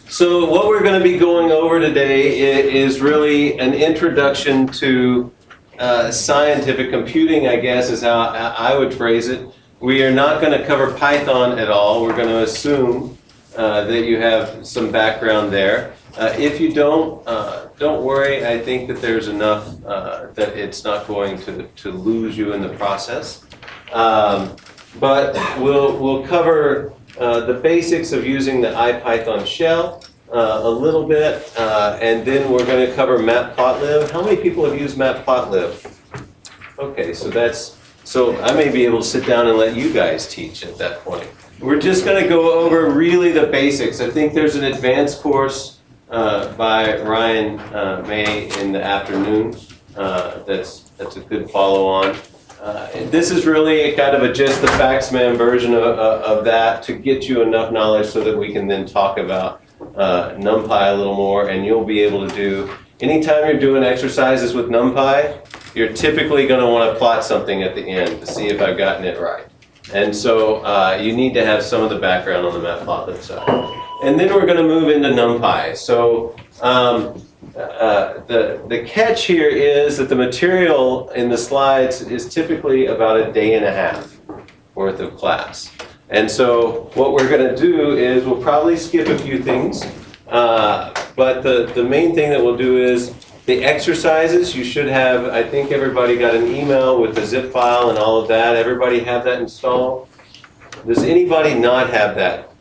So what we're going to be going over today is really an introduction to scientific computing, I guess is how I would phrase it. We are not going to cover Python at all. We're going to assume that you have some background there. If you don't worry. I think that there's enough that it's not going to lose you in the process. But we'll cover the basics of using the IPython shell a little bit, and then we're going to cover Matplotlib. How many people have used Matplotlib? Okay, so I may be able to sit down and let you guys teach at that point. We're just going to go over really the basics. I think there's an advanced course by Ryan May in the afternoon. That's a good follow-on. This is really kind of just the Faxman version of that to get you enough knowledge so that we can then talk about NumPy a little more, and you'll be able to do, anytime you're doing exercises with NumPy, you're typically going to want to plot something at the end to see if I've gotten it right. And so you need to have some of the background on the Matplotlib side. And then we're going to move into NumPy. So the catch here is that the material in the slides is typically about a day and a half worth of class. And so what we're going to do is we'll probably skip a few things, but the main thing that we'll do is the exercises. You should have, I think everybody got an email with the zip file and all of that. Everybody have that installed? Does anybody not have that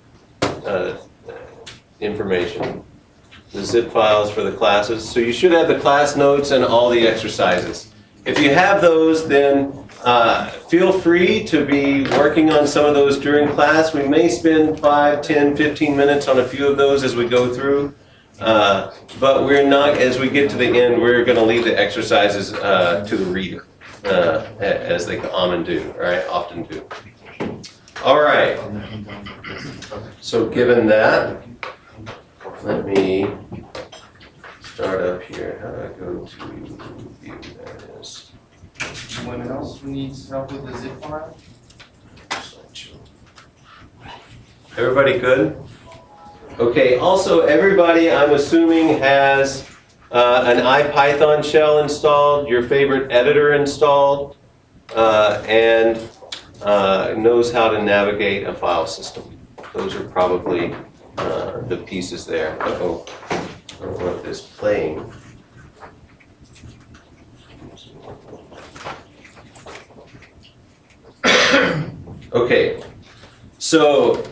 information? The zip files for the classes. So you should have the class notes and all the exercises. If you have those, then feel free to be working on some of those during class. We may spend 5, 10, 15 minutes on a few of those as we go through. But we're not, as we get to the end, we're going to leave the exercises to the reader, as they often do. All right. So given that, let me start up here. How do I go to view? There it is. Anyone else who needs help with the zip file? Everybody good? Okay, also everybody, I'm assuming, has an IPython shell installed, your favorite editor installed, and knows how to navigate a file system. Those are probably the pieces there. Uh-oh, I don't want this playing. Okay, so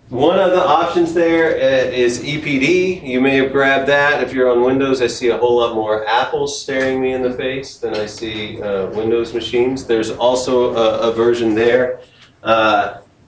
one of the options there is EPD. You may have grabbed that. If you're on Windows, I see a whole lot more apples staring me in the face than I see Windows machines. There's also a version there.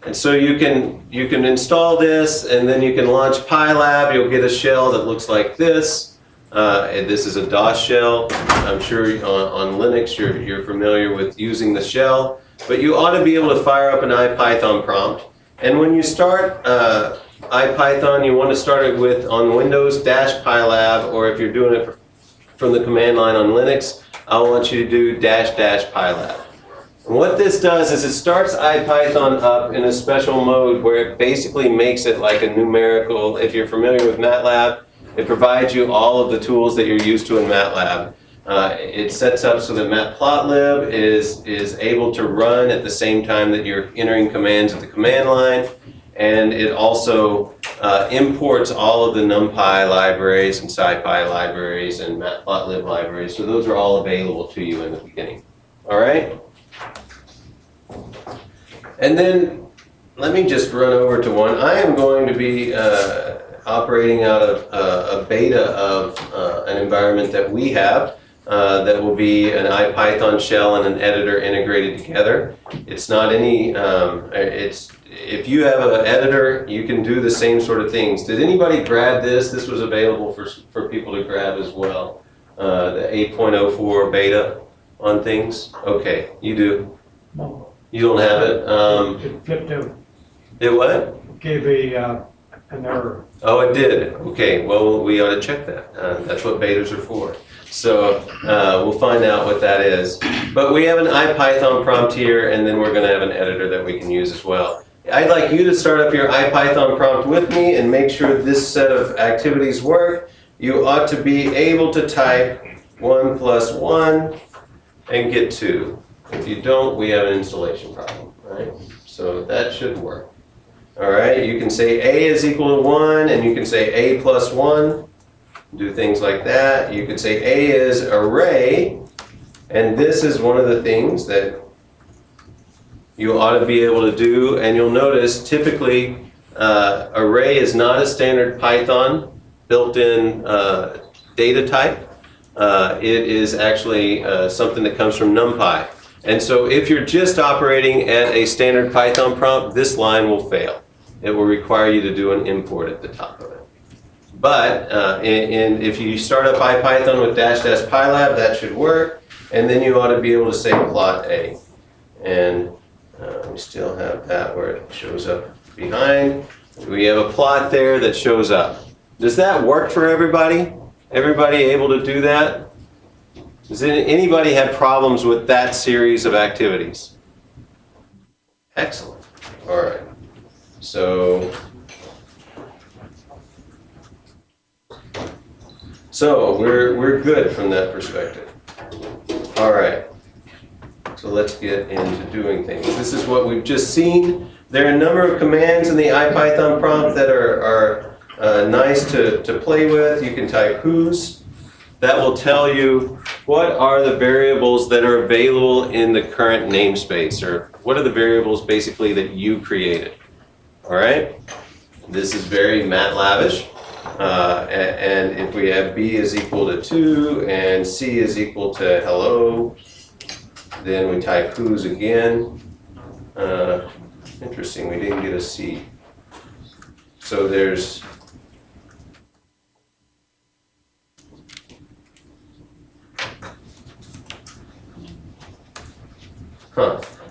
And so you can install this, and then you can launch PyLab. You'll get a shell that looks like this. This is a DOS shell. I'm sure on Linux you're familiar with using the shell. But you ought to be able to fire up an IPython prompt. And when you start IPython, you want to start it with, on Windows, -pylab, or if you're doing it from the command line on Linux, I want you to do --pylab. And what this does is it starts IPython up in a special mode where it basically makes it like a numerical. If you're familiar with MATLAB, it provides you all of the tools that you're used to in MATLAB. It sets up so that Matplotlib is able to run at the same time that you're entering commands at the command line, and it also imports all of the NumPy libraries and SciPy libraries and Matplotlib libraries, so those are all available to you in the beginning. All right? And then let me just run over to one. I am going to be operating out of a beta of an environment that we have. That will be an IPython shell and an editor integrated together. It's not any, if you have an editor, you can do the same sort of things. Did anybody grab this? This was available for people to grab as well. The 8.04 beta on things. Okay, you do. No. You don't have it? It flipped out. It what? It gave an error. Oh, it did. Okay, well, we ought to check that. That's what betas are for. So we'll find out what that is. But we have an IPython prompt here, and then we're going to have an editor that we can use as well. I'd like you to start up your IPython prompt with me and make sure this set of activities work. You ought to be able to type 1 + 1 and get 2. If you don't, we have an installation problem, right? So that should work. All right, you can say A is equal to 1, and you can say A + 1. Do things like that. You could say A is array, and this is one of the things that you ought to be able to do. And you'll notice typically array is not a standard Python built-in data type. It is actually something that comes from NumPy. And so if you're just operating at a standard Python prompt, this line will fail. It will require you to do an import at the top of it. But if you start up IPython with --pylab, that should work. And then you ought to be able to say plot A. And we still have that where it shows up behind. We have a plot there that shows up. Does that work for everybody? Everybody able to do that? Does anybody have problems with that series of activities? Excellent. All right. So we're good from that perspective. All right. So let's get into doing things. This is what we've just seen. There are a number of commands in the IPython prompt that are nice to play with. You can type whos. That will tell you what are the variables that are available in the current namespace, or what are the variables basically that you created. All right? This is very MATLAB-ish. And if we have B is equal to 2 and C is equal to hello, then we type whos again. Interesting, we didn't get a C. So there's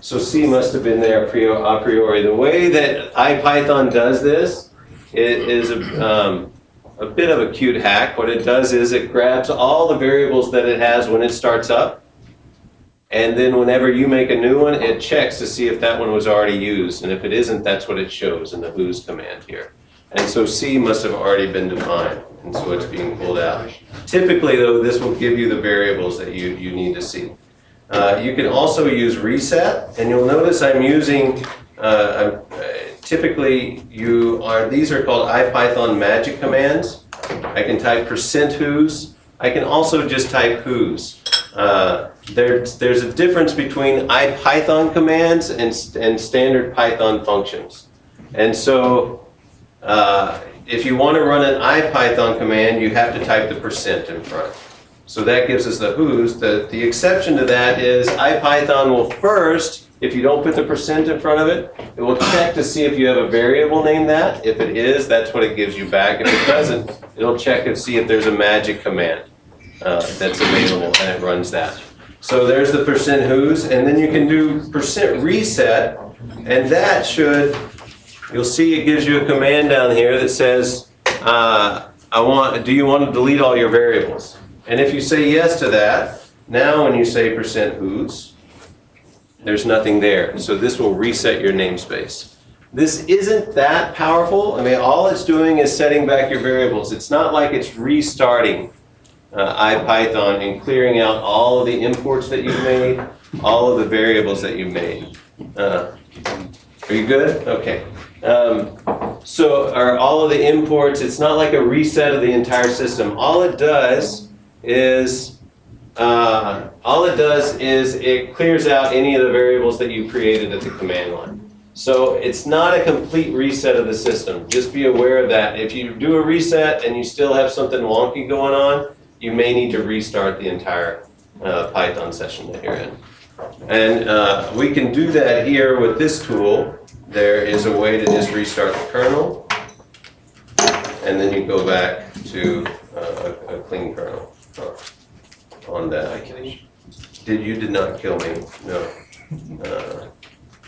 So C must have been there a priori. The way that IPython does this, it is a bit of a cute hack. What it does is it grabs all the variables that it has when it starts up, and then whenever you make a new one, it checks to see if that one was already used. And if it isn't, that's what it shows in the whos command here. And so C must have already been defined, and so it's being pulled out. Typically, though, this will give you the variables that you need to see. You can also use reset, and you'll notice I'm using, typically these are called IPython magic commands. I can type %whos. I can also just type whos. There's a difference between IPython commands and standard Python functions. And so if you want to run an IPython command, you have to type the % in front. So that gives us the whos. The exception to that is IPython will first, if you don't put the % in front of it, it will check to see if you have a variable named that. If it is, that's what it gives you back. If it doesn't, it'll check and see if there's a magic command that's available, and it runs that. So there's the %whos, and then you can do %reset, and that should, you'll see it gives you a command down here that says, do you want to delete all your variables? And if you say yes to that, now when you say %whos, there's nothing there. So this will reset your namespace. This isn't that powerful. I mean, all it's doing is setting back your variables. It's not like it's restarting IPython and clearing out all of the imports that you've made, all of the variables that you've made. Are you good? Okay. So are all of the imports, it's not like a reset of the entire system. All it does is it clears out any of the variables that you created at the command line. So it's not a complete reset of the system. Just be aware of that. If you do a reset and you still have something wonky going on, you may need to restart the entire Python session that you're in. And we can do that here with this tool. There is a way to just restart the kernel, and then you go back to a clean kernel on that. You did not kill me, no.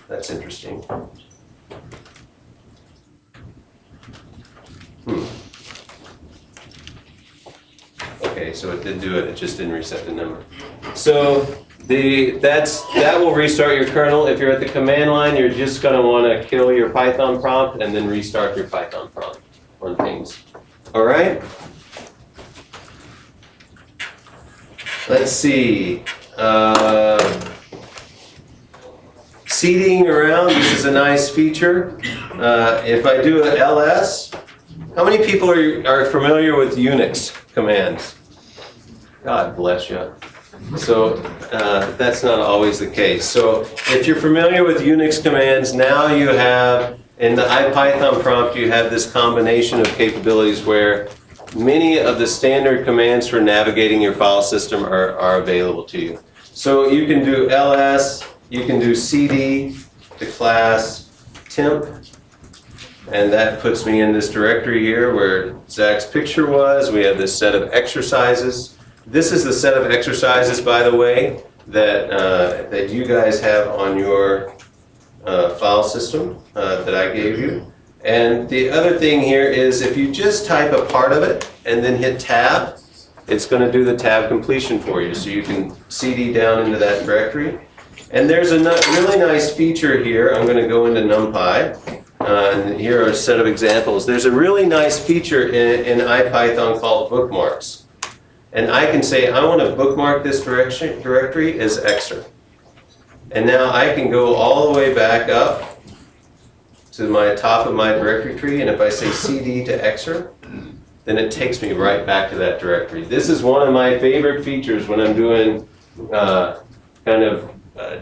That's interesting. Okay, so it did do it, it just didn't reset the number. So That will restart your kernel. If you're at the command line, you're just going to want to kill your Python prompt and then restart your Python prompt on things. All right? Let's see. Seeding around, this is a nice feature. If I do an ls, how many people are familiar with Unix commands? God bless you. So that's not always the case. So if you're familiar with Unix commands, now you have, in the IPython prompt, you have this combination of capabilities where many of the standard commands for navigating your file system are available to you. So you can do ls, you can do cd to class temp, and that puts me in this directory here where Zach's picture was. We have this set of exercises. This is the set of exercises, by the way, that you guys have on your file system that I gave you. And the other thing here is if you just type a part of it and then hit tab, it's going to do the tab completion for you. So you can cd down into that directory. And there's a really nice feature here. I'm going to go into NumPy. And here are a set of examples. There's a really nice feature in IPython called bookmarks. And I can say, I want to bookmark this directory as extra. And now I can go all the way back up to my top of my directory tree, and if I say cd to extra, then it takes me right back to that directory. This is one of my favorite features when I'm doing kind of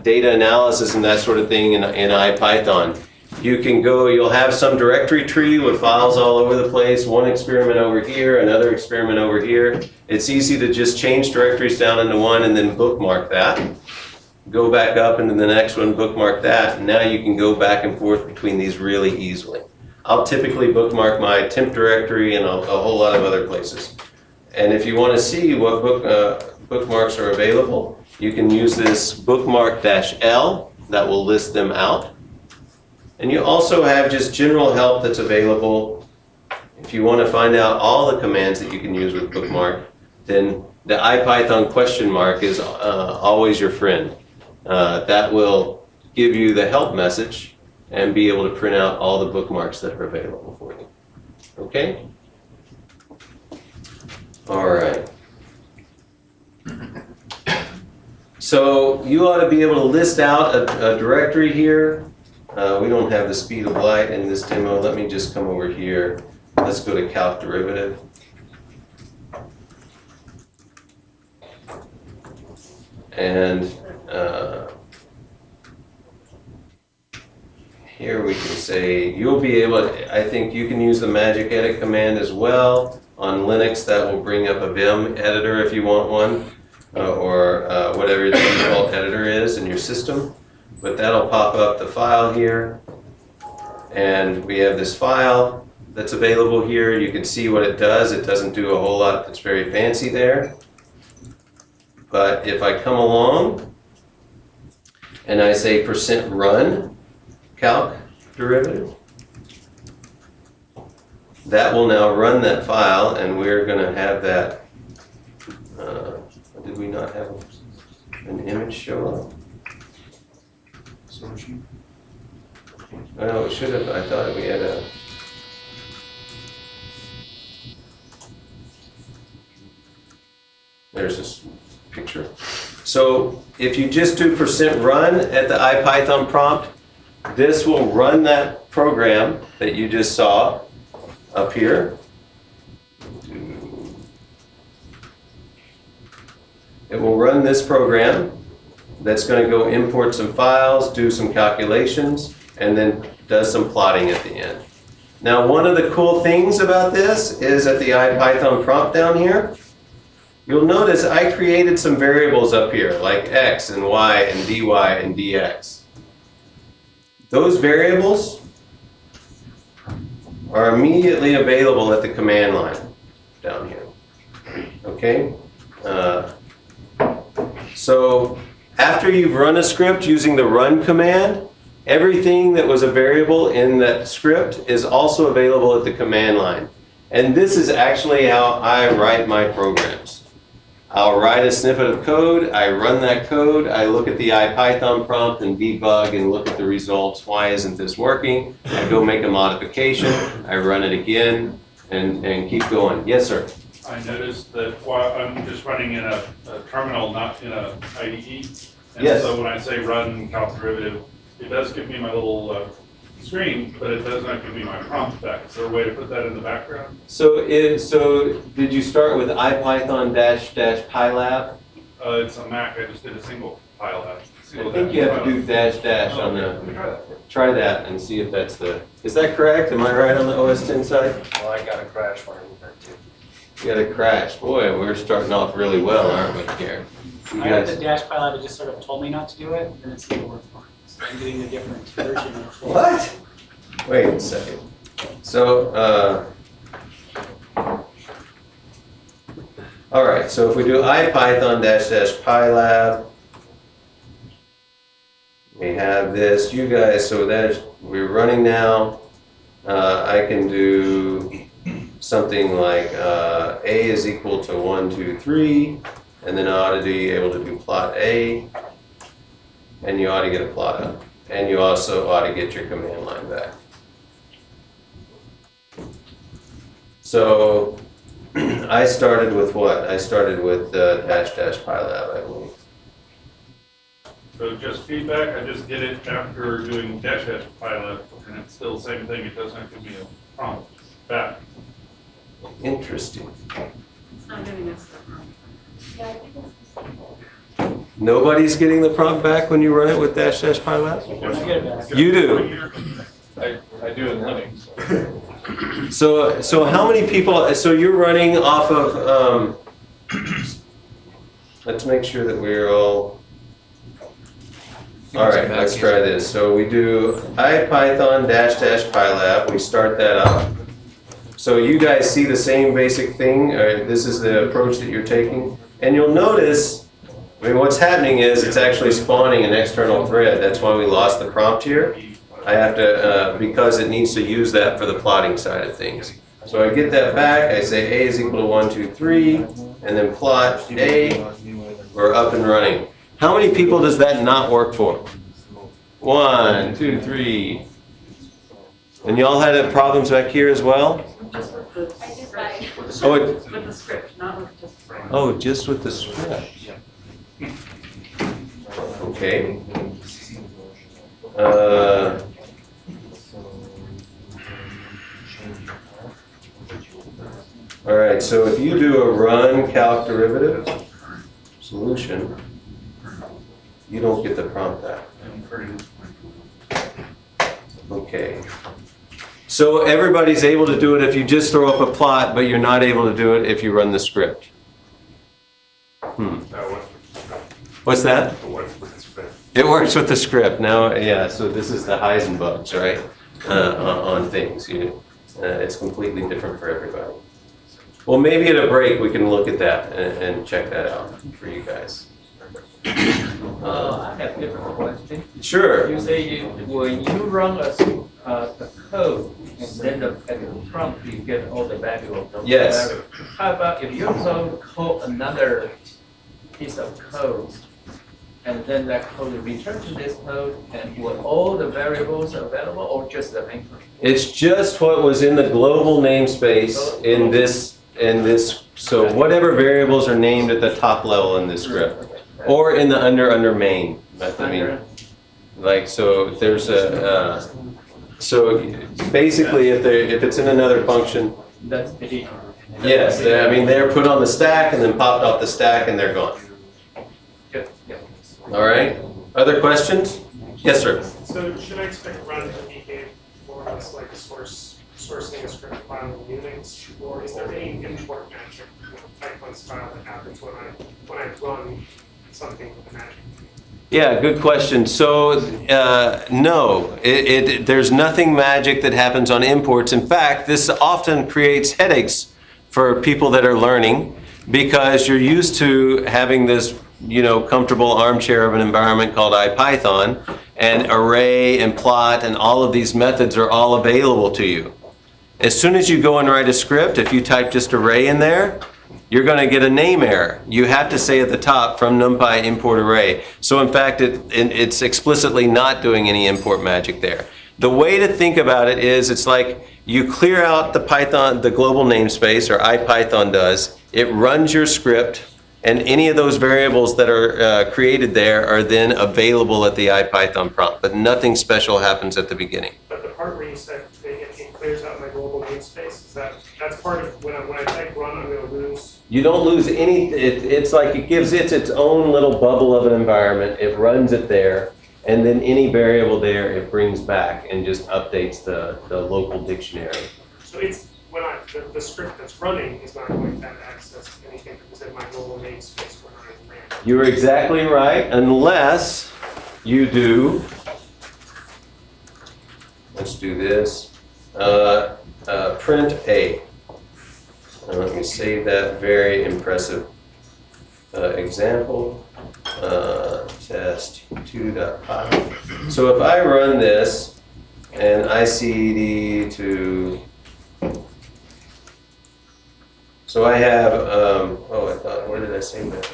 data analysis and that sort of thing in IPython. You can go, you'll have some directory tree with files all over the place, one experiment over here, another experiment over here. It's easy to just change directories down into one and then bookmark that. Go back up into the next one, bookmark that, and now you can go back and forth between these really easily. I'll typically bookmark my temp directory and a whole lot of other places. And if you want to see what bookmarks are available, you can use this bookmark-L that will list them out. And you also have just general help that's available. If you want to find out all the commands that you can use with bookmark, then the IPython question mark is always your friend. That will give you the help message and be able to print out all the bookmarks that are available for you. Okay? All right. So you ought to be able to list out a directory here. We don't have the speed of light in this demo. Let me just come over here. Let's go to calc derivative. And here we can say, you'll be able to, I think you can use the magic edit command as well. On Linux, that will bring up a Vim editor if you want one, or whatever the default editor is in your system. But that'll pop up the file here. And we have this file that's available here. You can see what it does. It doesn't do a whole lot that's very fancy there. But if I come along and I say %run calc derivative, that will now run that file, and we're going to have that. Did we not have an image show up? Well, it should have. I thought we had a. There's this picture. So if you just do %run at the IPython prompt, this will run that program that you just saw up here. It will run this program that's going to go import some files, do some calculations, and then does some plotting at the end. Now, one of the cool things about this is at the IPython prompt down here, you'll notice I created some variables up here, like x and y and dy and dx. Those variables are immediately available at the command line down here. Okay? So after you've run a script using the run command, everything that was a variable in that script is also available at the command line. And this is actually how I write my programs. I'll write a snippet of code, I run that code, I look at the IPython prompt and debug and look at the results. Why isn't this working? I go make a modification, I run it again, and keep going. Yes, sir? I noticed that while I'm just running in a terminal, not in a IDE. And Yes. so when I say run calc derivative, it does give me my little screen, but it does not give me my prompt back. Is there a way to put that in the background? So did you start with IPython -pylab? It's a Mac, I just did a single file add. I think you have to do dash on the, Let me try that. try that and see if that's the, is that correct? Am I right on the OS 10 side? Well, I got a crash when I moved there too. You got a crash. Boy, we're starting off really well, aren't we, here? You I had the guys, dash pilot, it just sort of told me not to do it, and it seemed to work fine. So I'm getting a different version of it. what? Wait a second. So, all right, so if we do IPython -pylab, we have this, you guys, so we're running now. I can do something like A is equal to 1, 2, 3, and then I ought to be able to do plot A, and you ought to get a plot up. And you also ought to get your command line back. So I started with what? I started with -pylab, I believe. So just feedback, I just did it after doing dash pilot, and it's still the same thing. It does not give me a prompt back. Interesting. It's not giving us the prompt. Yeah, I think it's. Nobody's getting the prompt back when you run it with -pylab? I get it back. You do. I do in Linux. So how many people, so you're running off of, let's make sure that we're all right, let's try this. So we do IPython -pylab, we start that up. So you guys see the same basic thing, or this is the approach that you're taking. And you'll notice, I mean, what's happening is it's actually spawning an external thread. That's why we lost the prompt here. I have to, because it needs to use that for the plotting side of things. So I get that back, I say A is equal to 1, 2, 3, and then plot A, we're up and running. How many people does that not work for? 1, 2, 3. And y'all had problems back here as well? Just with the script. Oh, With the script, not with just. oh, just with the script. Okay. All right, so if you do a run calc derivative solution, you don't get the prompt back. Okay. So everybody's able to do it if you just throw up a plot, but you're not able to do it if you run the script. What's that? It works with the script. Now, yeah, so this is the Heisenbugs, right? On things. It's completely different for everybody. Well, maybe at a break we can look at that and check that out for you guys. I have different question. Sure. You say when you run the code and then at the prompt you get all the value of the Yes. value. How about if you also code another piece of code and then that code returns to this code and will all the variables available or just the main code? It's just what was in the global namespace in this, so whatever variables are named at the top level in this script. Or in the under main. I mean, like, so there's a, so basically if it's in another function, That's the. yes, I mean, they're put on the stack and then popped off the stack and they're gone. Good, yeah. All right, other questions? Yes, sir. So should I expect run to behave more or less like a sourcing a script file in Unix, or is there any import magic, Python style that happens when I run something with the magic? Yeah, good question. So, no, there's nothing magic that happens on imports. In fact, this often creates headaches for people that are learning because you're used to having this, comfortable armchair of an environment called IPython, and array and plot and all of these methods are all available to you. As soon as you go and write a script, if you type just array in there, you're going to get a name error. You have to say at the top from NumPy import array. So in fact, it's explicitly not doing any import magic there. The way to think about it is it's like you clear out the Python, the global namespace, or IPython does. It runs your script, and any of those variables that are created there are then available at the IPython prompt, but nothing special happens at the beginning. But the part where you said it clears out my global namespace, that's part of when I type run, I'm gonna lose. You don't lose any, it's like it gives it its own little bubble of an environment. It runs it there, and then any variable there it brings back and just updates the local dictionary. So it's when the script that's running is not going to have access to anything that was in my global namespace when I ran. You're exactly right, unless you do, let's do this, print A. And let me save that very impressive example, test 2.5. So if I run this and I cd to, so I have, where did I save that?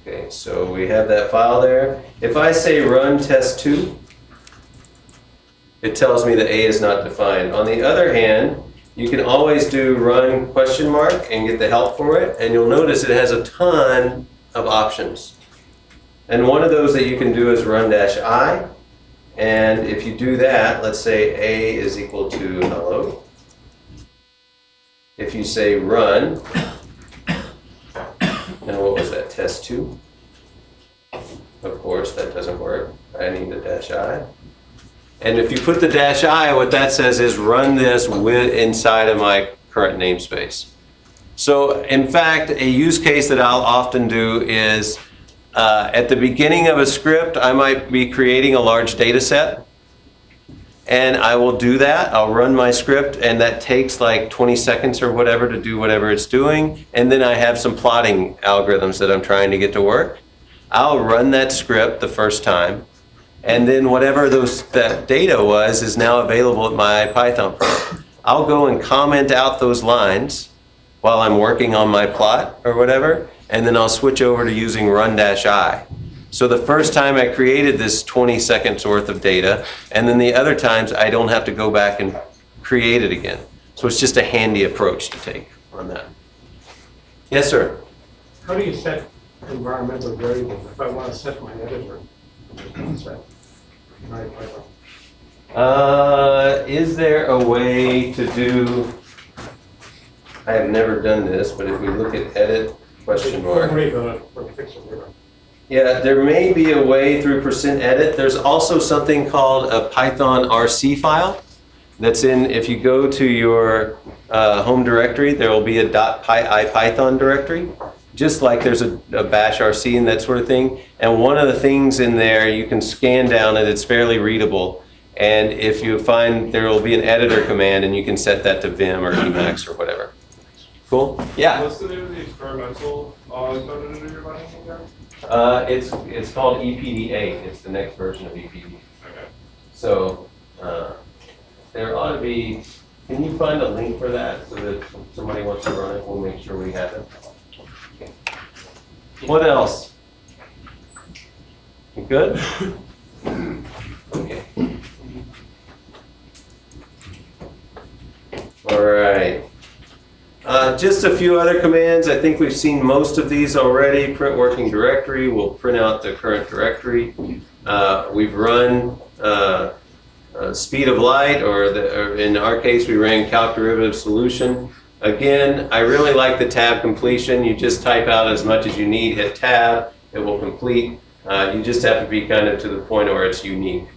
Okay, so we have that file there. If I say run test 2, it tells me that A is not defined. On the other hand, you can always do run question mark and get the help for it, and you'll notice it has a ton of options. And one of those that you can do is run -I, and if you do that, let's say A is equal to hello. If you say run, and what was that, test 2? Of course, that doesn't work. I need the -I. And if you put the -I, what that says is run this inside of my current namespace. So in fact, a use case that I'll often do is at the beginning of a script, I might be creating a large data set. And I will do that. I'll run my script, and that takes like 20 seconds or whatever to do whatever it's doing. And then I have some plotting algorithms that I'm trying to get to work. I'll run that script the first time. And then whatever that data was is now available at my Python prompt. I'll go and comment out those lines while I'm working on my plot or whatever, and then I'll switch over to using run -I. So the first time I created this 20 seconds worth of data, and then the other times I don't have to go back and create it again. So it's just a handy approach to take on that. Yes, sir? How do you set environmental variables if I want to set my editor? Set my Python. Is there a way to do, I have never done this, but if we look at edit question mark. Yeah, there may be a way through %edit. There's also something called a Python RC file that's in, if you go to your home directory, there will be a .ipython directory, just like there's a bash RC and that sort of thing. And one of the things in there, you can scan down and it's fairly readable. And if you find, there will be an editor command and you can set that to Vim or Emacs or whatever. Cool? Yeah. What's the name of the experimental code editor you're running again? It's called EPD8. It's the next version of EPD. Okay. So there ought to be, can you find a link for that so that if somebody wants to run it, we'll make sure we have it. Okay. What else? You good? Okay. All right. Just a few other commands. I think we've seen most of these already. Print working directory will print out the current directory. We've run speed of light, or in our case, we ran calc derivative solution. Again, I really like the tab completion. You just type out as much as you need, hit tab, it will complete. You just have to be kind of to the point where it's unique.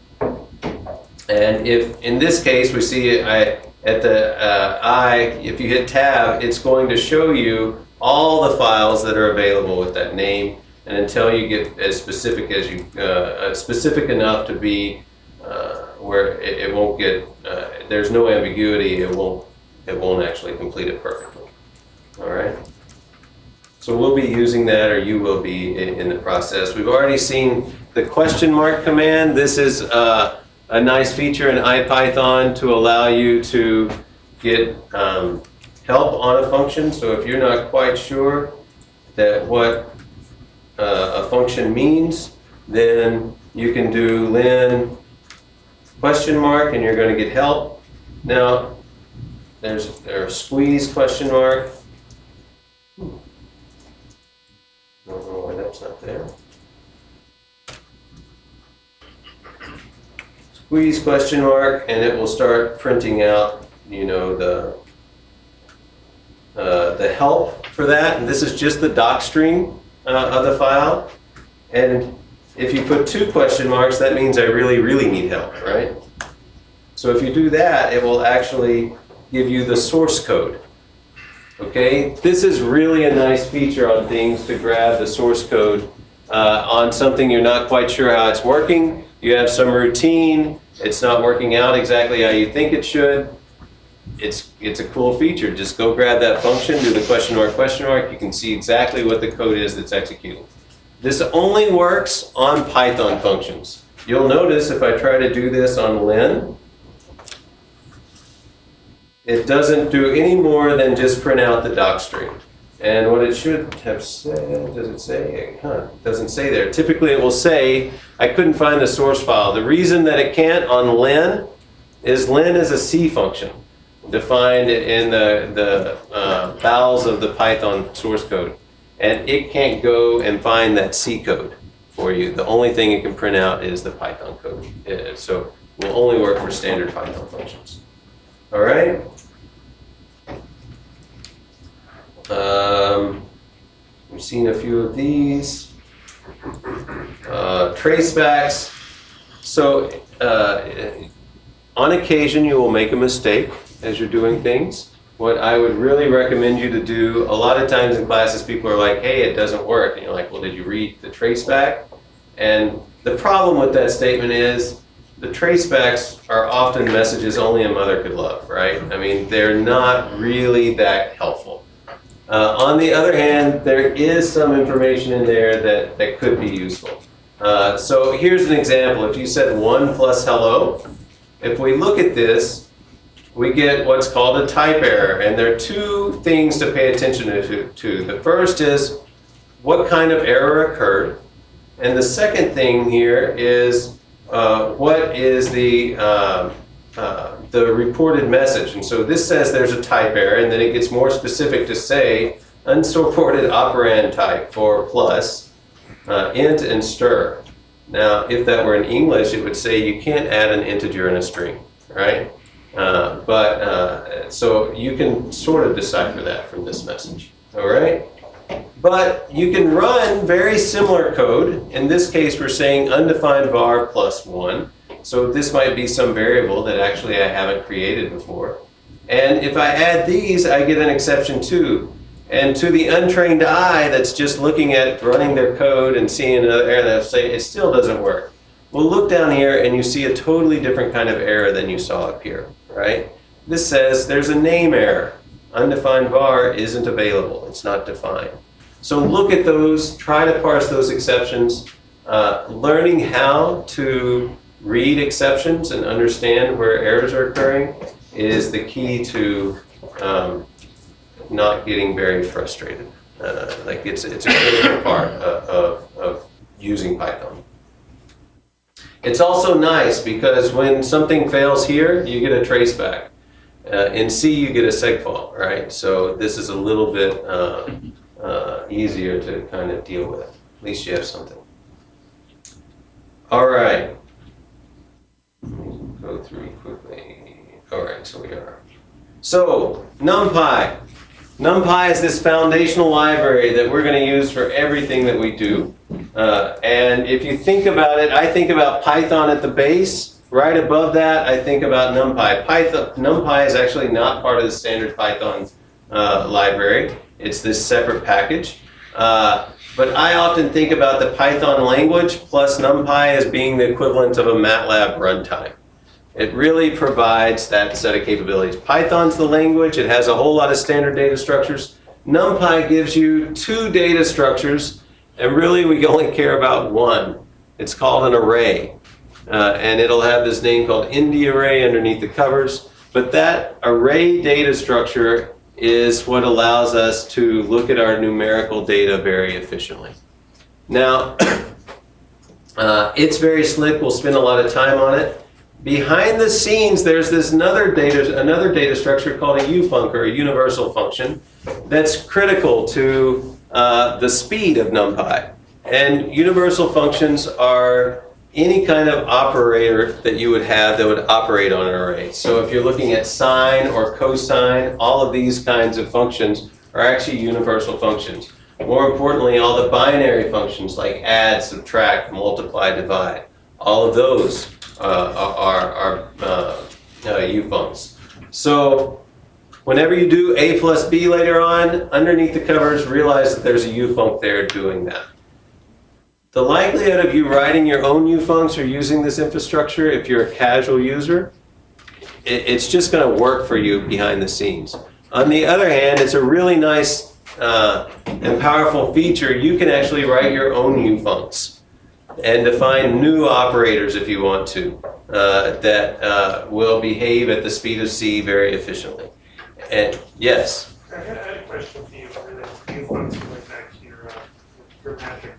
And if, in this case, we see at the if you hit tab, it's going to show you all the files that are available with that name. And until you get as specific as you, specific enough to be where it won't get, there's no ambiguity, it won't actually complete it perfectly. All right. So we'll be using that, or you will be in the process. We've already seen the question mark command. This is a nice feature in IPython to allow you to get help on a function. So if you're not quite sure that what a function means, then you can do len ? And you're going to get help. Now, there's squeeze ? Don't know why that's not there. Squeeze ? And it will start printing out, you know, the help for that. And this is just the doc string of the file. And if you put 2 ? That means I really, really need help, right? So if you do that, it will actually give you the source code. Okay, this is really a nice feature on things to grab the source code on something you're not quite sure how it's working. You have some routine, it's not working out exactly how you think it should. It's a cool feature. Just go grab that function, do the ? You can see exactly what the code is that's executing. This only works on Python functions. You'll notice if I try to do this on len, it doesn't do any more than just print out the doc string. And what it should have said, does it say? It doesn't say there. Typically it will say, I couldn't find the source file. The reason that it can't on len is a C function defined in the bowels of the Python source code. And it can't go and find that C code for you. The only thing it can print out is the Python code. So it will only work for standard Python functions. All right? We've seen a few of these. Tracebacks. So on occasion you will make a mistake as you're doing things. What I would really recommend you to do, a lot of times in classes people are like, hey, it doesn't work. And you're like, well, did you read the traceback? And the problem with that statement is the tracebacks are often messages only a mother could love, right? I mean, they're not really that helpful. On the other hand, there is some information in there that could be useful. So here's an example. If you said 1 plus hello, if we look at this, we get what's called a type error. And there are 2 things to pay attention to. The first is what kind of error occurred. And the second thing here is what is the reported message. And so this says there's a type error, and then it gets more specific to say unsupported operand type for plus, int and stir. Now, if that were in English, it would say you can't add an integer in a string, right? So you can sort of decipher that from this message, all right? But you can run very similar code. In this case, we're saying undefined var plus 1. So this might be some variable that actually I haven't created before. And if I add these, I get an exception too. And to the untrained eye that's just looking at running their code and seeing another error, they'll say it still doesn't work. Well, look down here and you see a totally different kind of error than you saw up here, right? This says there's a name error. Undefined var isn't available. It's not defined. So look at those, try to parse those exceptions. Learning how to read exceptions and understand where errors are occurring is the key to not getting very frustrated. Like it's a critical part of using Python. It's also nice because when something fails here, you get a traceback. In C, you get a segfault, right? So this is a little bit easier to kind of deal with. At least you have something. All right. Let me go through quickly. All right, so we are. So NumPy. NumPy is this foundational library that we're going to use for everything that we do. And if you think about it, I think about Python at the base. Right above that, I think about NumPy. NumPy is actually not part of the standard Python library. It's this separate package. But I often think about the Python language plus NumPy as being the equivalent of a MATLAB runtime. It really provides that set of capabilities. Python's the language. It has a whole lot of standard data structures. NumPy gives you 2 data structures, and really we only care about one. It's called an array. and it'll have this name called Indie Array underneath the covers. But that array data structure is what allows us to look at our numerical data very efficiently. Now, it's very slick. We'll spend a lot of time on it. Behind the scenes, there's this another data structure called a ufunc, or a universal function, that's critical to the speed of NumPy. And universal functions are any kind of operator that you would have that would operate on an array. So if you're looking at sine or cosine, all of these kinds of functions are actually universal functions. More importantly, all the binary functions like add, subtract, multiply, divide, all of those are ufuncs. So whenever you do a plus b later on, underneath the covers, realize that there's a ufunc there doing that. The likelihood of you writing your own ufuncs or using this infrastructure, if you're a casual user, it's just going to work for you behind the scenes. On the other hand, it's a really nice and powerful feature. You can actually write your own ufuncs and define new operators if you want to that will behave at the speed of C very efficiently. And yes? I had a question for you, related to ufuncs, going back to your magic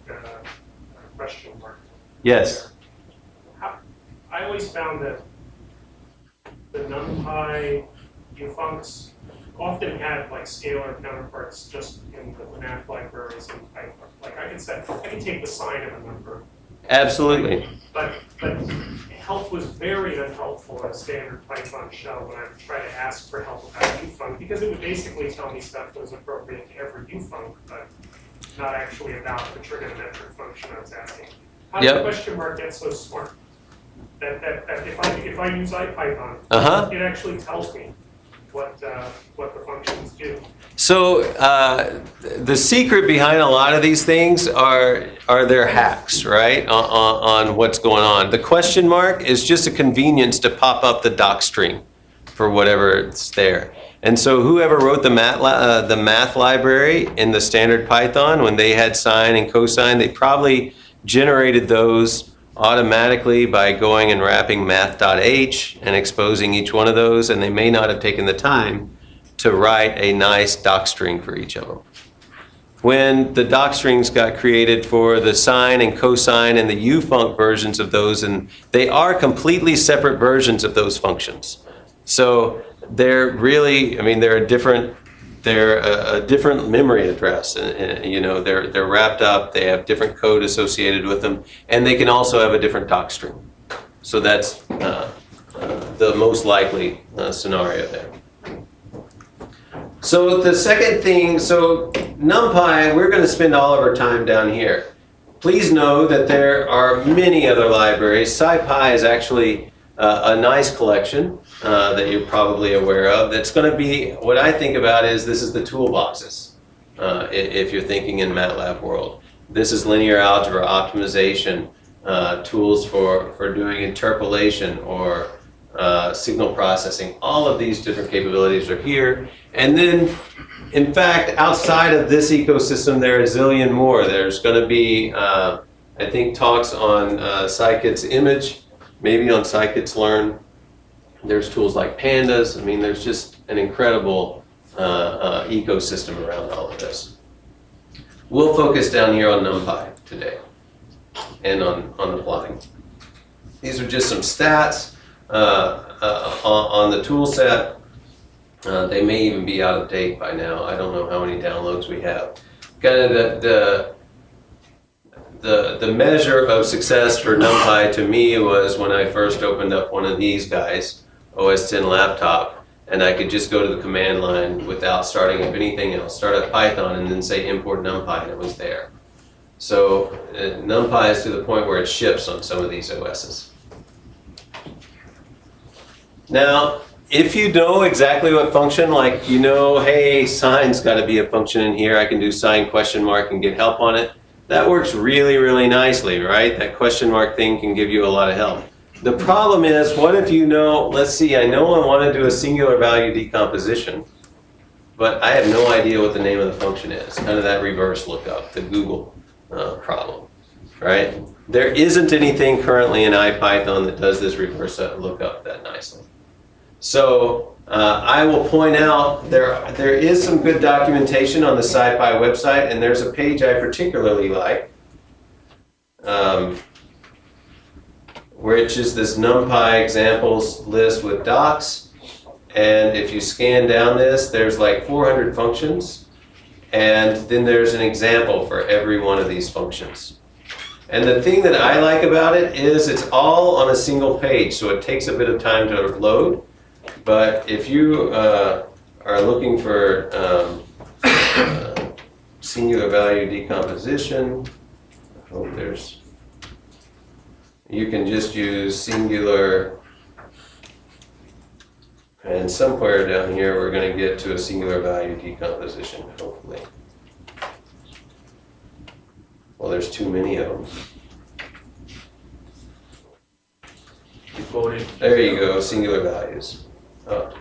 question mark. Yes. I always found that the NumPy ufuncs often had like scalar counterparts just in the math libraries in Python. Like I can take the sign of a number. Absolutely. But help was very unhelpful in a standard Python shell when I would try to ask for help about ufunc, because it would basically tell me stuff that was appropriate to every ufunc, but not actually about the trigonometric function I was asking. How did the question mark get so smart? That if I use IPython, it actually tells me what the functions do. So the secret behind a lot of these things are their hacks, right? On what's going on. The question mark is just a convenience to pop up the docstring for whatever it's there. And so whoever wrote the math library in the standard Python, when they had sine and cosine, they probably generated those automatically by going and wrapping math.h and exposing each one of those, and they may not have taken the time to write a nice docstring for each of them. When the docstrings got created for the sine and cosine and the ufunc versions of those, and they are completely separate versions of those functions. So they're really, they're a different memory address, and you know, they're wrapped up, they have different code associated with them, and they can also have a different docstring. So that's the most likely scenario there. So the second thing, so NumPy, we're going to spend all of our time down here. Please know that there are many other libraries. SciPy is actually a nice collection that you're probably aware of. That's going to be, what I think about is, this is the toolboxes, if you're thinking in MATLAB world. This is linear algebra, optimization, tools for doing interpolation or signal processing. All of these different capabilities are here. And then, in fact, outside of this ecosystem, there are a zillion more. There's going to be, I think, talks on Scikit's Image, maybe on Scikit's Learn. There's tools like Pandas. There's just an incredible ecosystem around all of this. We'll focus down here on NumPy today and on the plotting. These are just some stats on the tool set. They may even be out of date by now. I don't know how many downloads we have. Kind of the measure of success for NumPy to me was when I first opened up one of these guys, OS X laptop, and I could just go to the command line without starting up anything else. Start up Python and then say import NumPy, and it was there. So NumPy is to the point where it ships on some of these OSs. Now, if you know exactly what function, like you know, hey, sine's got to be a function in here, I can do sine question mark and get help on it. That works really, really nicely, right? That question mark thing can give you a lot of help. The problem is, what if you know, let's see, I know I want to do a singular value decomposition, but I have no idea what the name of the function is. Kind of that reverse lookup, the Google problem, right? There isn't anything currently in IPython that does this reverse lookup that nicely. So I will point out there is some good documentation on the SciPy website, and there's a page I particularly like, which is this NumPy examples list with docs. And if you scan down this, there's like 400 functions, and then there's an example for every one of these functions. And the thing that I like about it is it's all on a single page, so it takes a bit of time to load. But if you are looking for singular value decomposition, I hope you can just use singular, and somewhere down here we're going to get to a singular value decomposition, hopefully. Well, there's too many of them. There you go, singular values. Oh.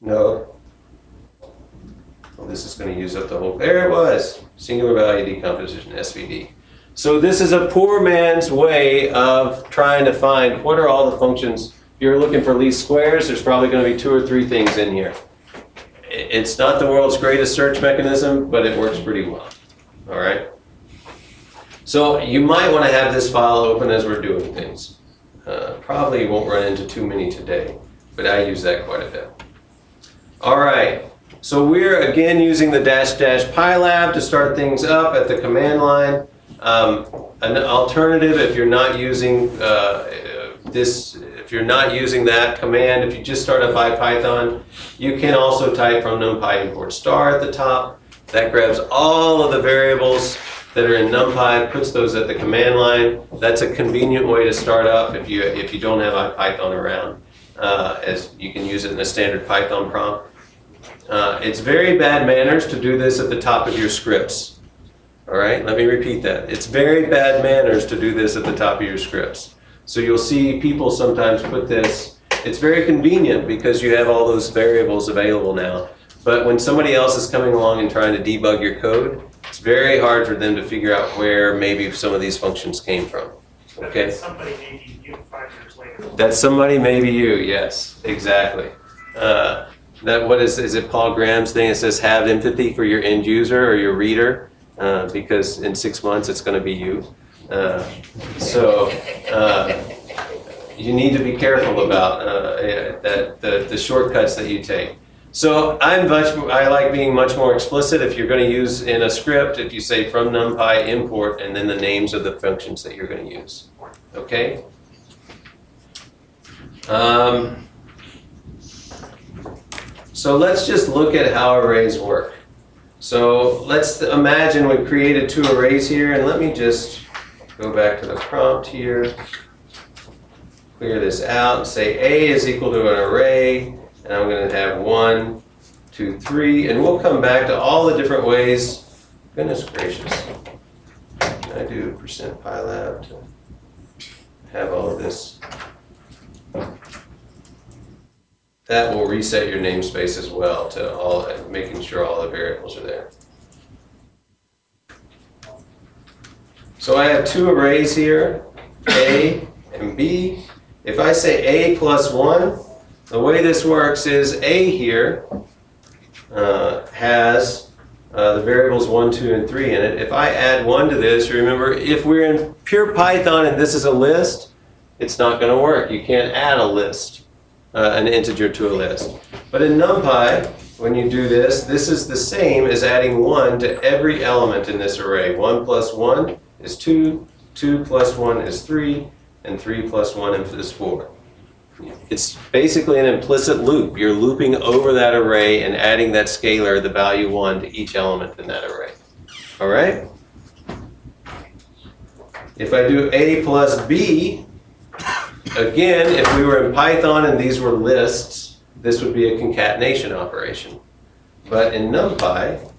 No. Well, this is going to use up the whole, there it was, singular value decomposition, SVD. So this is a poor man's way of trying to find what are all the functions. If you're looking for least squares, there's probably going to be 2 or 3 things in here. It's not the world's greatest search mechanism, but it works pretty well. All right? So you might want to have this file open as we're doing things. Probably won't run into too many today, but I use that quite a bit. All right. So we're again using the --pylab to start things up at the command line. An alternative, if you're not using if you're not using that command, if you just start up IPython, you can also type from NumPy import star at the top. That grabs all of the variables that are in NumPy, puts those at the command line. That's a convenient way to start up if you don't have IPython around, as you can use it in a standard Python prompt. It's very bad manners to do this at the top of your scripts. All right, let me repeat that. It's very bad manners to do this at the top of your scripts. So you'll see people sometimes put this. It's very convenient because you have all those variables available now. But when somebody else is coming along and trying to debug your code, it's very hard for them to figure out where maybe some of these functions came from. Okay? Somebody may be you 5 years later. That somebody may be you, yes, exactly. What is it Paul Graham's thing? It says have empathy for your end user or your reader, because in 6 months it's going to be you. You need to be careful about the shortcuts that you take. So I like being much more explicit. If you're going to use in a script, if you say from NumPy import and then the names of the functions that you're going to use. Okay? So let's just look at how arrays work. So let's imagine we created 2 arrays here, and let me just go back to the prompt here, clear this out, and say A is equal to an array, and I'm going to have 1, 2, 3, and we'll come back to all the different ways. Goodness gracious. Can I do %pylab to have all of this? That will reset your namespace as well to making sure all the variables are there. So I have 2 arrays here, A and B. If I say A plus 1, the way this works is A here has the variables 1, 2, and 3 in it. If I add 1 to this, remember, if we're in pure Python and this is a list, it's not going to work. You can't add a list, an integer to a list. But in NumPy, when you do this, this is the same as adding 1 to every element in this array. 1 plus 1 is 2, 2 plus 1 is 3, and 3 plus 1 is 4. It's basically an implicit loop. You're looping over that array and adding that scalar, the value 1, to each element in that array. All right? If I do A plus B, again, if we were in Python and these were lists, this would be a concatenation operation. But in NumPy,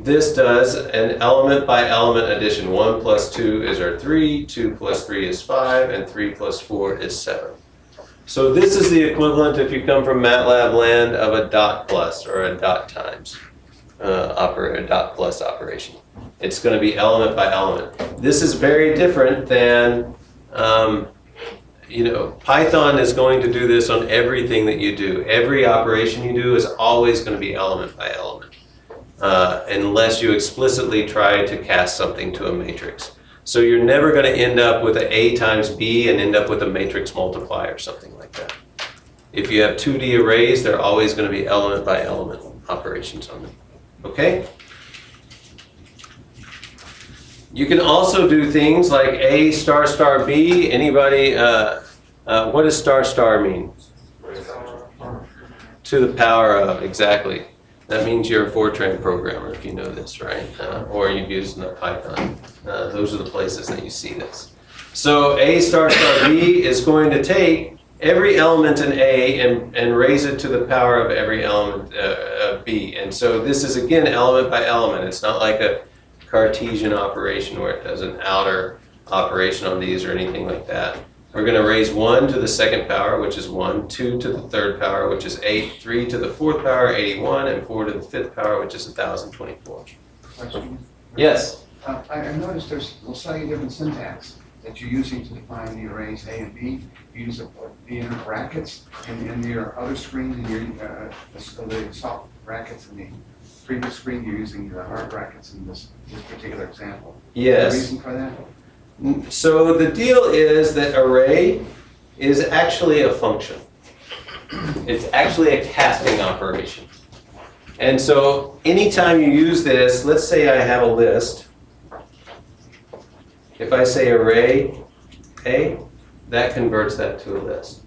this does an element by element addition. 1 plus 2 is our 3, 2 plus 3 is 5, and 3 plus 4 is 7. So this is the equivalent, if you come from MATLAB land, of a dot plus or a dot times. dot plus operation. It's going to be element by element. This is very different than, Python is going to do this on everything that you do. Every operation you do is always going to be element by element, unless you explicitly try to cast something to a matrix. So you're never going to end up with an A times B and end up with a matrix multiply or something like that. If you have 2D arrays, they're always going to be element by element operations on them. Okay? You can also do things like A star star B. Anybody, what does star star mean? To the power of, exactly. That means you're a Fortran programmer if you know this, right? Or you've used Python. Those are the places that you see this. So A star star B is going to take every element in A and raise it to the power of every element of B. And so this is, again, element by element. It's not like a Cartesian operation where it does an outer operation on these or anything like that. We're going to raise 1 to the second power, which is 1, 2 to the third power, which is 8, 3 to the fourth power, 81, and 4 to the fifth power, which is 1024. Question? Yes? I noticed there's a slightly different syntax that you're using to define the arrays A and B. You use the inner brackets in your other screen, and the soft brackets in the previous screen. You're using the hard brackets in this particular example. Yes. Is there a reason for that? So the deal is that array is actually a function. It's actually a casting operation. And so anytime you use this, let's say I have a list. If I say array A, that converts that to a list,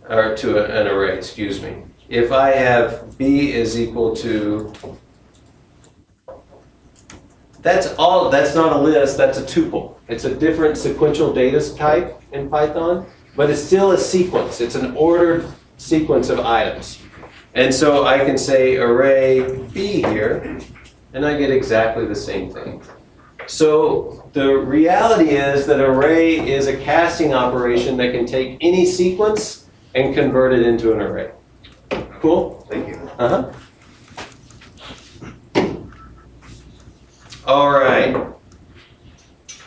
or to an array, excuse me. If I have B is equal to, that's not a list, that's a tuple. It's a different sequential data type in Python, but it's still a sequence. It's an ordered sequence of items. And so I can say array B here, and I get exactly the same thing. So the reality is that array is a casting operation that can take any sequence and convert it into an array. Cool? Thank you. Uh-huh. All right.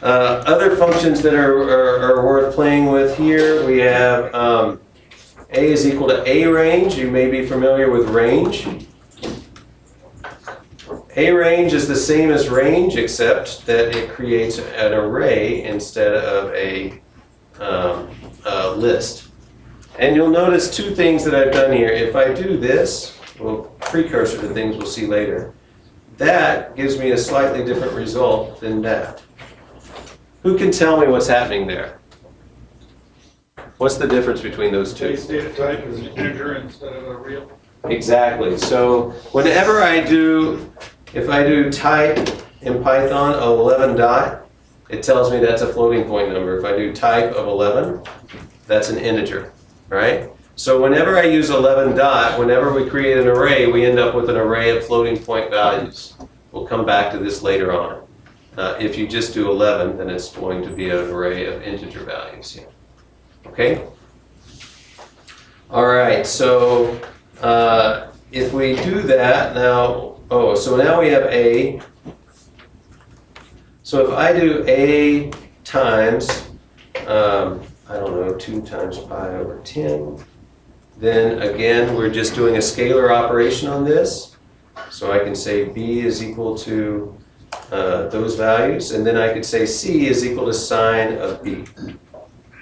Other functions that are worth playing with here, we have A is equal to A range. You may be familiar with range. A range is the same as range, except that it creates an array instead of a list. And you'll notice two things that I've done here. If I do this, well, precursor to things we'll see later, that gives me a slightly different result than that. Who can tell me what's happening there? What's the difference between those two? Base data type is an integer instead of a real. Exactly. So whenever if I do type in Python of 11 dot, it tells me that's a floating point number. If I do type of 11, that's an integer, right? So whenever I use 11 dot, whenever we create an array, we end up with an array of floating point values. We'll come back to this later on. If you just do 11, then it's going to be an array of integer values here. Okay? All right, so if we do that now, so now we have A. So if I do A times, 2 times pi over 10, then again, we're just doing a scalar operation on this. So I can say B is equal to those values, and then I could say C is equal to sine of B.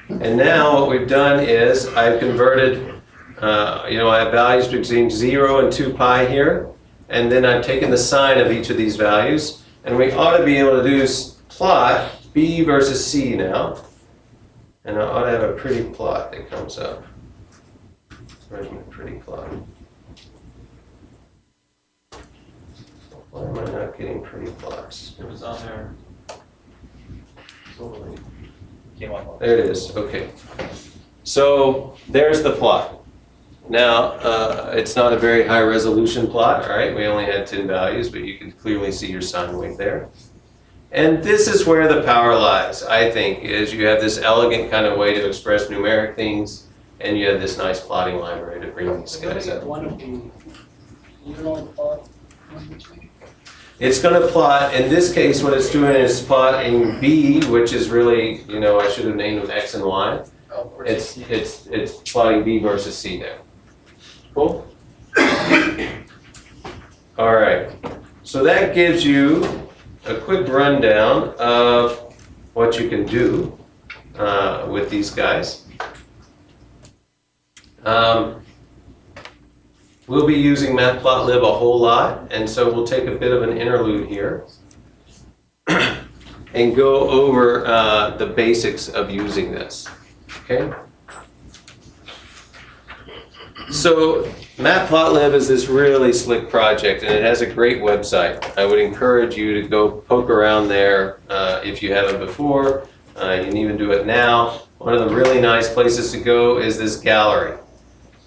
And now what we've done is I've converted, I have values between 0 and 2 pi here, and then I've taken the sine of each of these values, and we ought to be able to do plot B versus C now, and I ought to have a pretty plot that comes up. Where's my pretty plot? Why am I not getting pretty plots? It was on there. Came on. There it is, okay. So there's the plot. Now, it's not a very high resolution plot, all right? We only had 10 values, but you can clearly see your sine wave there. And this is where the power lies, I think, is you have this elegant kind of way to express numeric things, and you have this nice plotting library to bring these guys up. One of the neural plot. It's going to plot, in this case, what it's doing is plotting B, which is really, I should have named them X and Y. Oh, of course. It's plotting B versus C there. Cool? All right. So that gives you a quick rundown of what you can do with these guys. We'll be using Matplotlib a whole lot, and so we'll take a bit of an interlude here and go over the basics of using this. Okay? So Matplotlib is this really slick project, and it has a great website. I would encourage you to go poke around there if you haven't before. You can even do it now. One of the really nice places to go is this gallery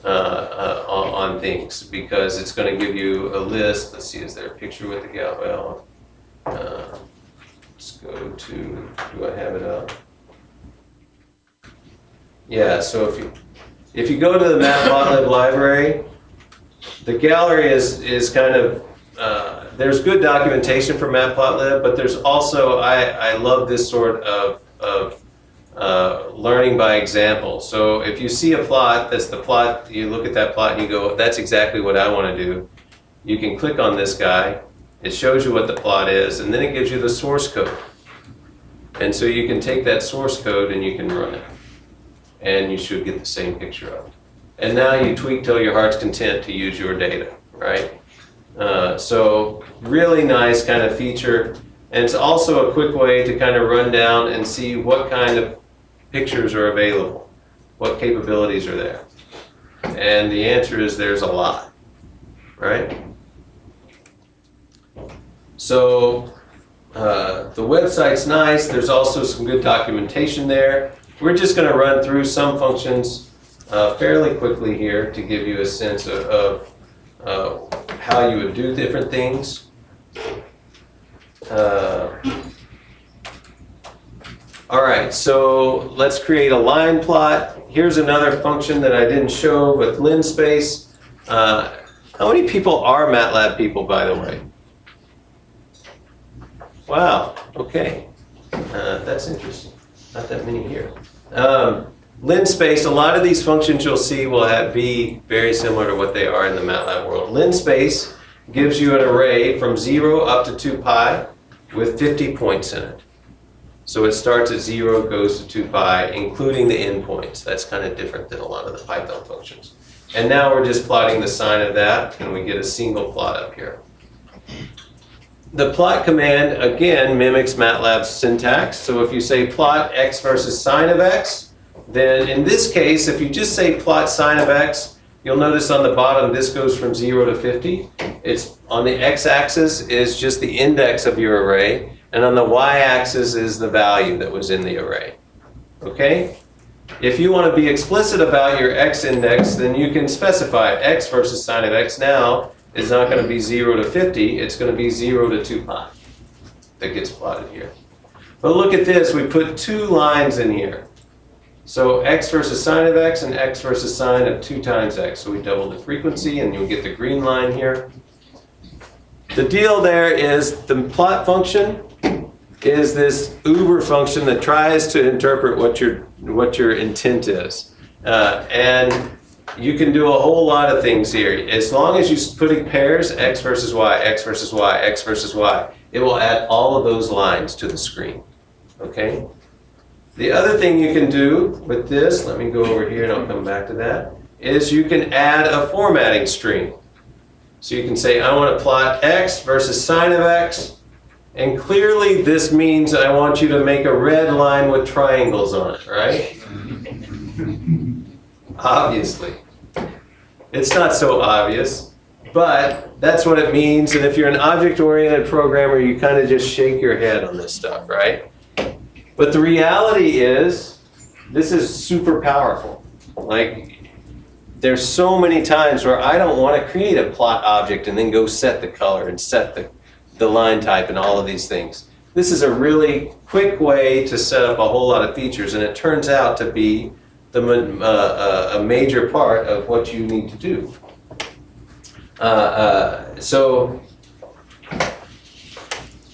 on things, because it's going to give you a list. Let's see, is there a picture with the gallery? Well, let's go to, do I have it up? Yeah, so if you go to the Matplotlib library, the gallery is kind of, there's good documentation for Matplotlib, but there's also, I love this sort of learning by example. So if you see a plot, that's the plot, you look at that plot and you go, that's exactly what I want to do. You can click on this guy, it shows you what the plot is, and then it gives you the source code. And so you can take that source code and you can run it. And you should get the same picture of it. And now you tweak till your heart's content to use your data, right? So really nice kind of feature. And it's also a quick way to kind of run down and see what kind of pictures are available, what capabilities are there. And the answer is there's a lot, right? So the website's nice. There's also some good documentation there. We're just going to run through some functions fairly quickly here to give you a sense of how you would do different things. All right, so let's create a line plot. Here's another function that I didn't show with linspace. How many people are MATLAB people, by the way? Wow, okay. That's interesting. Not that many here. Linspace, a lot of these functions you'll see will be very similar to what they are in the MATLAB world. Linspace gives you an array from 0 up to 2 pi with 50 points in it. So it starts at 0, goes to 2 pi, including the endpoints. That's kind of different than a lot of the Python functions. And now we're just plotting the sine of that, and we get a single plot up here. The plot command, again, mimics MATLAB's syntax. So if you say plot x versus sine of x, then in this case, if you just say plot sine of x, you'll notice on the bottom this goes from 0 to 50. It's on the x-axis is just the index of your array, and on the y-axis is the value that was in the array. Okay? If you want to be explicit about your x-index, then you can specify x versus sine of x now is not going to be 0 to 50, it's going to be 0 to 2 pi that gets plotted here. But look at this, we put 2 lines in here. So x versus sine of x and x versus sine of 2 times x. So we double the frequency and you'll get the green line here. The deal there is the plot function is this uber function that tries to interpret what your intent is. And you can do a whole lot of things here. As long as you're putting pairs, x versus y, x versus y, x versus y, it will add all of those lines to the screen. Okay? The other thing you can do with this, let me go over here and I'll come back to that, is you can add a formatting string. So you can say, I want to plot x versus sine of x, and clearly this means I want you to make a red line with triangles on it, right? Obviously. It's not so obvious, but that's what it means. And if you're an object-oriented programmer, you kind of just shake your head on this stuff, right? But the reality is, this is super powerful. Like, there's so many times where I don't want to create a plot object and then go set the color and set the line type and all of these things. This is a really quick way to set up a whole lot of features, and it turns out to be a major part of what you need to do. So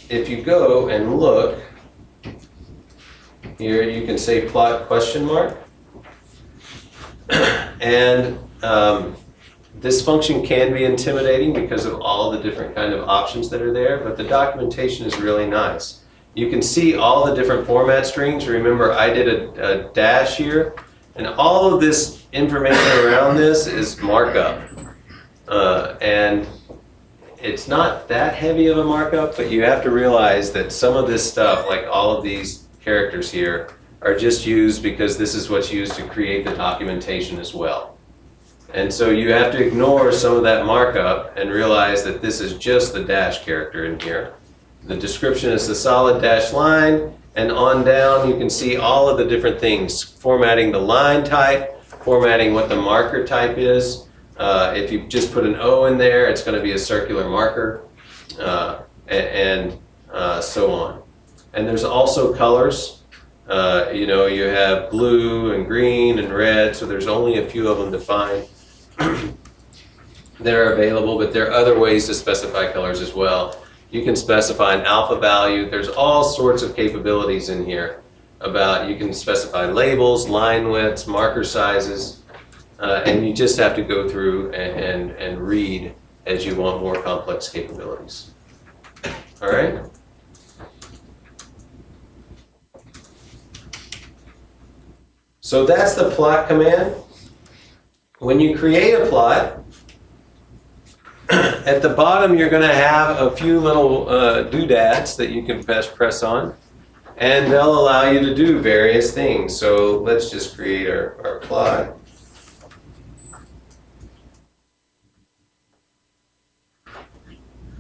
if you go and look, here you can say plot question mark. And this function can be intimidating because of all the different kind of options that are there, but the documentation is really nice. You can see all the different format strings. Remember, I did a dash here, and all of this information around this is markup. And it's not that heavy of a markup, but you have to realize that some of this stuff, like all of these characters here, are just used because this is what's used to create the documentation as well. And so you have to ignore some of that markup and realize that this is just the dash character in here. The description is the solid dash line, and on down you can see all of the different things, formatting the line type, formatting what the marker type is. If you just put an O in there, it's going to be a circular marker, and so on. And there's also colors. You have blue and green and red, so there's only a few of them defined that are available, but there are other ways to specify colors as well. You can specify an alpha value. There's all sorts of capabilities in here about, you can specify labels, line widths, marker sizes, and you just have to go through and read as you want more complex capabilities. All right? So that's the plot command. When you create a plot, at the bottom you're going to have a few little doodads that you can press on, and they'll allow you to do various things. So let's just create our plot.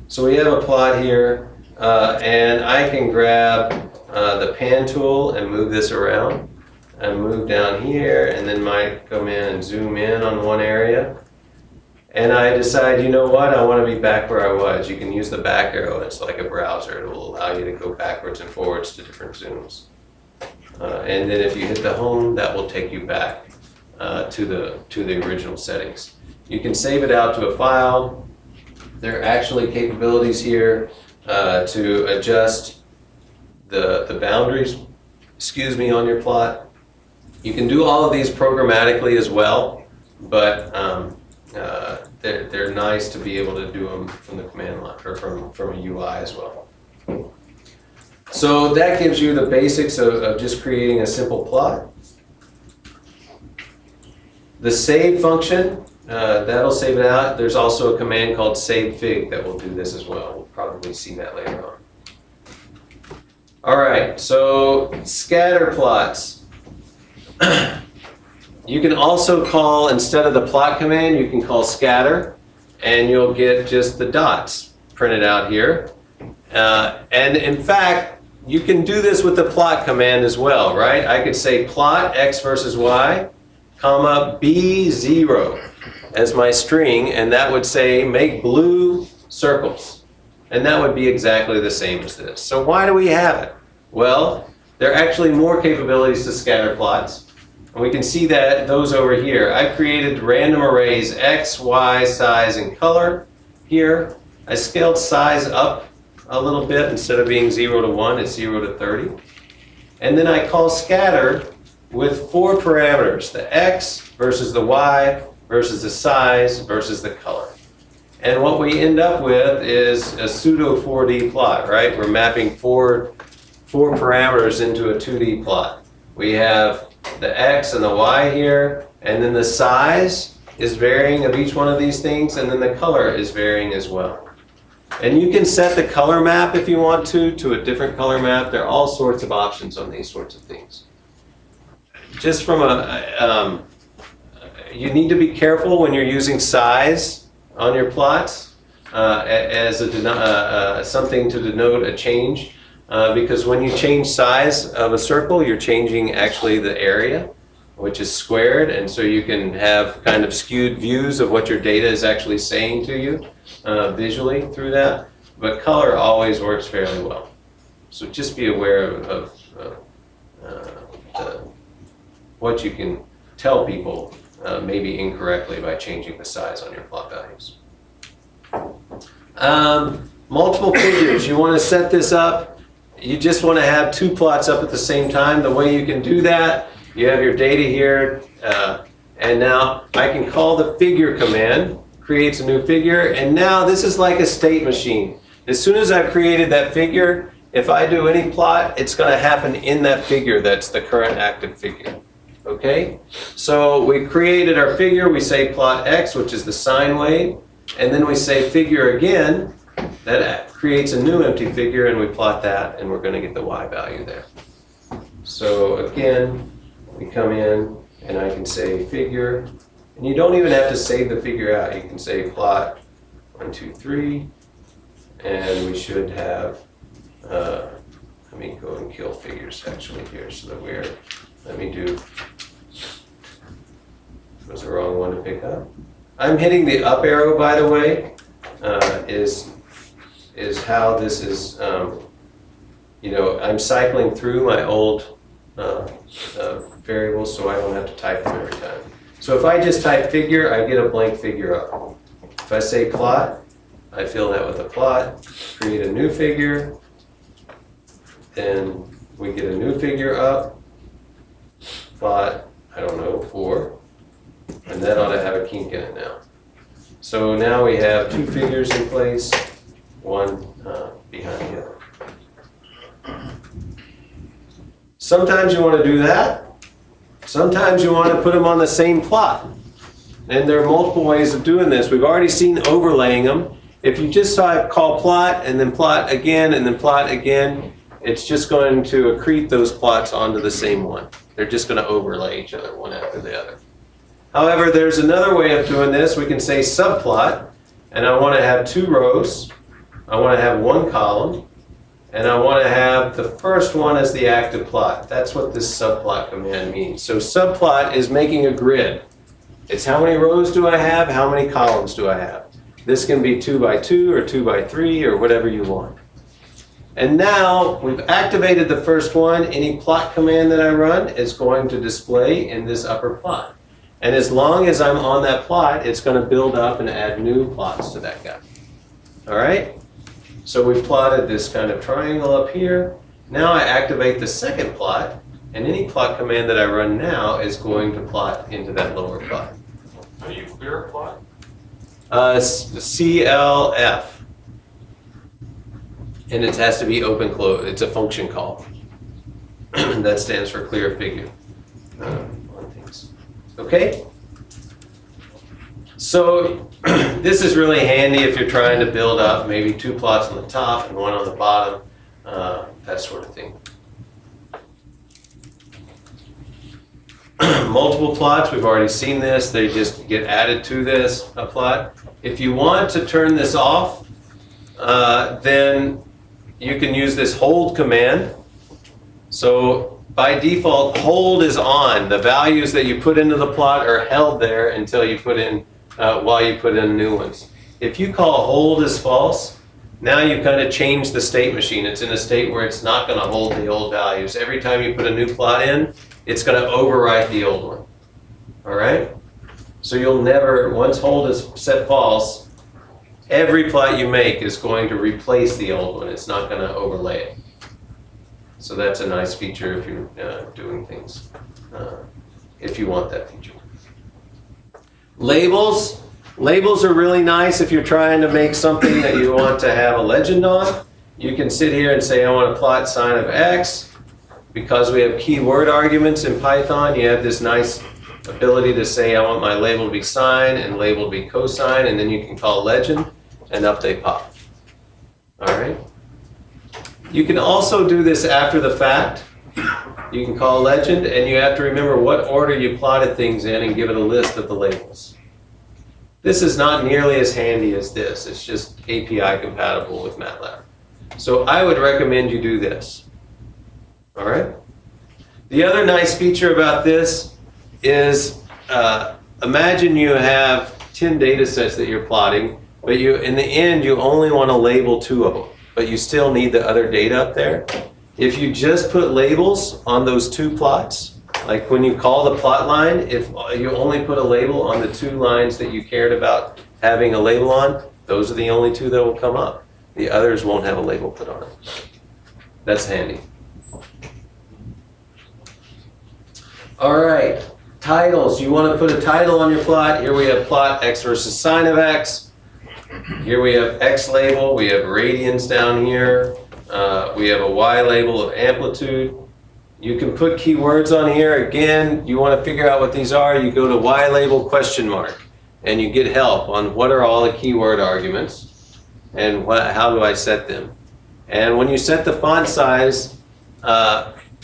So we have a plot here, and I can grab the pan tool and move this around. And move down here, and then might come in and zoom in on one area. And I decide, you know what, I want to be back where I was. You can use the back arrow. It's like a browser. It will allow you to go backwards and forwards to different zooms. And then if you hit the home, that will take you back to the original settings. You can save it out to a file. There are actually capabilities here to adjust the boundaries, on your plot. You can do all of these programmatically as well, but they're nice to be able to do them from the command line or from a UI as well. So that gives you the basics of just creating a simple plot. The save function, that'll save it out. There's also a command called savefig that will do this as well. We'll probably see that later on. All right, so scatter plots. You can also call, instead of the plot command, you can call scatter, and you'll get just the dots printed out here. And in fact, you can do this with the plot command as well, right? I could say plot x versus y, comma b0 as my string, and that would say make blue circles. And that would be exactly the same as this. So why do we have it? Well, there are actually more capabilities to scatter plots. And we can see that those over here. I created random arrays X, Y, size, and color here. I scaled size up a little bit. Instead of being 0 to 1, it's 0 to 30. And then I call scatter with 4 parameters, the X versus the Y versus the size versus the color. And what we end up with is a pseudo 4D plot, right? We're mapping four parameters into a 2D plot. We have the X and the Y here, and then the size is varying of each one of these things, and then the color is varying as well. And you can set the color map if you want to a different color map. There are all sorts of options on these sorts of things. Just from you need to be careful when you're using size on your plots as something to denote a change. Because when you change size of a circle, you're changing actually the area, which is squared, and so you can have kind of skewed views of what your data is actually saying to you visually through that. But color always works fairly well. So just be aware of what you can tell people maybe incorrectly by changing the size on your plot values. multiple figures. You want to set this up. You just want to have two plots up at the same time. The way you can do that, you have your data here, and now I can call the figure command, creates a new figure, and now this is like a state machine. As soon as I've created that figure, if I do any plot, it's going to happen in that figure that's the current active figure. Okay? So we created our figure, we say plot X, which is the sine wave, and then we say figure again, that creates a new empty figure, and we plot that, and we're going to get the Y value there. So again, we come in, and I can say figure, and you don't even have to save the figure out. You can say plot 1, 2, 3, and we should have, let me go and kill figures actually here so that let me do, was the wrong one to pick up. I'm hitting the up arrow, by the way, is how this is, I'm cycling through my old variables so I don't have to type them every time. So if I just type figure, I get a blank figure up. If I say plot, I fill that with a plot, create a new figure, then we get a new figure up, plot, I don't know, 4, and that ought to have a kink in it now. So now we have two figures in place, one behind the other. Sometimes you want to do that. Sometimes you want to put them on the same plot. And there are multiple ways of doing this. We've already seen overlaying them. If you just call plot and then plot again and then plot again, it's just going to accrete those plots onto the same one. They're just going to overlay each other one after the other. However, there's another way of doing this. We can say subplot, and I want to have 2 rows. I want to have 1 column, and I want to have the first one as the active plot. That's what this subplot command means. So subplot is making a grid. It's how many rows do I have, how many columns do I have. This can be 2 by 2 or 2 by 3 or whatever you want. And now we've activated the first one. Any plot command that I run is going to display in this upper plot. And as long as I'm on that plot, it's going to build up and add new plots to that guy. All right? So we plotted this kind of triangle up here. Now I activate the second plot, and any plot command that I run now is going to plot into that lower plot. How do you clear a plot? CLF. And it has to be open close. It's a function call. That stands for clear figure. On things. Okay? So this is really handy if you're trying to build up maybe 2 plots on the top and 1 on the bottom, that sort of thing. Multiple plots, we've already seen this. They just get added to this plot. If you want to turn this off, then you can use this hold command. So by default, hold is on. The values that you put into the plot are held there until you put in, while you put in new ones. If you call hold as false, now you've kind of changed the state machine. It's in a state where it's not going to hold the old values. Every time you put a new plot in, it's going to overwrite the old one. All right? So you'll never, once hold is set false, every plot you make is going to replace the old one. It's not going to overlay it. So that's a nice feature if you're doing things, if you want that feature. Labels. Labels are really nice if you're trying to make something that you want to have a legend on. You can sit here and say, I want to plot sine of x. Because we have keyword arguments in Python, you have this nice ability to say, I want my label to be sine and label to be cosine, and then you can call legend, and up they pop. All right? You can also do this after the fact. You can call legend, and you have to remember what order you plotted things in and give it a list of the labels. This is not nearly as handy as this. It's just API compatible with MATLAB. So I would recommend you do this. All right? The other nice feature about this is imagine you have 10 data sets that you're plotting, but in the end you only want to label 2 of them, but you still need the other data up there. If you just put labels on those 2 plots, like when you call the plot line, if you only put a label on the 2 lines that you cared about having a label on, those are the only 2 that will come up. The others won't have a label put on it. That's handy. All right, titles. You want to put a title on your plot. Here we have plot x versus sine of x. Here we have x label. We have radians down here. We have a y label of amplitude. You can put keywords on here. Again, you want to figure out what these are. You go to y label question mark, and you get help on what are all the keyword arguments and how do I set them. And when you set the font size,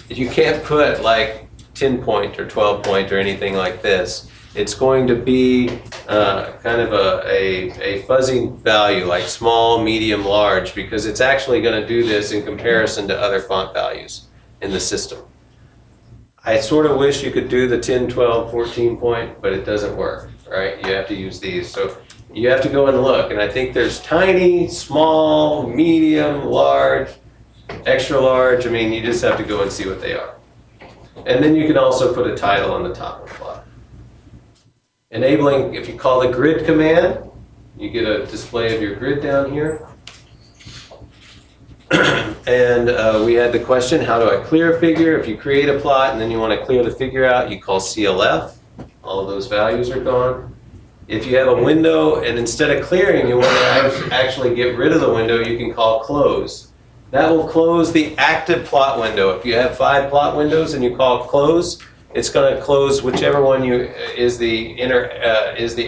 you can't put like 10 point or 12 point or anything like this. It's going to be kind of a fuzzy value, like small, medium, large, because it's actually going to do this in comparison to other font values in the system. I sort of wish you could do the 10, 12, 14 point, but it doesn't work, right? You have to use these. So you have to go and look. And I think there's tiny, small, medium, large, extra large. I mean, you just have to go and see what they are. And then you can also put a title on the top of the plot. Enabling, if you call the grid command, you get a display of your grid down here. And we had the question, how do I clear a figure? If you create a plot and then you want to clear the figure out, you call CLF. All of those values are gone. If you have a window and instead of clearing, you want to actually get rid of the window, you can call close. That will close the active plot window. If you have 5 plot windows and you call close, it's going to close whichever one is the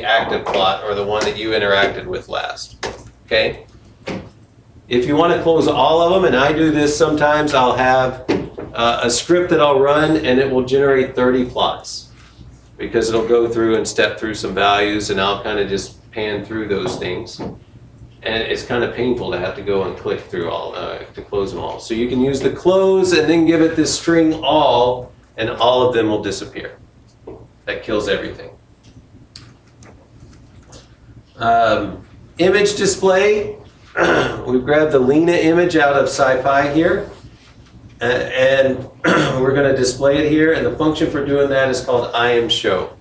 active plot or the one that you interacted with last. Okay? If you want to close all of them, and I do this sometimes, I'll have a script that I'll run and it will generate 30 plots because it'll go through and step through some values and I'll kind of just pan through those things. And it's kind of painful to have to go and click through all to close them all. So you can use the close and then give it this string all, and all of them will disappear. That kills everything. Image display. We've grabbed the Lena image out of SciPy here, and we're going to display it here, and the function for doing that is called IMShow.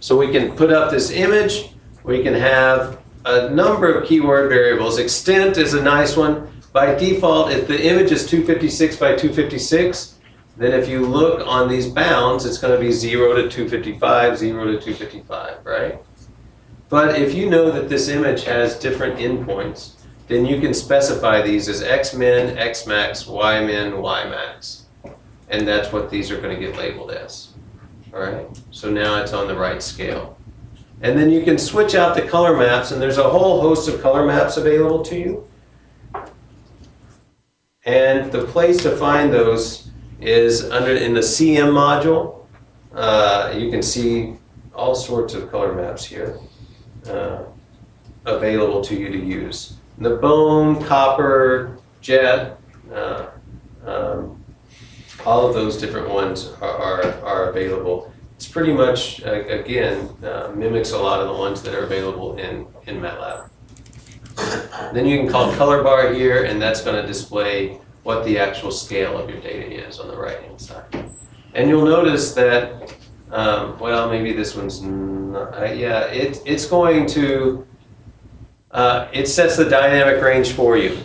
So we can put up this image, we can have a number of keyword variables. Extent is a nice one. By default, if the image is 256 by 256, then if you look on these bounds, it's going to be 0 to 255, 0 to 255, right? But if you know that this image has different endpoints, then you can specify these as xmin, xmax, ymin, ymax. And that's what these are going to get labeled as. All right? So now it's on the right scale. And then you can switch out the color maps, and there's a whole host of color maps available to you. And the place to find those is in the CM module. You can see all sorts of color maps here available to you to use. The bone, copper, jet, all of those different ones are available. It's pretty much, again, mimics a lot of the ones that are available in MATLAB. Then you can call color bar here, and that's going to display what the actual scale of your data is on the right-hand side. And you'll notice that, well, maybe this one's not, yeah, it's going to, it sets the dynamic range for you,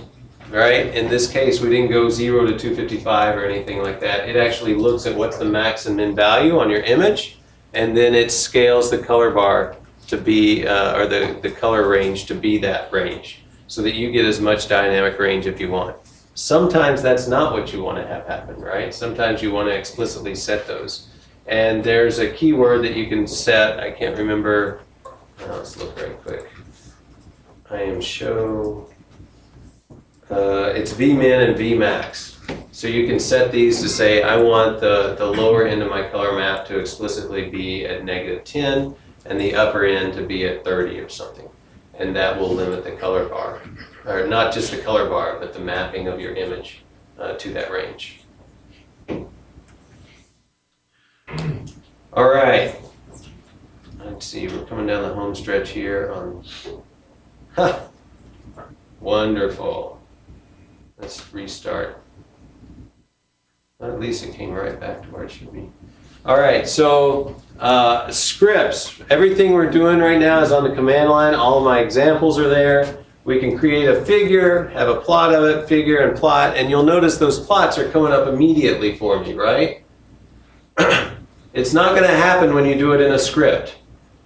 right? In this case, we didn't go 0 to 255 or anything like that. It actually looks at what's the max and min value on your image, and then it scales the color bar to be, or the color range to be that range, so that you get as much dynamic range if you want. Sometimes that's not what you want to have happen, right? Sometimes you want to explicitly set those. And there's a keyword that you can set, I can't remember, let's look very quick. IMShow, it's vmin and vmax. So you can set these to say, I want the lower end of my color map to explicitly be at -10 and the upper end to be at 30 or something. And that will limit the color bar, or not just the color bar, but the mapping of your image to that range. All right. Let's see, we're coming down the home stretch here on, wonderful. Let's restart. At least it came right back to where it should be. All right, so scripts. Everything we're doing right now is on the command line. All of my examples are there. We can create a figure, have a plot of it, figure and plot, and you'll notice those plots are coming up immediately for me, right? It's not going to happen when you do it in a script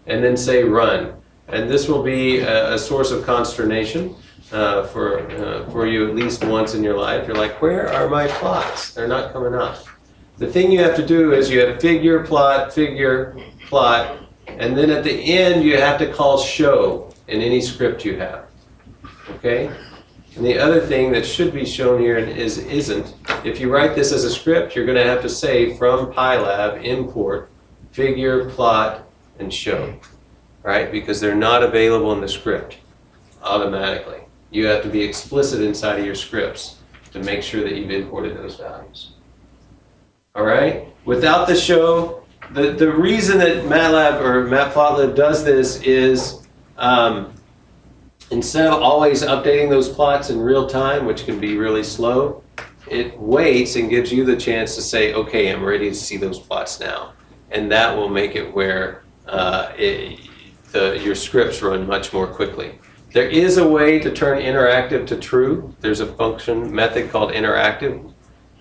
and then say run. And this will be a source of consternation for you at least once in your life. You're like, where are my plots? They're not coming up. The thing you have to do is you have figure, plot, and then at the end you have to call show in any script you have. Okay? And the other thing that should be shown here isn't. If you write this as a script, you're going to have to say from PyLab import figure, plot, and show. Right? Because they're not available in the script automatically. You have to be explicit inside of your scripts to make sure that you've imported those values. All right? Without the show, the reason that MATLAB or Matplotlib does this is instead of always updating those plots in real time, which can be really slow, it waits and gives you the chance to say, okay, I'm ready to see those plots now. And that will make it where your scripts run much more quickly. There is a way to turn interactive to true. There's a function method called interactive.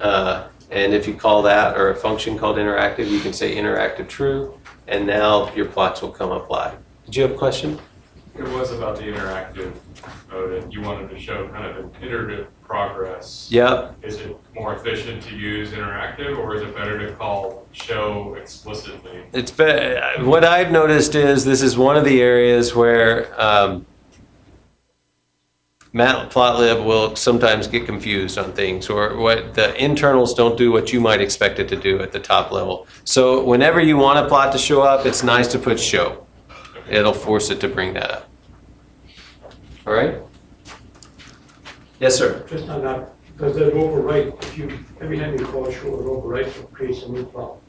And if you call that, or a function called interactive, you can say interactive true, and now your plots will come up live. Did you have a question? It was about the interactive mode, and you wanted to show kind of an iterative progress. Yeah. Is it more efficient to use interactive, or is it better to call show explicitly? What I've noticed is this is one of the areas where Matplotlib will sometimes get confused on things, or what the internals don't do what you might expect it to do at the top level. So whenever you want a plot to show up, it's nice to put show. It'll force it to bring that up. All right? Yes, sir. Just on that, because that overwrite, every time you call show, it overwrites, it creates a new problem.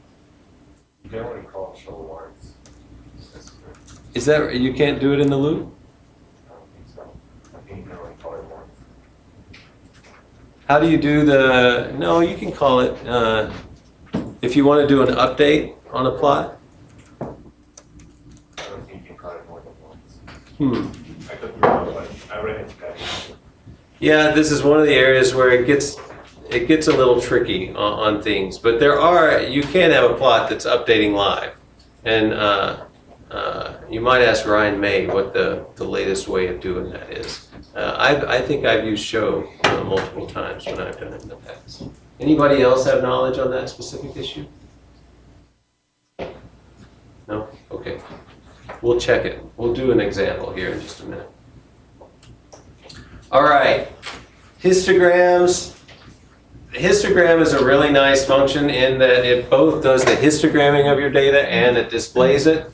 You can only call show once. Is that, you can't do it in the loop? I don't think so. I think you can only call it once. How do you do no, you can call it, if you want to do an update on a plot. I don't think you can call it more than once. I could be wrong, but I read it today. Yeah, this is one of the areas where it gets a little tricky on things. But you can have a plot that's updating live. And you might ask Ryan May what the latest way of doing that is. I think I've used show multiple times when I've done it in the past. Anybody else have knowledge on that specific issue? No? Okay. We'll check it. We'll do an example here in just a minute. All right. Histograms. The histogram is a really nice function in that it both does the histogramming of your data and it displays it.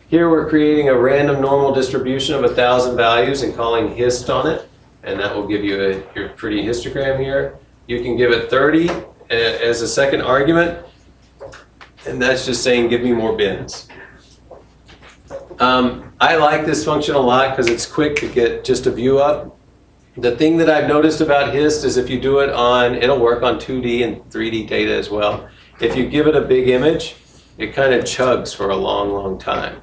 Here we're creating a random normal distribution of 1,000 values and calling hist on it, and that will give you your pretty histogram here. You can give it 30 as a second argument, and that's just saying give me more bins. I like this function a lot because it's quick to get just a view up. The thing that I've noticed about hist is if you do it it'll work on 2D and 3D data as well. If you give it a big image, it kind of chugs for a long, long time.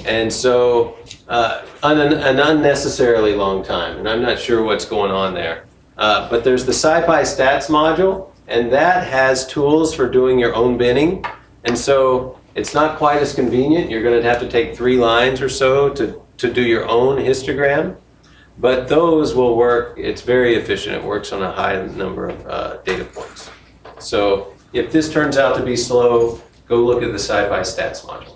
And so, an unnecessarily long time, and I'm not sure what's going on there. But there's the SciPy stats module, and that has tools for doing your own binning. And so, it's not quite as convenient. You're going to have to take 3 lines or so to do your own histogram. But those will work. It's very efficient. It works on a high number of data points. So, if this turns out to be slow, go look at the SciPy stats module.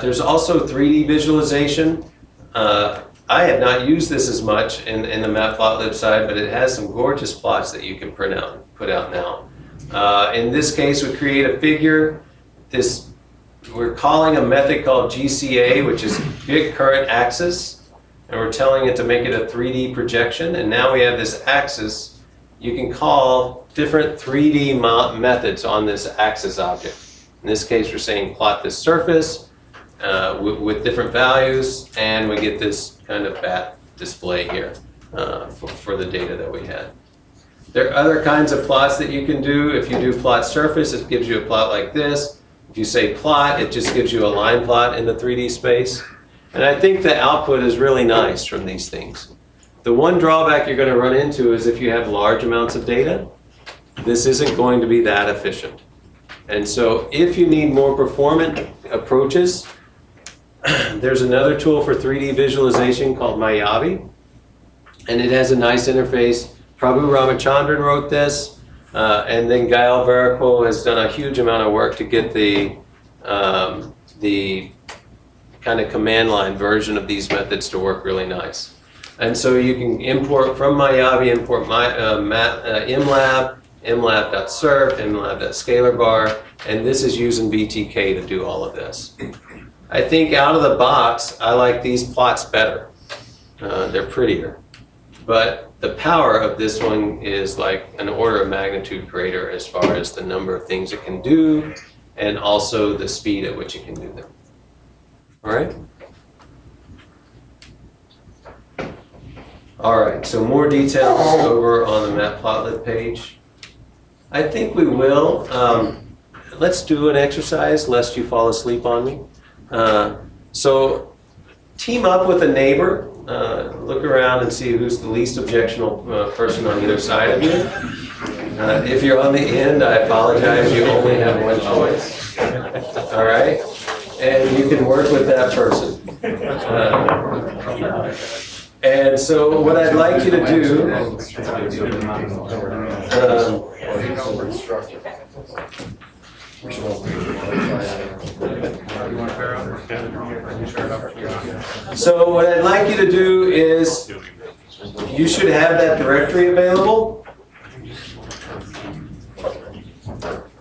There's also 3D visualization. I have not used this as much in the Matplotlib side, but it has some gorgeous plots that you can put out now. In this case, we create a figure. We're calling a method called GCA, which is get current axis, and we're telling it to make it a 3D projection. And now we have this axis. You can call different 3D methods on this axis object. In this case, we're saying plot this surface with different values, and we get this kind of bat display here for the data that we had. There are other kinds of plots that you can do. If you do plot surface, it gives you a plot like this. If you say plot, it just gives you a line plot in the 3D space. And I think the output is really nice from these things. The one drawback you're going to run into is if you have large amounts of data, this isn't going to be that efficient. And so if you need more performant approaches, there's another tool for 3D visualization called Mayavi. And it has a nice interface. Prabhu Ramachandran wrote this, and then Gael Varicol has done a huge amount of work to get the kind of command line version of these methods to work really nice. And so you can import from Mayavi, import MLab, mlab.surf, mlab.scalarbar, and this is using BTK to do all of this. I think out of the box, I like these plots better. They're prettier. But the power of this one is like an order of magnitude greater as far as the number of things it can do and also the speed at which it can do them. All right? All right, so more details over on the Matplotlib page. I think we will. Let's do an exercise lest you fall asleep on me. So team up with a neighbor. Look around and see who's the least objectionable person on either side of you. If you're on the end, I apologize. You only have one choice. All right? And you can work with that person. And so what I'd like you to do, so what I'd like you to do is, you should have that directory available.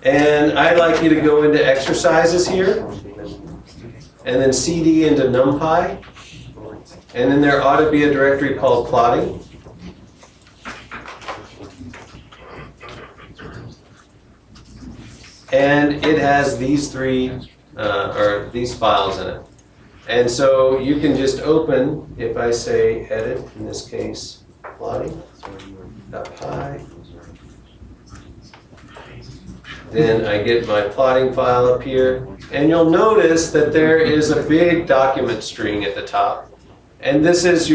And I'd like you to go into exercises here, and then CD into NumPy. And then there ought to be a directory called plotting. And it has these these files in it. And so you can just open, if I say edit, in this case, plotting.py. Then I get my plotting file up here. And you'll notice that there is a big document string at the top. And this is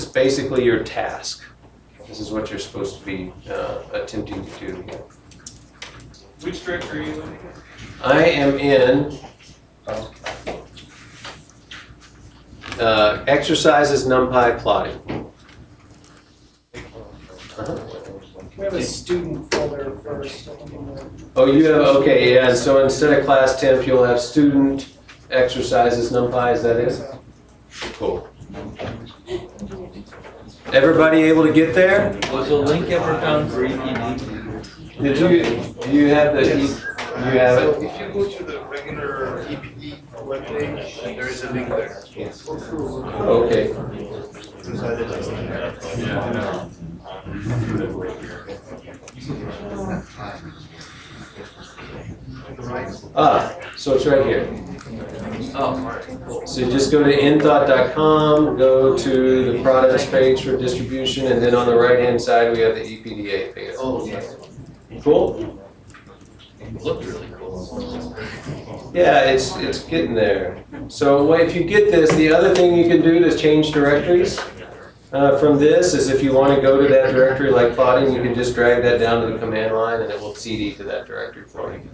basically your task. This is what you're supposed to be attempting to do here. Which directory are you in? I am in exercises NumPy plotting. We have a student folder first. Oh, you have, okay, yeah, and so instead of class temp, you'll have student exercises NumPy, is that it? Cool. Everybody able to get there? Was the link ever found for EPD? Do you have the, you have it? If you go to the regular EPD webpage, there is a link there. Okay. So it's right here. So you just go to inthought.com, go to the products page for distribution, and then on the right-hand side we have the EPDA page. Oh, yeah. Cool? Looked really cool. Yeah, it's getting there. So if you get this, the other thing you can do to change directories from this is if you want to go to that directory like plotting, you can just drag that down to the command line and it will CD to that directory for you.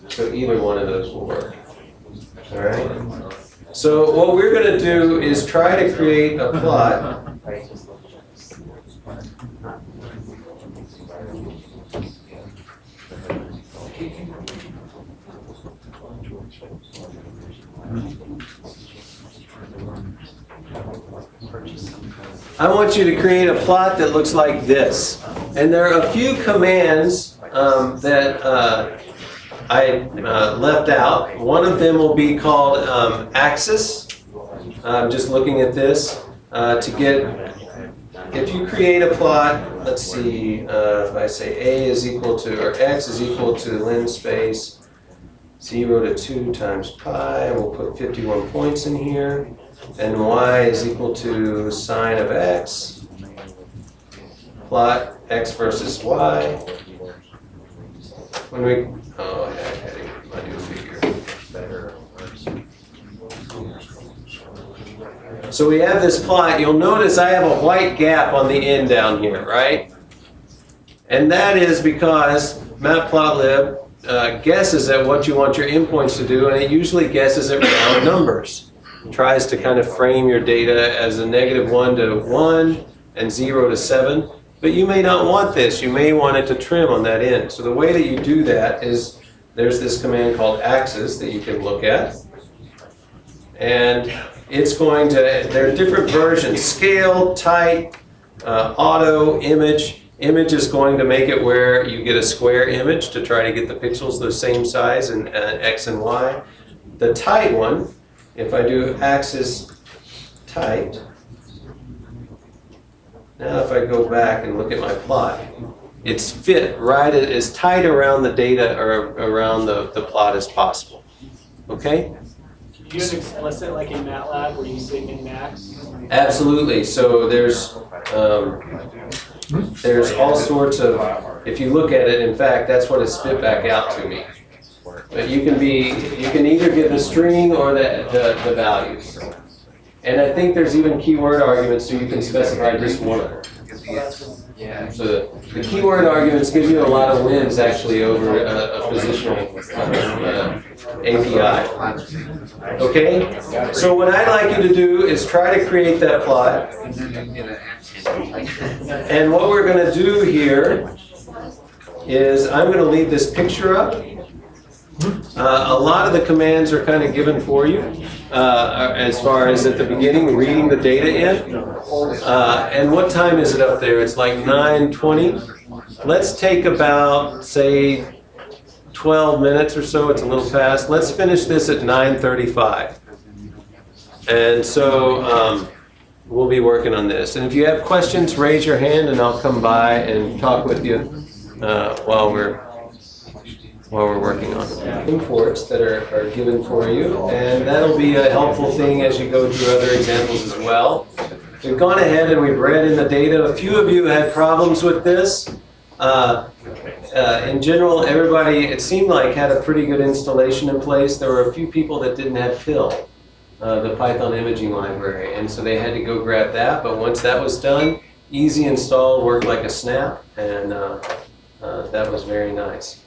So either one of those will work. All right? So what we're going to do is try to create a plot. I want you to create a plot that looks like this. And there are a few commands that I left out. One of them will be called axis. I'm just looking at this to get, if you create a plot, let's see, if I say A is equal to, or X is equal to linspace 0 to 2 times pi, and we'll put 51 points in here. And Y is equal to sine of X, plot X versus Y. When we, oh, I had my new figure. So we have this plot. You'll notice I have a white gap on the end down here, right? And that is because Matplotlib guesses at what you want your endpoints to do, and it usually guesses at round numbers. It tries to kind of frame your data as a -1 to 1 and 0 to 7. But you may not want this. You may want it to trim on that end. So the way that you do that is there's this command called axis that you can look at. And it's going to, there are different versions, scale, type, auto, image. Image is going to make it where you get a square image to try to get the pixels the same size in X and Y. The tight one, if I do axis tight, now if I go back and look at my plot, it's fit right as tight around the data or around the plot as possible. Okay? Do you have explicit like in MATLAB where you say min max? Absolutely. So there's all sorts of, if you look at it, in fact, that's what it spit back out to me. But you can either give the string or the values. And I think there's even keyword arguments, so you can specify just one of them. Yeah. So the keyword arguments give you a lot of wins actually over a positional API. Okay? So what I'd like you to do is try to create that plot. And what we're going to do here is I'm going to leave this picture up. A lot of the commands are kind of given for you as far as at the beginning reading the data in. And what time is it up there? It's like 9:20. Let's take about, say, 12 minutes or so. It's a little past. Let's finish this at 9:35. And so we'll be working on this. And if you have questions, raise your hand and I'll come by and talk with you while we're working on it. Imports that are given for you, and that'll be a helpful thing as you go through other examples as well. We've gone ahead and we've read in the data. A few of you had problems with this. In general, everybody, it seemed like, had a pretty good installation in place. There were a few people that didn't have fill, the Python imaging library, and so they had to go grab that. But once that was done, easy install, worked like a snap, and that was very nice.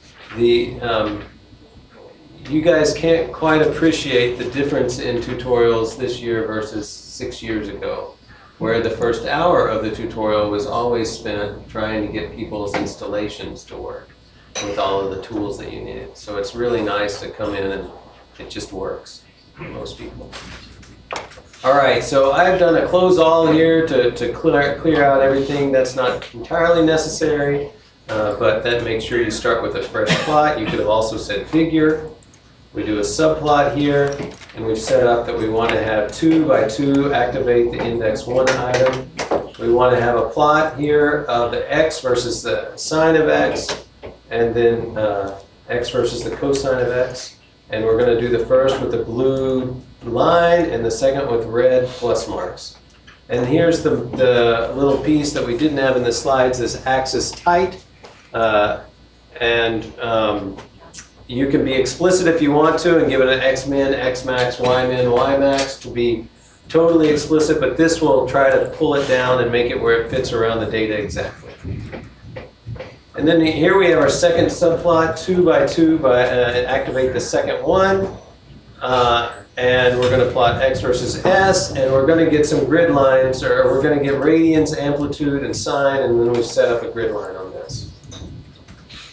You guys can't quite appreciate the difference in tutorials this year versus 6 years ago, where the first hour of the tutorial was always spent trying to get people's installations to work with all of the tools that you needed. So it's really nice to come in and it just works for most people. All right, so I've done a close all here to clear out everything that's not entirely necessary. But then make sure you start with a fresh plot. You could have also said figure. We do a subplot here, and we've set up that we want to have 2 by 2 activate the index 1 item. We want to have a plot here of the x versus the sine of x, and then x versus the cosine of x. And we're going to do the first with the blue line and the second with red plus marks. And here's the little piece that we didn't have in the slides, this axis tight. You can be explicit if you want to and give it an x min, x max, y min, y max to be totally explicit, but this will try to pull it down and make it where it fits around the data exactly. And then here we have our second subplot, 2 by 2 activate the second one. And we're going to plot x versus s, and we're going to get some grid lines, or we're going to get radians, amplitude, and sine, and then we've set up a grid line on this.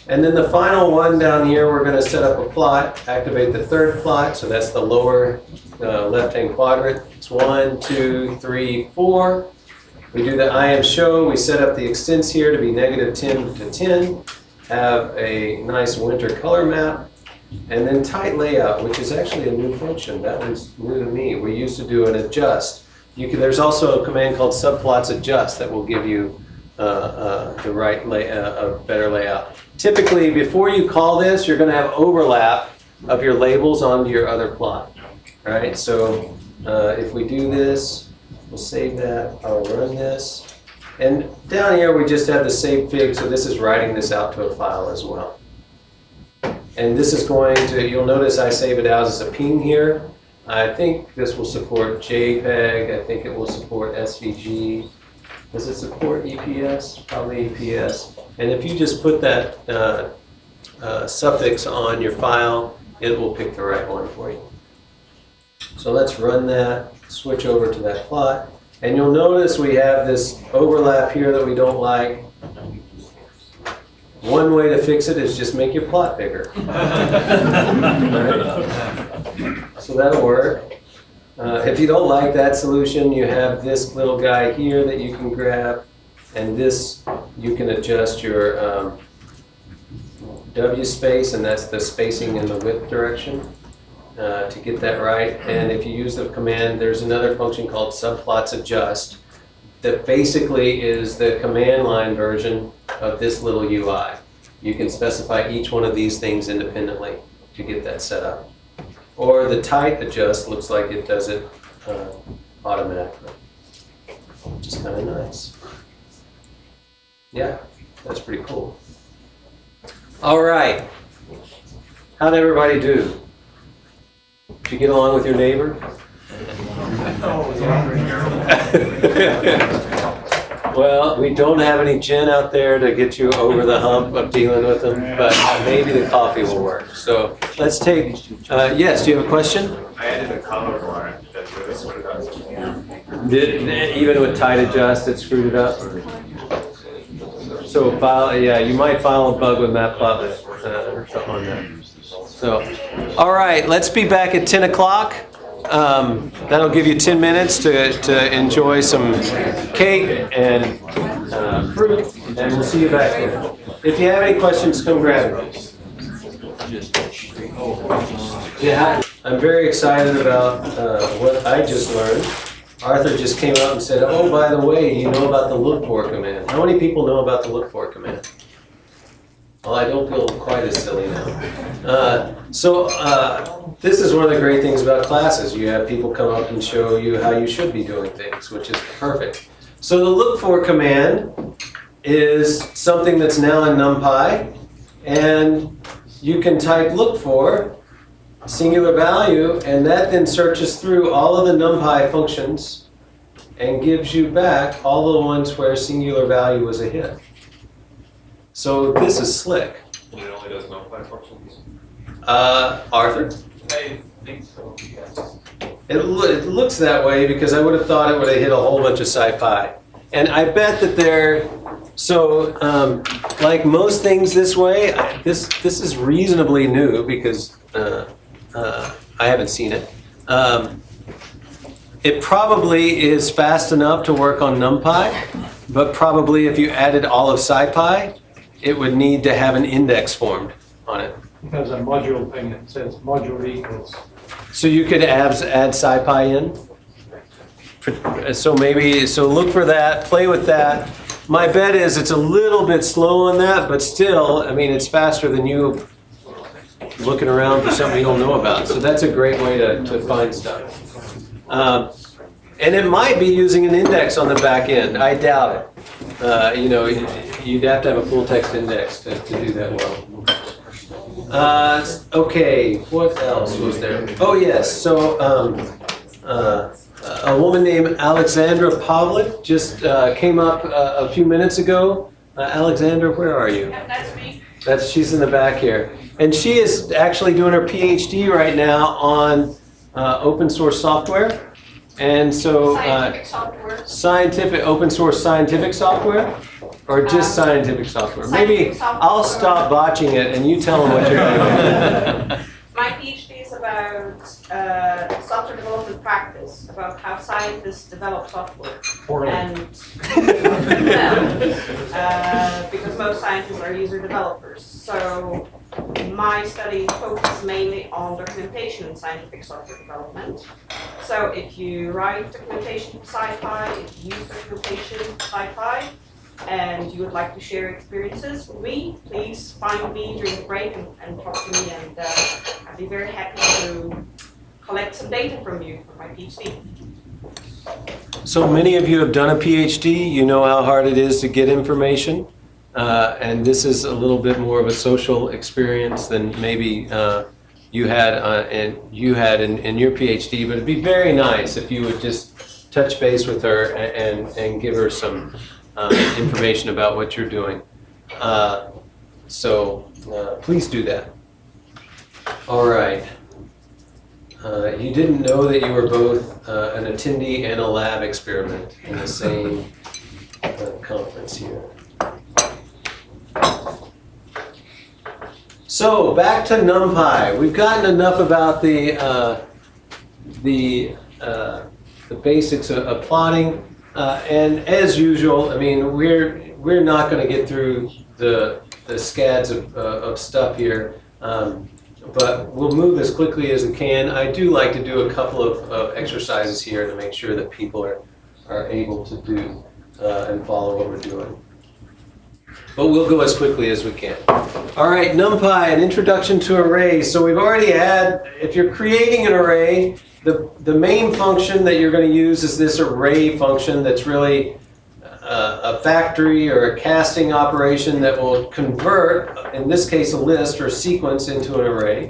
And then the final one down here, we're going to set up a plot, activate the third plot, so that's the lower left-hand quadrant. It's 1, 2, 3, 4. We do the I am show, we set up the extents here to be -10 to 10, have a nice winter color map, and then tight layout, which is actually a new function. That one's new to me. We used to do an adjust. There's also a command called subplots adjust that will give you the right a better layout. Typically, before you call this, you're going to have overlap of your labels onto your other plot. Right? So if we do this, we'll save that. I'll run this. And down here, we just have the save fig, so this is writing this out to a file as well. And this is going to, you'll notice I save it out as a ping here. I think this will support JPEG. I think it will support SVG. Does it support EPS? Probably EPS. And if you just put that suffix on your file, it will pick the right one for you. So let's run that, switch over to that plot. And you'll notice we have this overlap here that we don't like. One way to fix it is just make your plot bigger. Right? So that'll work. If you don't like that solution, you have this little guy here that you can grab, and this, you can adjust your W space, and that's the spacing in the width direction to get that right. And if you use the command, there's another function called subplots adjust that basically is the command line version of this little UI. You can specify each one of these things independently to get that set up. Or the tight adjust looks like it does it automatically, which is kind of nice. Yeah, that's pretty cool. All right, how'd everybody do? Did you get along with your neighbor? Well, we don't have any gin out there to get you over the hump of dealing with them, but maybe the coffee will work. So let's take, yes, do you have a question? I added a color bar that really screwed it up. Even with tight adjust, it screwed it up? So file, yeah, you might file a bug with Matplotlib or something on that. So, all right, let's be back at 10 o'clock. That'll give you 10 minutes to enjoy some cake and fruit, and we'll see you back there. If you have any questions, come grab me. Yeah, I'm very excited about what I just learned. Arthur just came up and said, oh, by the way, you know about the look for command. How many people know about the look for command? Well, I don't feel quite as silly now. This is one of the great things about classes. You have people come up and show you how you should be doing things, which is perfect. So the look for command is something that's now in NumPy, and you can type look for singular value, and that then searches through all of the NumPy functions and gives you back all the ones where singular value was a hit. So this is slick. And it only does NumPy functions? Arthur? I think so, yes. It looks that way because I would have thought it would have hit a whole bunch of SciPy. And I bet that they're, so like most things this way, this is reasonably new because I haven't seen it. It probably is fast enough to work on NumPy, but probably if you added all of SciPy, it would need to have an index formed on it. There's a module thing that says module equals. So you could add SciPy in? So look for that, play with that. My bet is it's a little bit slow on that, but still, I mean, it's faster than you looking around for something you don't know about. So that's a great way to find stuff. And it might be using an index on the back end. I doubt it. You'd have to have a full text index to do that well. Okay, what else was there? Oh yes, so a woman named Alexandra Pavlik just came up a few minutes ago. Alexandra, where are you? That's me. She's in the back here. And she is actually doing her PhD right now on open source software. And so Scientific software. Open source scientific software? Or just scientific software? Maybe Software. I'll stop botching it and you tell them what you're doing. My PhD is about software development practice, about how scientists develop software. And because most scientists are user developers. So my study focuses mainly on documentation in scientific software development. So if you write documentation for SciPy, if you use documentation for SciPy, and you would like to share experiences with me, please find me during the break and talk to me, and I'd be very happy to collect some data from you for my PhD. So many of you have done a PhD, you know how hard it is to get information, and this is a little bit more of a social experience than maybe you had in your PhD, but it'd be very nice if you would just touch base with her and give her some information about what you're doing. So please do that. All right. You didn't know that you were both an attendee and a lab experiment in the same conference here. So back to NumPy. We've gotten enough about the basics of plotting, and as usual, I mean we're not going to get through the scads of stuff here, but we'll move as quickly as we can. I do like to do a couple of exercises here to make sure that people are able to do and follow what we're doing. But we'll go as quickly as we can. All right, NumPy, an introduction to arrays. So we've already had, if you're creating an array, the main function that you're going to use is this array function that's really a factory or a casting operation that will convert, in this case, a list or a sequence into an array.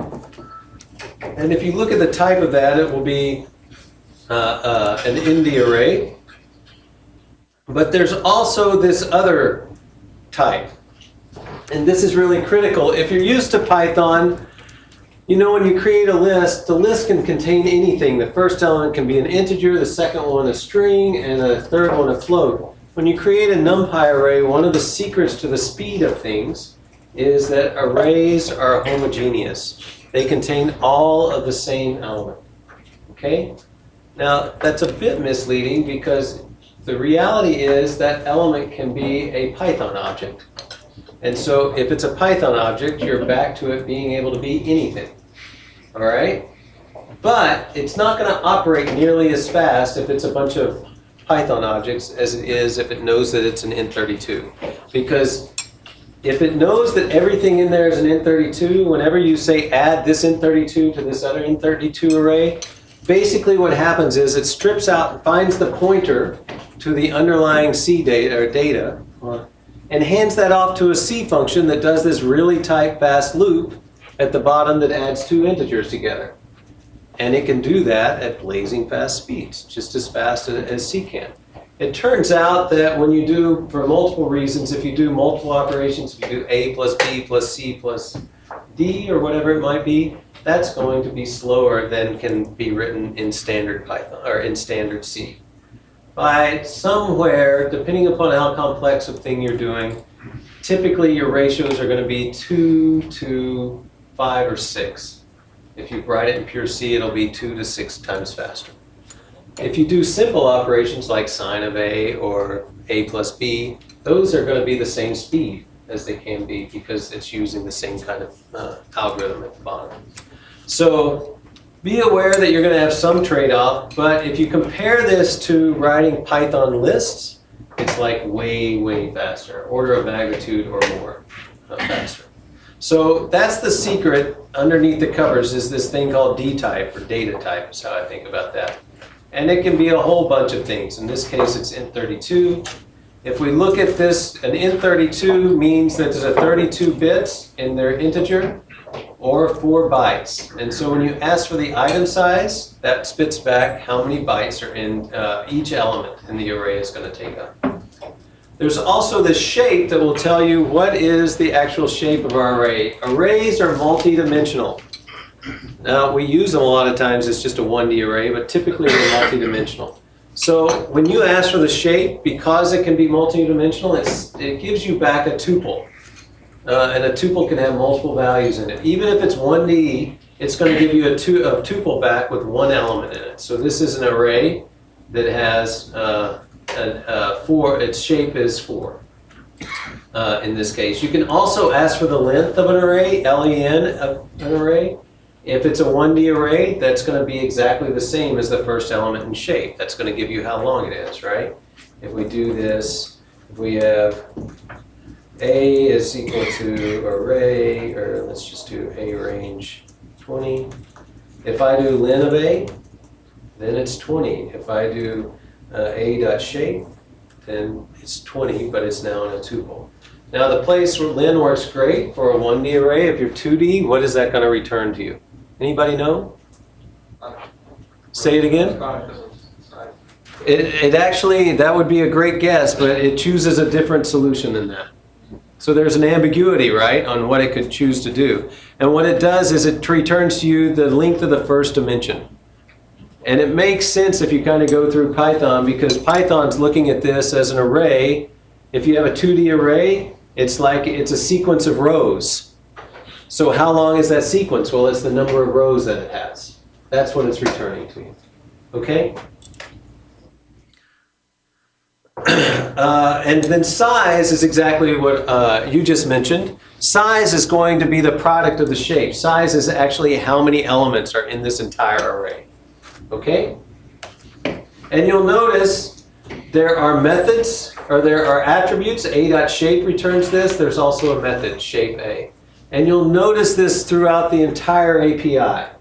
And if you look at the type of that, it will be an indie array. But there's also this other type. And this is really critical. If you're used to Python, you know when you create a list, the list can contain anything. The first element can be an integer, the second one a string, and the third one a float. When you create a NumPy array, one of the secrets to the speed of things is that arrays are homogeneous. They contain all of the same element. Okay? Now, that's a bit misleading because the reality is that element can be a Python object. And so if it's a Python object, you're back to it being able to be anything. All right? But it's not going to operate nearly as fast if it's a bunch of Python objects as it is if it knows that it's an int32. Because if it knows that everything in there is an int32, whenever you say add this int32 to this other int32 array, basically what happens is it strips out and finds the pointer to the underlying C data or data and hands that off to a C function that does this really tight fast loop at the bottom that adds two integers together. And it can do that at blazing fast speeds, just as fast as C can. It turns out that when you do, for multiple reasons, if you do multiple operations, if you do A plus B plus C plus D or whatever it might be, that's going to be slower than can be written in standard Python or in standard C. By somewhere, depending upon how complex a thing you're doing, typically your ratios are going to be 2 to 5 or 6. If you write it in pure C, it'll be 2 to 6 times faster. If you do simple operations like sine of A or A plus B, those are going to be the same speed as they can be because it's using the same kind of algorithm at the bottom. So be aware that you're going to have some trade-off, but if you compare this to writing Python lists, it's like way, way faster, order of magnitude or more faster. So that's the secret underneath the covers is this thing called D-type or data type is how I think about that. And it can be a whole bunch of things. In this case, it's int32. If we look at this, an int32 means that there's a 32 bits in their integer or 4 bytes. And so when you ask for the item size, that spits back how many bytes are in each element in the array is going to take up. There's also this shape that will tell you what is the actual shape of our array. Arrays are multi-dimensional. Now, we use them a lot of times as just a 1D array, but typically they're multi-dimensional. So when you ask for the shape, because it can be multi-dimensional, it gives you back a tuple. And a tuple can have multiple values in it. Even if it's 1D, it's going to give you a tuple back with one element in it. So this is an array that has 4, its shape is 4 in this case. You can also ask for the length of an array, len of an array. If it's a 1D array, that's going to be exactly the same as the first element in shape. That's going to give you how long it is, right? If we do this, if we have A is equal to array, or let's just do A range 20. If I do len of A, then it's 20. If I do A.shape, then it's 20, but it's now in a tuple. Now the place where len works great for a 1D array. If you're 2D, what is that going to return to you? Anybody know? Say it again. It actually, that would be a great guess, but it chooses a different solution than that. So there's an ambiguity, right, on what it could choose to do. And what it does is it returns to you the length of the first dimension. And it makes sense if you kind of go through Python, because Python's looking at this as an array. If you have a 2D array, it's like it's a sequence of rows. So how long is that sequence? Well, it's the number of rows that it has. That's what it's returning to you. Okay? And then size is exactly what you just mentioned. Size is going to be the product of the shape. Size is actually how many elements are in this entire array. Okay? And you'll notice there are methods, or there are attributes. A.shape returns this. There's also a method, shape A. And you'll notice this throughout the entire API.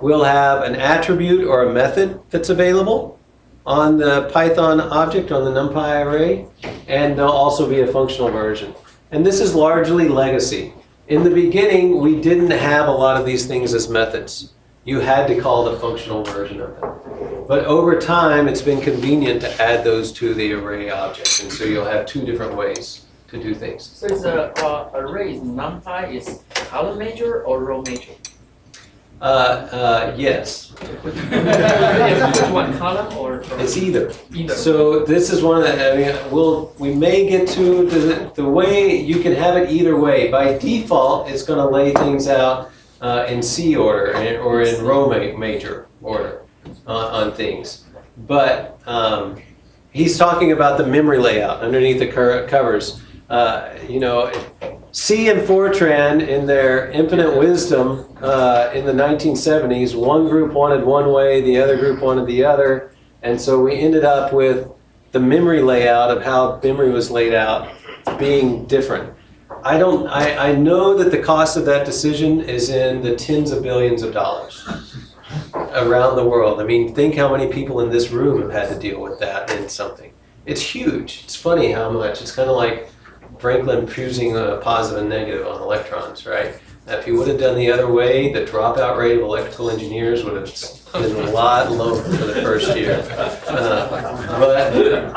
We'll have an attribute or a method that's available on the Python object, on the NumPy array, and there'll also be a functional version. And this is largely legacy. In the beginning, we didn't have a lot of these things as methods. You had to call the functional version of them. But over time, it's been convenient to add those to the array object, and so you'll have two different ways to do things. So is the array is NumPy is column major or row major? Yes. It's just one column or? It's either. Either. So this is one of the, I mean, we may get to the way you can have it either way. By default, it's going to lay things out in C order or in row major order on things. But he's talking about the memory layout underneath the covers. You know, C and Fortran, in their infinite wisdom in the 1970s, one group wanted one way, the other group wanted the other, and so we ended up with the memory layout of how memory was laid out being different. I know that the cost of that decision is in the tens of billions of dollars around the world. I mean, think how many people in this room have had to deal with that in something. It's huge. It's funny how much. It's kind of like Franklin fusing a positive and negative on electrons, right? Now, if he would have done the other way, the dropout rate of electrical engineers would have been a lot lower for the first year. But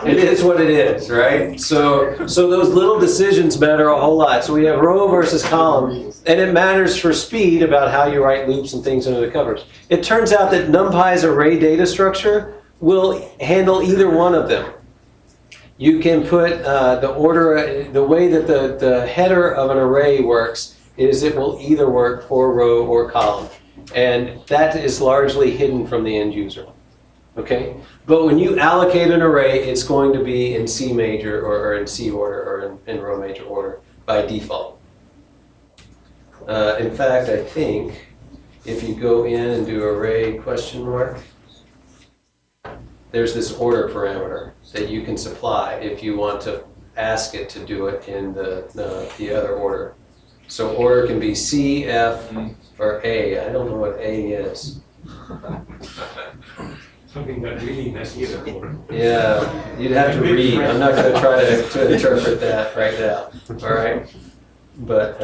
it is what it is, right? So those little decisions matter a whole lot. So we have row versus column, and it matters for speed about how you write loops and things under the covers. It turns out that NumPy's array data structure will handle either one of them. You can put the order, the way that the header of an array works is it will either work for row or column. And that is largely hidden from the end user. Okay? But when you allocate an array, it's going to be in C major or in C order or in row major order by default. In fact, I think if you go in and do array question mark, there's this order parameter that you can supply if you want to ask it to do it in the other order. So order can be C, F, or A. I don't know what A is. Something that really messy is order. Yeah, you'd have to read. I'm not going to try to interpret that right now. All right? But,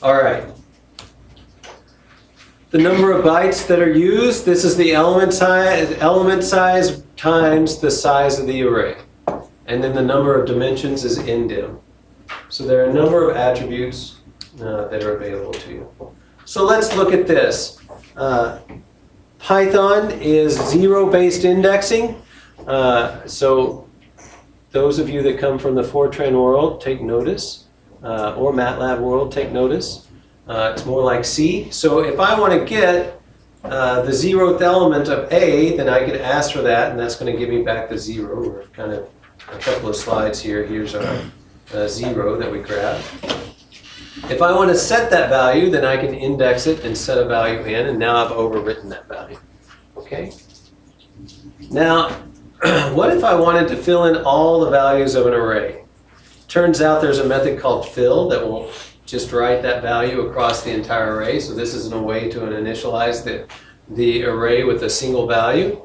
all right. The number of bytes that are used, this is the element size times the size of the array. And then the number of dimensions is indim. So there are a number of attributes that are available to you. So let's look at this. Python is zero-based indexing. So those of you that come from the Fortran world, take notice. Or MATLAB world, take notice. It's more like C. So if I want to get the 0th element of A, then I can ask for that, and that's going to give me back the 0. We're kind of a couple of slides here. Here's our 0 that we grabbed. If I want to set that value, then I can index it and set a value in, and now I've overwritten that value. Okay? Now, what if I wanted to fill in all the values of an array? Turns out there's a method called fill that will just write that value across the entire array. So this is a way to initialize the array with a single value.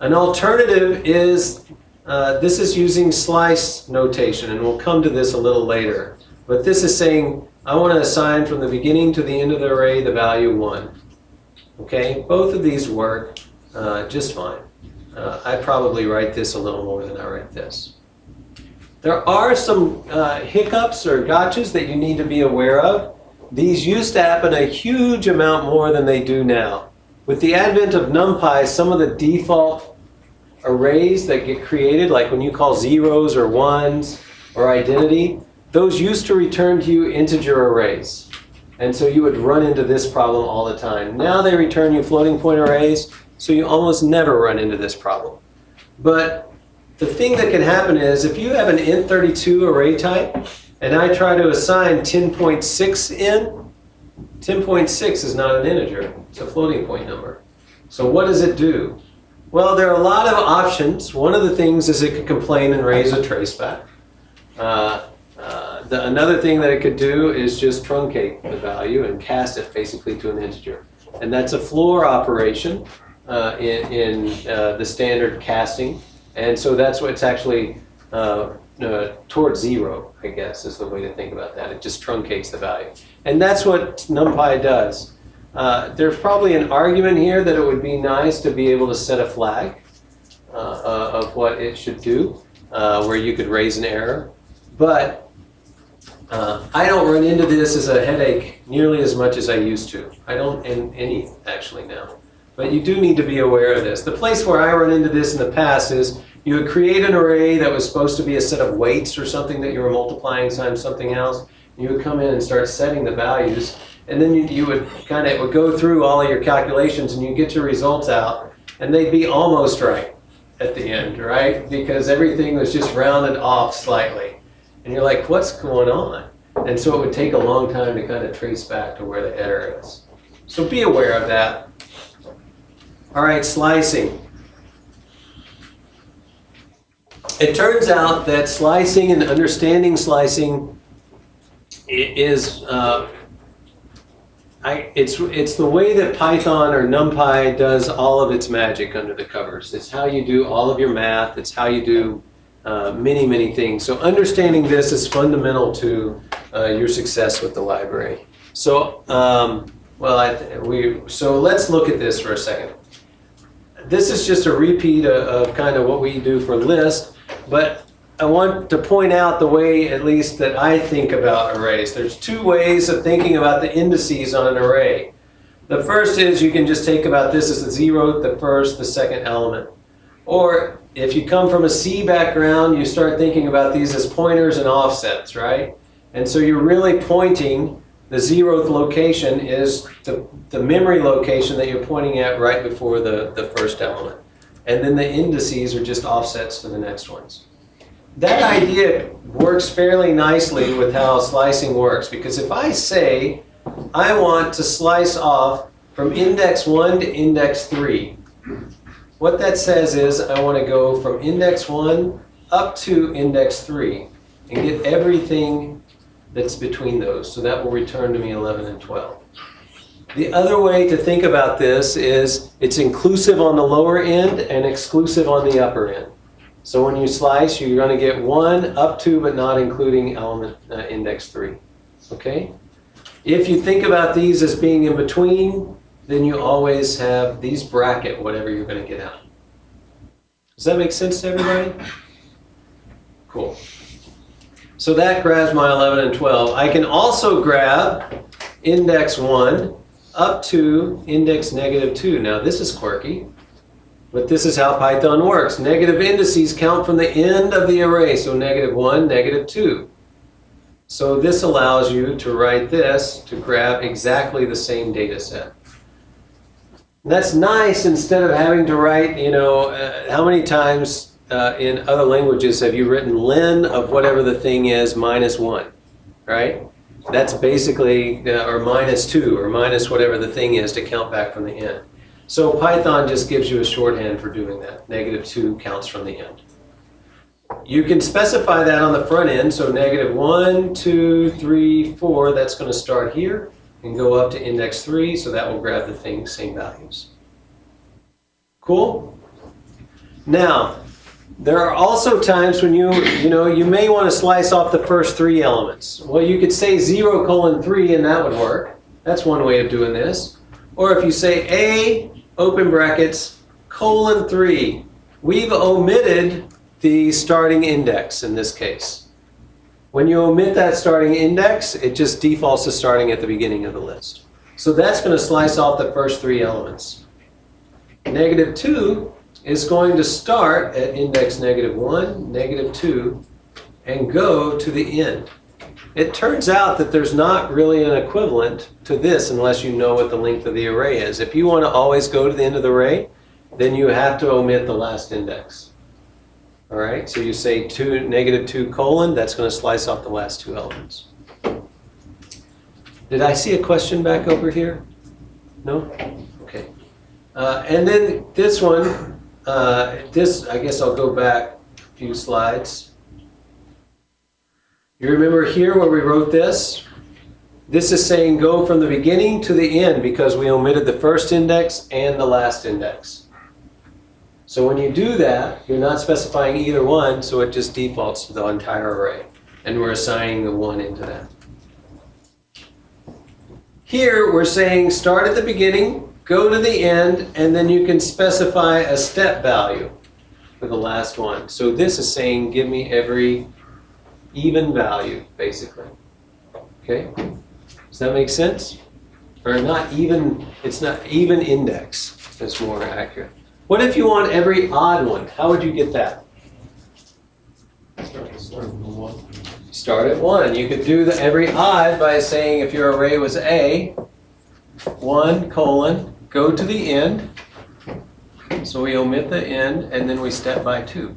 An alternative is, this is using slice notation, and we'll come to this a little later. But this is saying I want to assign from the beginning to the end of the array the value 1. Okay, both of these work just fine. I probably write this a little more than I write this. There are some hiccups or gotchas that you need to be aware of. These used to happen a huge amount more than they do now. With the advent of NumPy, some of the default arrays that get created, like when you call zeros or ones or identity, those used to return to you integer arrays. And so you would run into this problem all the time. Now they return you floating point arrays, so you almost never run into this problem. But the thing that can happen is if you have an int32 array type, and I try to assign 10.6 in, 10.6 is not an integer, it's a floating point number. So what does it do? Well, there are a lot of options. One of the things is it could complain and raise a traceback. Another thing that it could do is just truncate the value and cast it basically to an integer. And that's a floor operation in the standard casting. And so that's what it's actually towards 0, I guess, is the way to think about that. It just truncates the value. And that's what NumPy does. There's probably an argument here that it would be nice to be able to set a flag of what it should do, where you could raise an error. But I don't run into this as a headache nearly as much as I used to. I don't in any actually now. But you do need to be aware of this. The place where I run into this in the past is you would create an array that was supposed to be a set of weights or something that you were multiplying times something else. You would come in and start setting the values, and then you would it would go through all of your calculations and you get your results out, and they'd be almost right at the end, right? Because everything was just rounded off slightly. And you're like, what's going on? And so it would take a long time to kind of trace back to where the error is. So be aware of that. All right, slicing. It turns out that slicing and understanding slicing is it's the way that Python or NumPy does all of its magic under the covers. It's how you do all of your math. It's how you do many, many things. So understanding this is fundamental to your success with the library. So, so let's look at this for a second. This is just a repeat of kind of what we do for list, but I want to point out the way, at least, that I think about arrays. There's two ways of thinking about the indices on an array. The first is you can just take about this as the 0th, the first, the second element. Or if you come from a C background, you start thinking about these as pointers and offsets, right? And so you're really pointing, the 0th location is the memory location that you're pointing at right before the first element. And then the indices are just offsets to the next ones. That idea works fairly nicely with how slicing works, because if I say I want to slice off from index 1 to index 3, what that says is I want to go from index 1 up to index 3 and get everything that's between those. So that will return to me 11 and 12. The other way to think about this is it's inclusive on the lower end and exclusive on the upper end. So when you slice, you're going to get 1 up to, but not including element index 3. Okay? If you think about these as being in between, then you always have these bracket whatever you're going to get out. Does that make sense to everybody? Cool. So that grabs my 11 and 12. I can also grab index 1 up to index -2. Now this is quirky, but this is how Python works. Negative indices count from the end of the array, so -1, -2. So this allows you to write this to grab exactly the same data set. And that's nice instead of having to write, how many times in other languages have you written len of whatever the thing is -1, right? That's basically, or -2, or minus whatever the thing is to count back from the end. So Python just gives you a shorthand for doing that. -2 counts from the end. You can specify that on the front end, so -1, 2, 3, 4, that's going to start here and go up to index 3, so that will grab the same values. Cool? Now, There are also times when you may want to slice off the first 3 elements. Well, you could say 0:3 and that would work. That's one way of doing this. Or if you say A, open brackets, :3, we've omitted the starting index in this case. When you omit that starting index, it just defaults to starting at the beginning of the list. So that's going to slice off the first 3 elements. -2 is going to start at index -1, -2, and go to the end. It turns out that there's not really an equivalent to this unless you know what the length of the array is. If you want to always go to the end of the array, then you have to omit the last index. All right, so you say -2:: that's going to slice off the last 2 elements. Did I see a question back over here? No? Okay. And then this one, I guess I'll go back a few slides. You remember here where we wrote this? This is saying go from the beginning to the end because we omitted the first index and the last index. So when you do that, you're not specifying either one, so it just defaults to the entire array. And we're assigning the 1 into that. Here, we're saying start at the beginning, go to the end, and then you can specify a step value for the last one. So this is saying give me every even value, basically. Okay? Does that make sense? Or not even, it's not even index, it's more accurate. What if you want every odd one? How would you get that? Start at 1. You could do every odd by saying if your array was A, 1:: go to the end. So we omit the end and then we step by 2.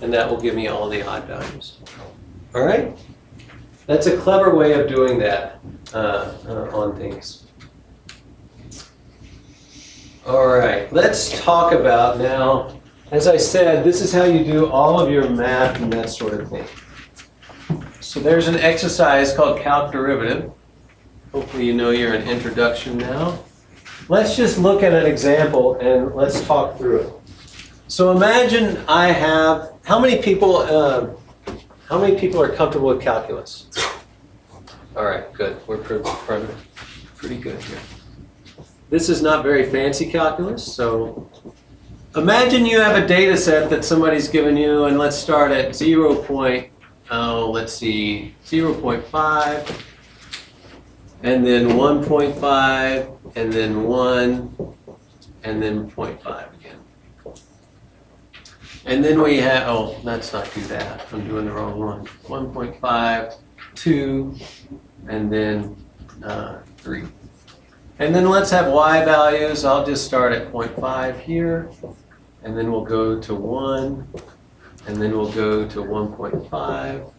And that will give me all the odd values. All right? That's a clever way of doing that on things. All right, let's talk about now, as I said, this is how you do all of your math and that sort of thing. So there's an exercise called calc derivative. Hopefully you know you're in introduction now. Let's just look at an example and let's talk through it. So imagine I have, how many people are comfortable with calculus? All right, good, we're pretty good here. This is not very fancy calculus, so imagine you have a data set that somebody's given you, and let's start at 0.5, and then 1.5, and then 1, and then 0.5 again. And then we have, oh, let's not do that, I'm doing the wrong one. 1.5, 2, and then 3. And then let's have y values. I'll just start at 0.5 here, and then we'll go to 1, and then we'll go to 1.5,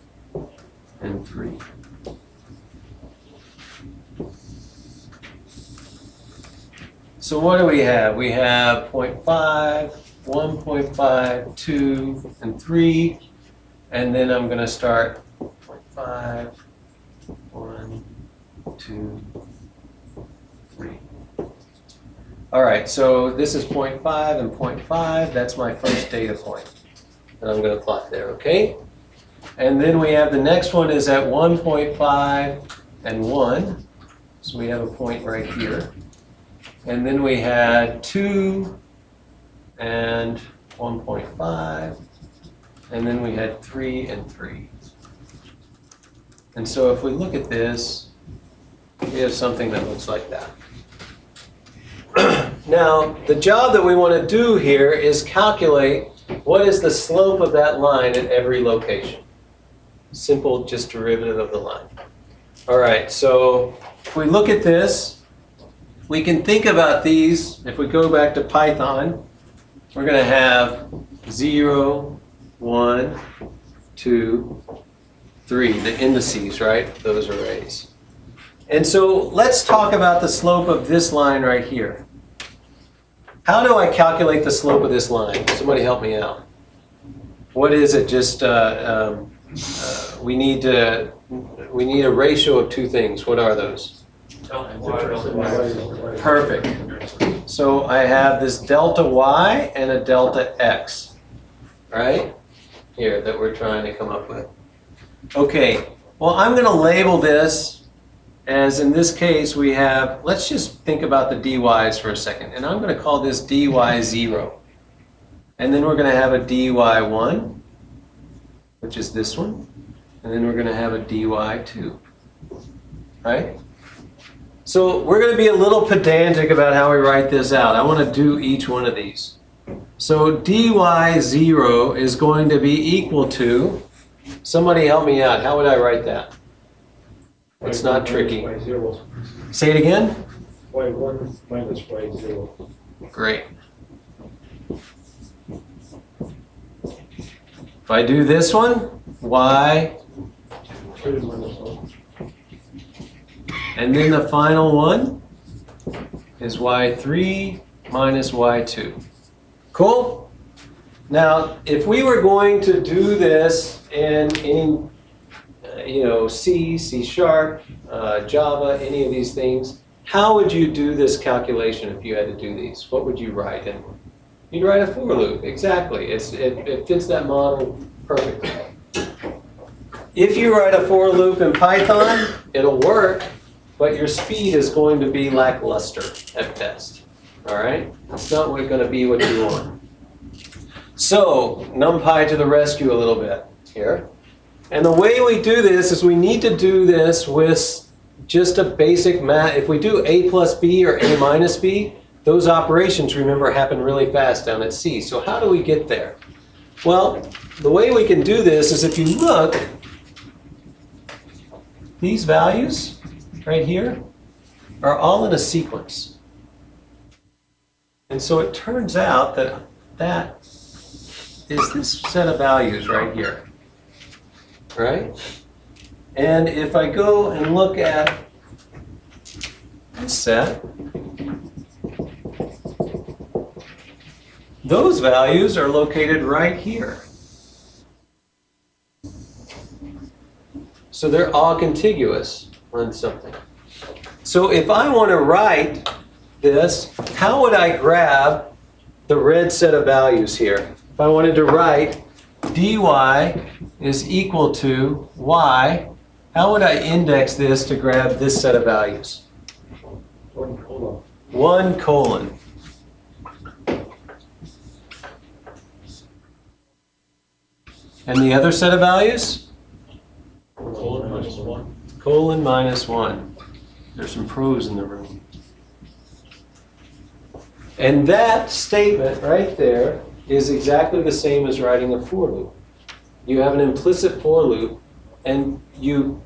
and 3. So what do we have? We have 0.5, 1.5, 2, and 3, and then I'm going to start 0.5, 1, 2, 3. All right, so this is 0.5 and 0.5. That's my first data point that I'm going to plot there, okay? And then we have the next one is at 1.5 and 1. So we have a point right here. And then we had 2 and 1.5. And then we had 3 and 3. And so if we look at this, we have something that looks like that. Now, the job that we want to do here is calculate what is the slope of that line at every location. Simple, just derivative of the line. All right, so if we look at this, we can think about these. If we go back to Python, we're going to have 0, 1, 2, 3, the indices, right? Those arrays. And so let's talk about the slope of this line right here. How do I calculate the slope of this line? Somebody help me out. What is it? Just we need a ratio of 2 things. What are those? Perfect. So I have this delta y and a delta x. right? Here, that we're trying to come up with. Okay, well, I'm going to label this as, in this case, we have, let's just think about the dy's for a second. And I'm going to call this dy0. And then we're going to have a dy1, which is this one. And then we're going to have a dy2, right? So we're going to be a little pedantic about how we write this out. I want to do each one of these. So dy0 is going to be equal to, somebody help me out, how would I write that? It's not tricky. Y0. Say it again? Y1 minus Y0. Great. If I do this one, y, 3 minus 1. and then the final one is y3 minus y2. Cool? Now, if we were going to do this in any, C, C sharp, Java, any of these things, how would you do this calculation if you had to do these? What would you write in? You'd write a for loop, exactly. It fits that model perfectly. If you write a for loop in Python, it'll work, but your speed is going to be lackluster at best. All right? It's not going to be what you want. So, NumPy to the rescue a little bit here. And the way we do this is we need to do this with just a basic math. If we do a plus b or a minus b, those operations, remember, happen really fast down at C. So how do we get there? Well, the way we can do this is if you look, these values right here are all in a sequence. And so it turns out that that is this set of values right here, right? And if I go and look at this set, those values are located right here. So they're all contiguous on something. So if I want to write this, how would I grab the red set of values here? If I wanted to write dy is equal to y, how would I index this to grab this set of values? 1 colon. 1 colon. And the other set of values? Colon minus 1. Colon minus 1. There's some pros in the room. And that statement right there is exactly the same as writing a for loop. You have an implicit for loop, and you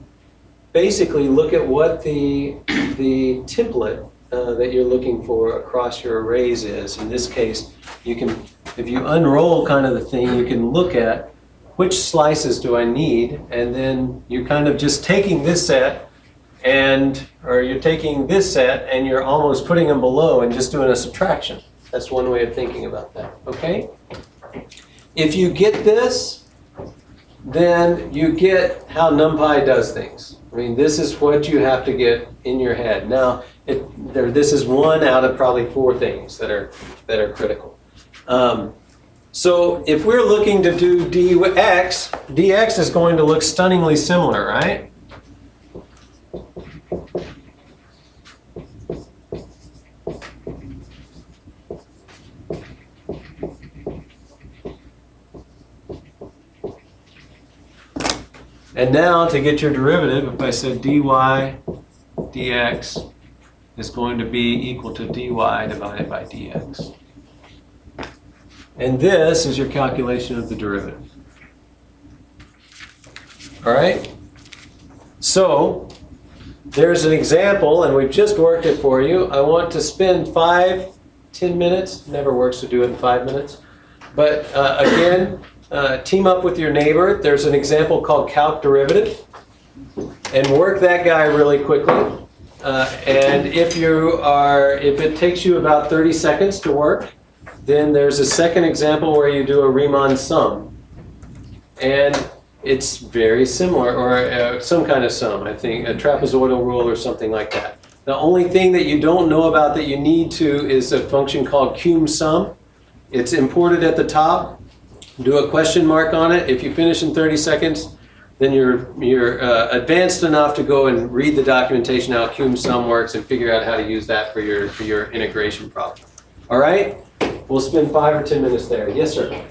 basically look at what the template that you're looking for across your arrays is. In this case, you can, if you unroll kind of the thing, you can look at which slices do I need, and then you're kind of just taking this set or you're taking this set and you're almost putting them below and just doing a subtraction. That's one way of thinking about that, okay? If you get this, then you get how NumPy does things. I mean, this is what you have to get in your head. Now, this is one out of probably 4 things that are critical. So if we're looking to do dx is going to look stunningly similar, right? And now to get your derivative, if I said dy dx is going to be equal to dy divided by dx. And this is your calculation of the derivative. All right? So there's an example, and we've just worked it for you. I want to spend 5-10 minutes. Never works to do it in 5 minutes. But again, team up with your neighbor. There's an example called calc derivative. And work that guy really quickly. And if it takes you about 30 seconds to work, then there's a second example where you do a Riemann sum. And it's very similar, or some kind of sum, I think, a trapezoidal rule or something like that. The only thing that you don't know about that you need to is a function called cum sum. It's imported at the top. do a question mark on it. If you finish in 30 seconds, then you're advanced enough to go and read the documentation how cum-sum works and figure out how to use that for your integration problem. All right? We'll spend 5 or 10 minutes there. Yes, sir.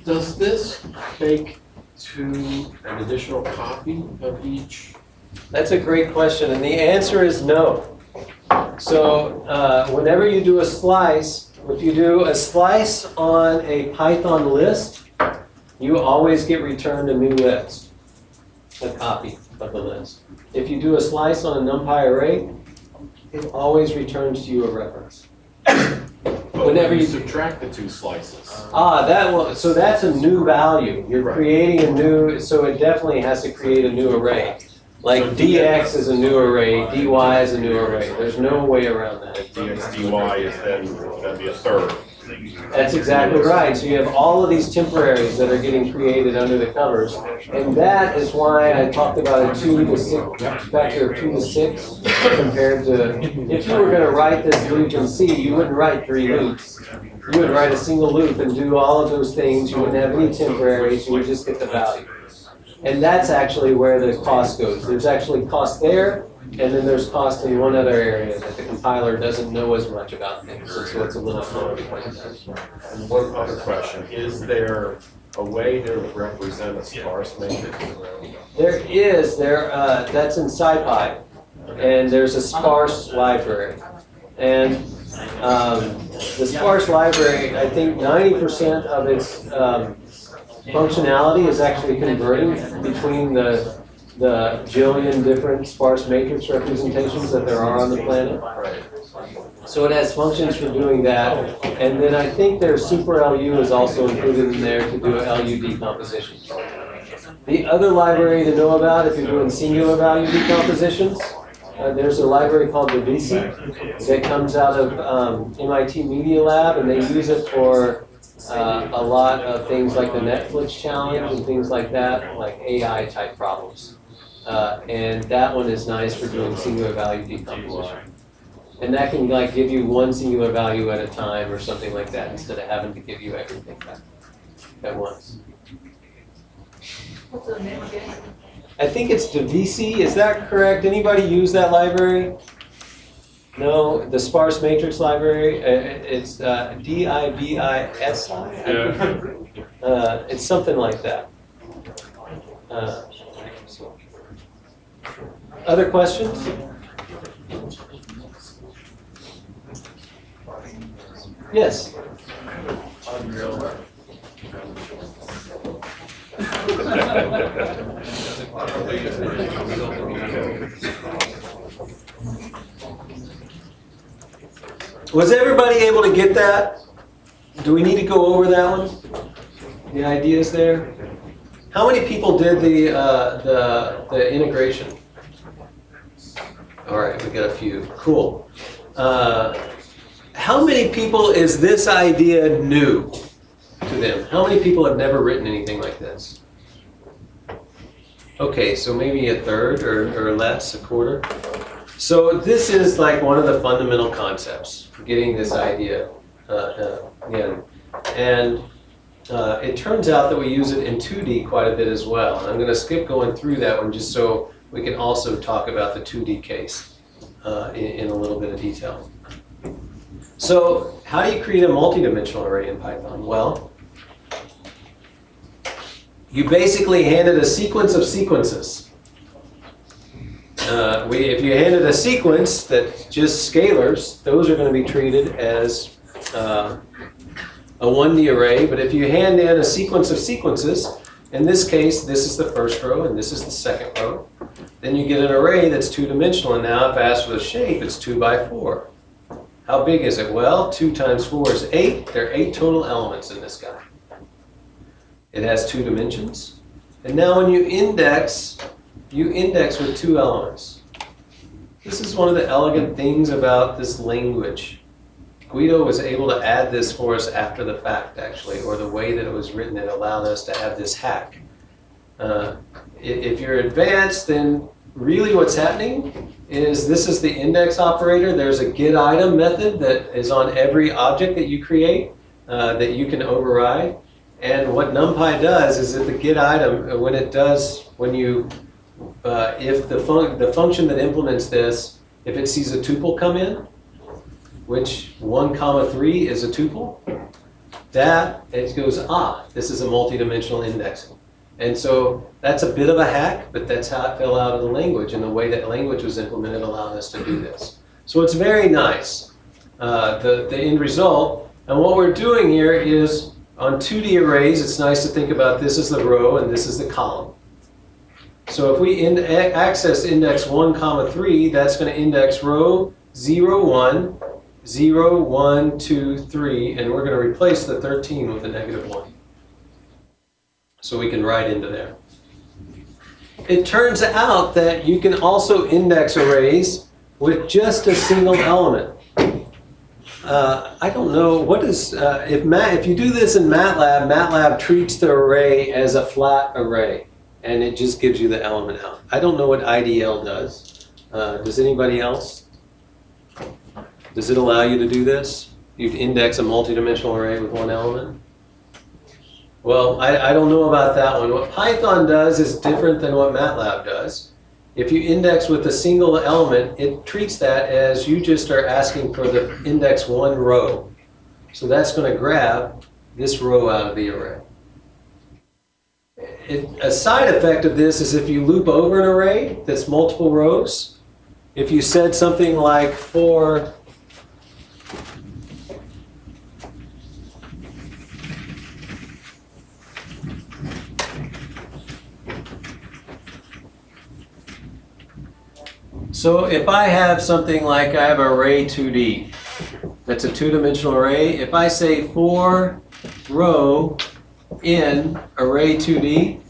Does this take to an additional copy of each? That's a great question, and the answer is no. So whenever you do a slice, if you do a slice on a Python list, you always get returned a new list, a copy of the list. If you do a slice on a NumPy array, it always returns to you a reference. Whenever you subtract the 2 slices. So that's a new value. You're creating a new, so it definitely has to create a new array. Like dx is a new array, dy is a new array. There's no way around that. Dx, dy is then, that'd be a third. That's exactly right. So you have all of these temporaries that are getting created under the covers. And that is why I talked about a 2 to 6, factor of 2 to 6 compared to, if you were going to write this loop in C, you wouldn't write 3 loops. You would write a single loop and do all of those things. You wouldn't have any temporaries. You would just get the value. And that's actually where the cost goes. There's actually cost there, and then there's cost in one other area that the compiler doesn't know as much about things, so it's a little slower to find that. And one other question, is there a way to represent a sparse matrix? There is, that's in SciPy, and there's a sparse library. And the sparse library, I think 90% of its functionality is actually converting between the jillion different sparse matrix representations that there are on the planet. So it has functions for doing that. And then I think their super LU is also included in there to do a LU decomposition. The other library to know about if you're doing singular value decompositions, there's a library called Divisi that comes out of MIT Media Lab, and they use it for a lot of things like the Netflix challenge and things like that, like AI type problems. And that one is nice for doing singular value decomposition. And that can like give you one singular value at a time or something like that instead of having to give you everything back at once. What's the name again? I think it's Divisi, is that correct? Anybody use that library? No, the sparse matrix library, it's D-I-V-I-S-I. It's something like that. Other questions? Yes. Was everybody able to get that? Do we need to go over that one? The ideas there? How many people did the integration? All right, we got a few. Cool. How many people is this idea new to them? How many people have never written anything like this? Okay, so maybe a third or less, a quarter. So this is like one of the fundamental concepts for getting this idea in. And it turns out that we use it in 2D quite a bit as well. And I'm going to skip going through that one just so we can also talk about the 2D case in a little bit of detail. So how do you create a multidimensional array in Python? Well, you basically handed a sequence of sequences. If you handed a sequence that's just scalars, those are going to be treated as a 1D array. But if you hand in a sequence of sequences, in this case, this is the first row and this is the second row, then you get an array that's 2-dimensional. And now if I ask for the shape, it's 2 by 4. How big is it? Well, 2 times 4 is 8. There are 8 total elements in this guy. It has 2 dimensions. And now when you index with 2 elements. This is one of the elegant things about this language. Guido was able to add this for us after the fact, actually, or the way that it was written, it allowed us to have this hack. If you're advanced, then really what's happening is this is the index operator. There's a getItem method that is on every object that you create that you can override. And what NumPy does is that the get item, when it does, if the function that implements this, if it sees a tuple come in, which 1, 3 is a tuple, that it goes, this is a multidimensional indexing. And so that's a bit of a hack, but that's how it fell out of the language, and the way that language was implemented allowed us to do this. So it's very nice, the end result. And what we're doing here is on 2D arrays, it's nice to think about this as the row and this is the column. So if we access index 1, 3, that's going to index row 0, 1, 0, 1, 2, 3, and we're going to replace the 13 with a -1. So we can write into there. It turns out that you can also index arrays with just a single element. I don't know, what is, if you do this in MATLAB treats the array as a flat array, and it just gives you the element out. I don't know what IDL does. Does anybody else? Does it allow you to do this? You'd index a multidimensional array with one element? Well, I don't know about that one. What Python does is different than what MATLAB does. If you index with a single element, it treats that as you just are asking for the index 1 row. So that's going to grab this row out of the array. A side effect of this is if you loop over an array that's multiple rows, if you said something like for so if I have something like I have array 2D, that's a two-dimensional array. If I say for row in array 2D,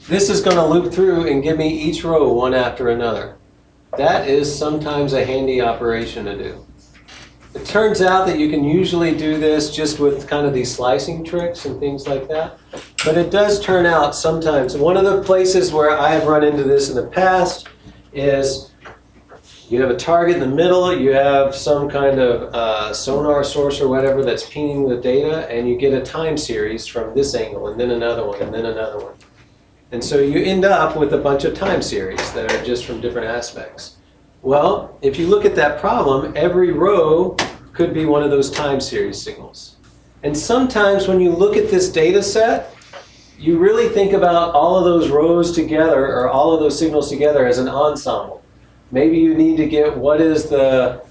this is going to loop through and give me each row one after another. That is sometimes a handy operation to do. It turns out that you can usually do this just with kind of these slicing tricks and things like that. But it does turn out sometimes. One of the places where I have run into this in the past is you have a target in the middle, you have some kind of sonar source or whatever that's pinging the data, and you get a time series from this angle, and then another one, and then another one. And so you end up with a bunch of time series that are just from different aspects. Well, if you look at that problem, every row could be one of those time series signals. And sometimes when you look at this data set, you really think about all of those rows together, or all of those signals together as an ensemble. Maybe you need to get what is the,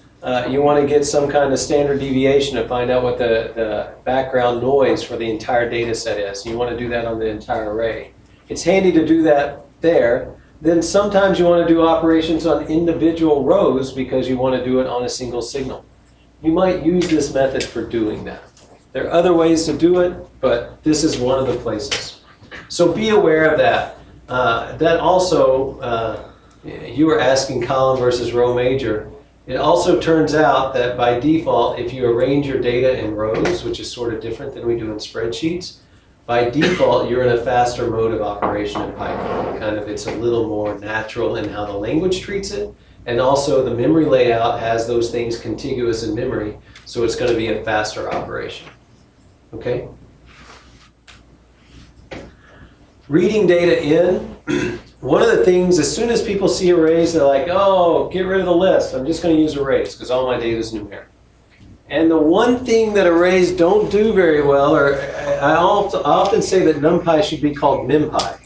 you want to get some kind of standard deviation to find out what the background noise for the entire data set is. You want to do that on the entire array. It's handy to do that there. Then sometimes you want to do operations on individual rows because you want to do it on a single signal. You might use this method for doing that. There are other ways to do it, but this is one of the places. So be aware of that. That also, you were asking column versus row major. It also turns out that by default, if you arrange your data in rows, which is sort of different than we do in spreadsheets, by default, you're in a faster mode of operation in Python. Kind of, it's a little more natural in how the language treats it. And also the memory layout has those things contiguous in memory, so it's going to be a faster operation. Okay? Reading data in. One of the things, as soon as people see arrays, they're like, oh, get rid of the list. I'm just going to use arrays because all my data is numeric. And the one thing that arrays don't do very well, or I often say that NumPy should be called MemPy,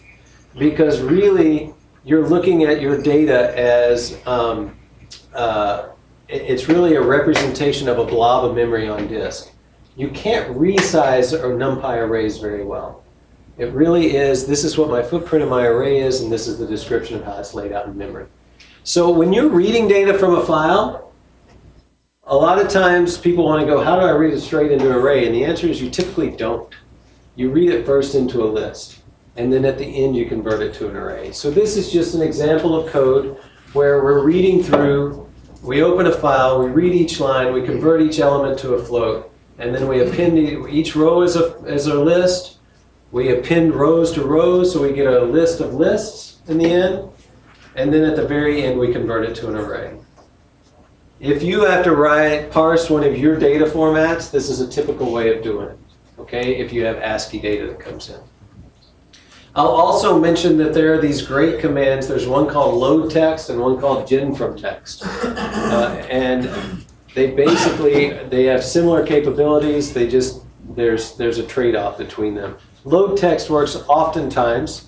because really you're looking at your data as, it's really a representation of a blob of memory on disk. You can't resize or NumPy arrays very well. It really is, this is what my footprint of my array is, and this is the description of how it's laid out in memory. So when you're reading data from a file, a lot of times people want to go, how do I read it straight into an array? And the answer is you typically don't. You read it first into a list, and then at the end you convert it to an array. So this is just an example of code where we're reading through, we open a file, we read each line, we convert each element to a float, and then we append each row as a list. We append rows to rows, so we get a list of lists in the end, and then at the very end we convert it to an array. If you have to parse one of your data formats, this is a typical way of doing it. okay, if you have ASCII data that comes in. I'll also mention that there are these great commands. There's one called load text and one called gen from text. And they have similar capabilities. There's a trade-off between them. Load text works oftentimes.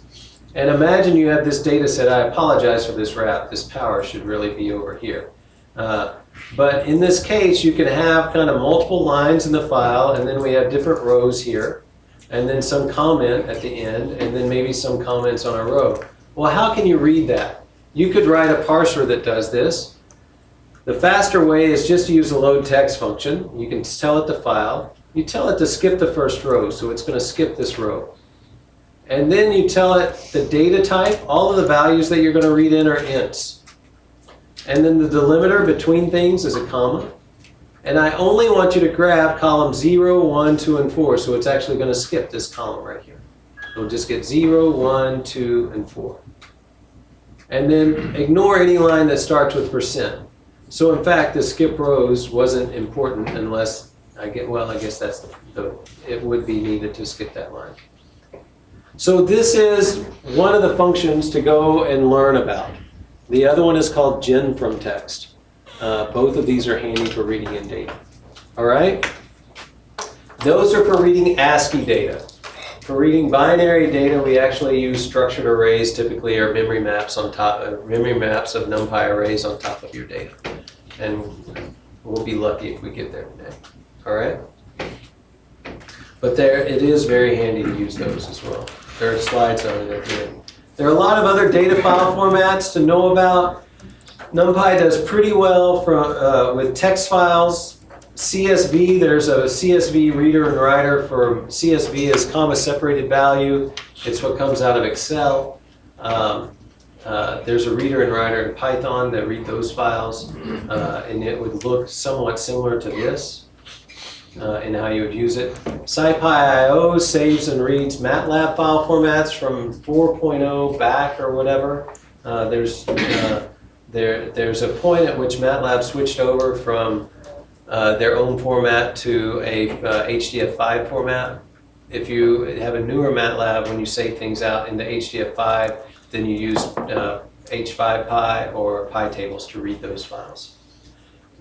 And imagine you have this data set. I apologize for this wrap. This power should really be over here. But in this case, you can have kind of multiple lines in the file, and then we have different rows here, and then some comment at the end, and then maybe some comments on a row. Well, how can you read that? You could write a parser that does this. The faster way is just to use the load text function. You can tell it the file. You tell it to skip the first row, so it's going to skip this row. And then you tell it the data type. All of the values that you're going to read in are ints. And then the delimiter between things is a comma. And I only want you to grab column 0, 1, 2, and 4. So it's actually going to skip this column right here. It'll just get 0, 1, 2, and 4. And then ignore any line that starts with %. So in fact, the skip rows wasn't important unless I guess that's it would be needed to skip that line. So this is one of the functions to go and learn about. The other one is called gen from text. Both of these are handy for reading in data. All right? Those are for reading ASCII data. For reading binary data, we actually use structured arrays, typically are memory maps of NumPy arrays on top of your data. And we'll be lucky if we get there today. All right? But it is very handy to use those as well. There are slides on it at the end. There are a lot of other data file formats to know about. NumPy does pretty well with text files. CSV, there's a CSV reader and writer for CSV is comma separated value. It's what comes out of Excel. There's a reader and writer in Python that read those files. And it would look somewhat similar to this in how you would use it. SciPy.io saves and reads MATLAB file formats from 4.0 back or whatever. There's a point at which MATLAB switched over from their own format to a HDF5 format. If you have a newer MATLAB, when you save things out into HDF5, then you use H5Py or PyTables to read those files.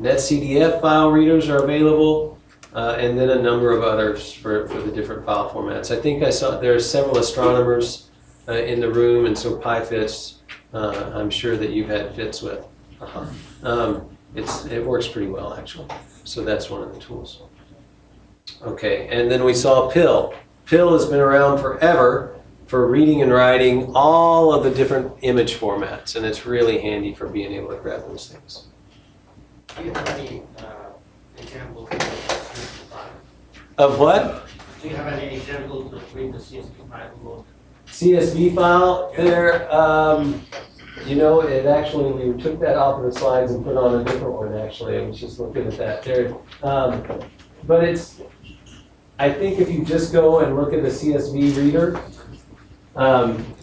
NetCDF file readers are available, and then a number of others for the different file formats. I think I saw there are several astronomers in the room, and so PyFits, I'm sure that you've had fits with. It works pretty well, actually. So that's one of the tools. Okay, and then we saw PIL. PIL has been around forever for reading and writing all of the different image formats, and it's really handy for being able to grab those things. Do you have any examples of CSV file? Of what? Do you have any examples of reading the CSV file? CSV file, there, it actually, we took that off of the slides and put on a different one, actually. I was just looking at that there. But I think if you just go and look at the CSV reader,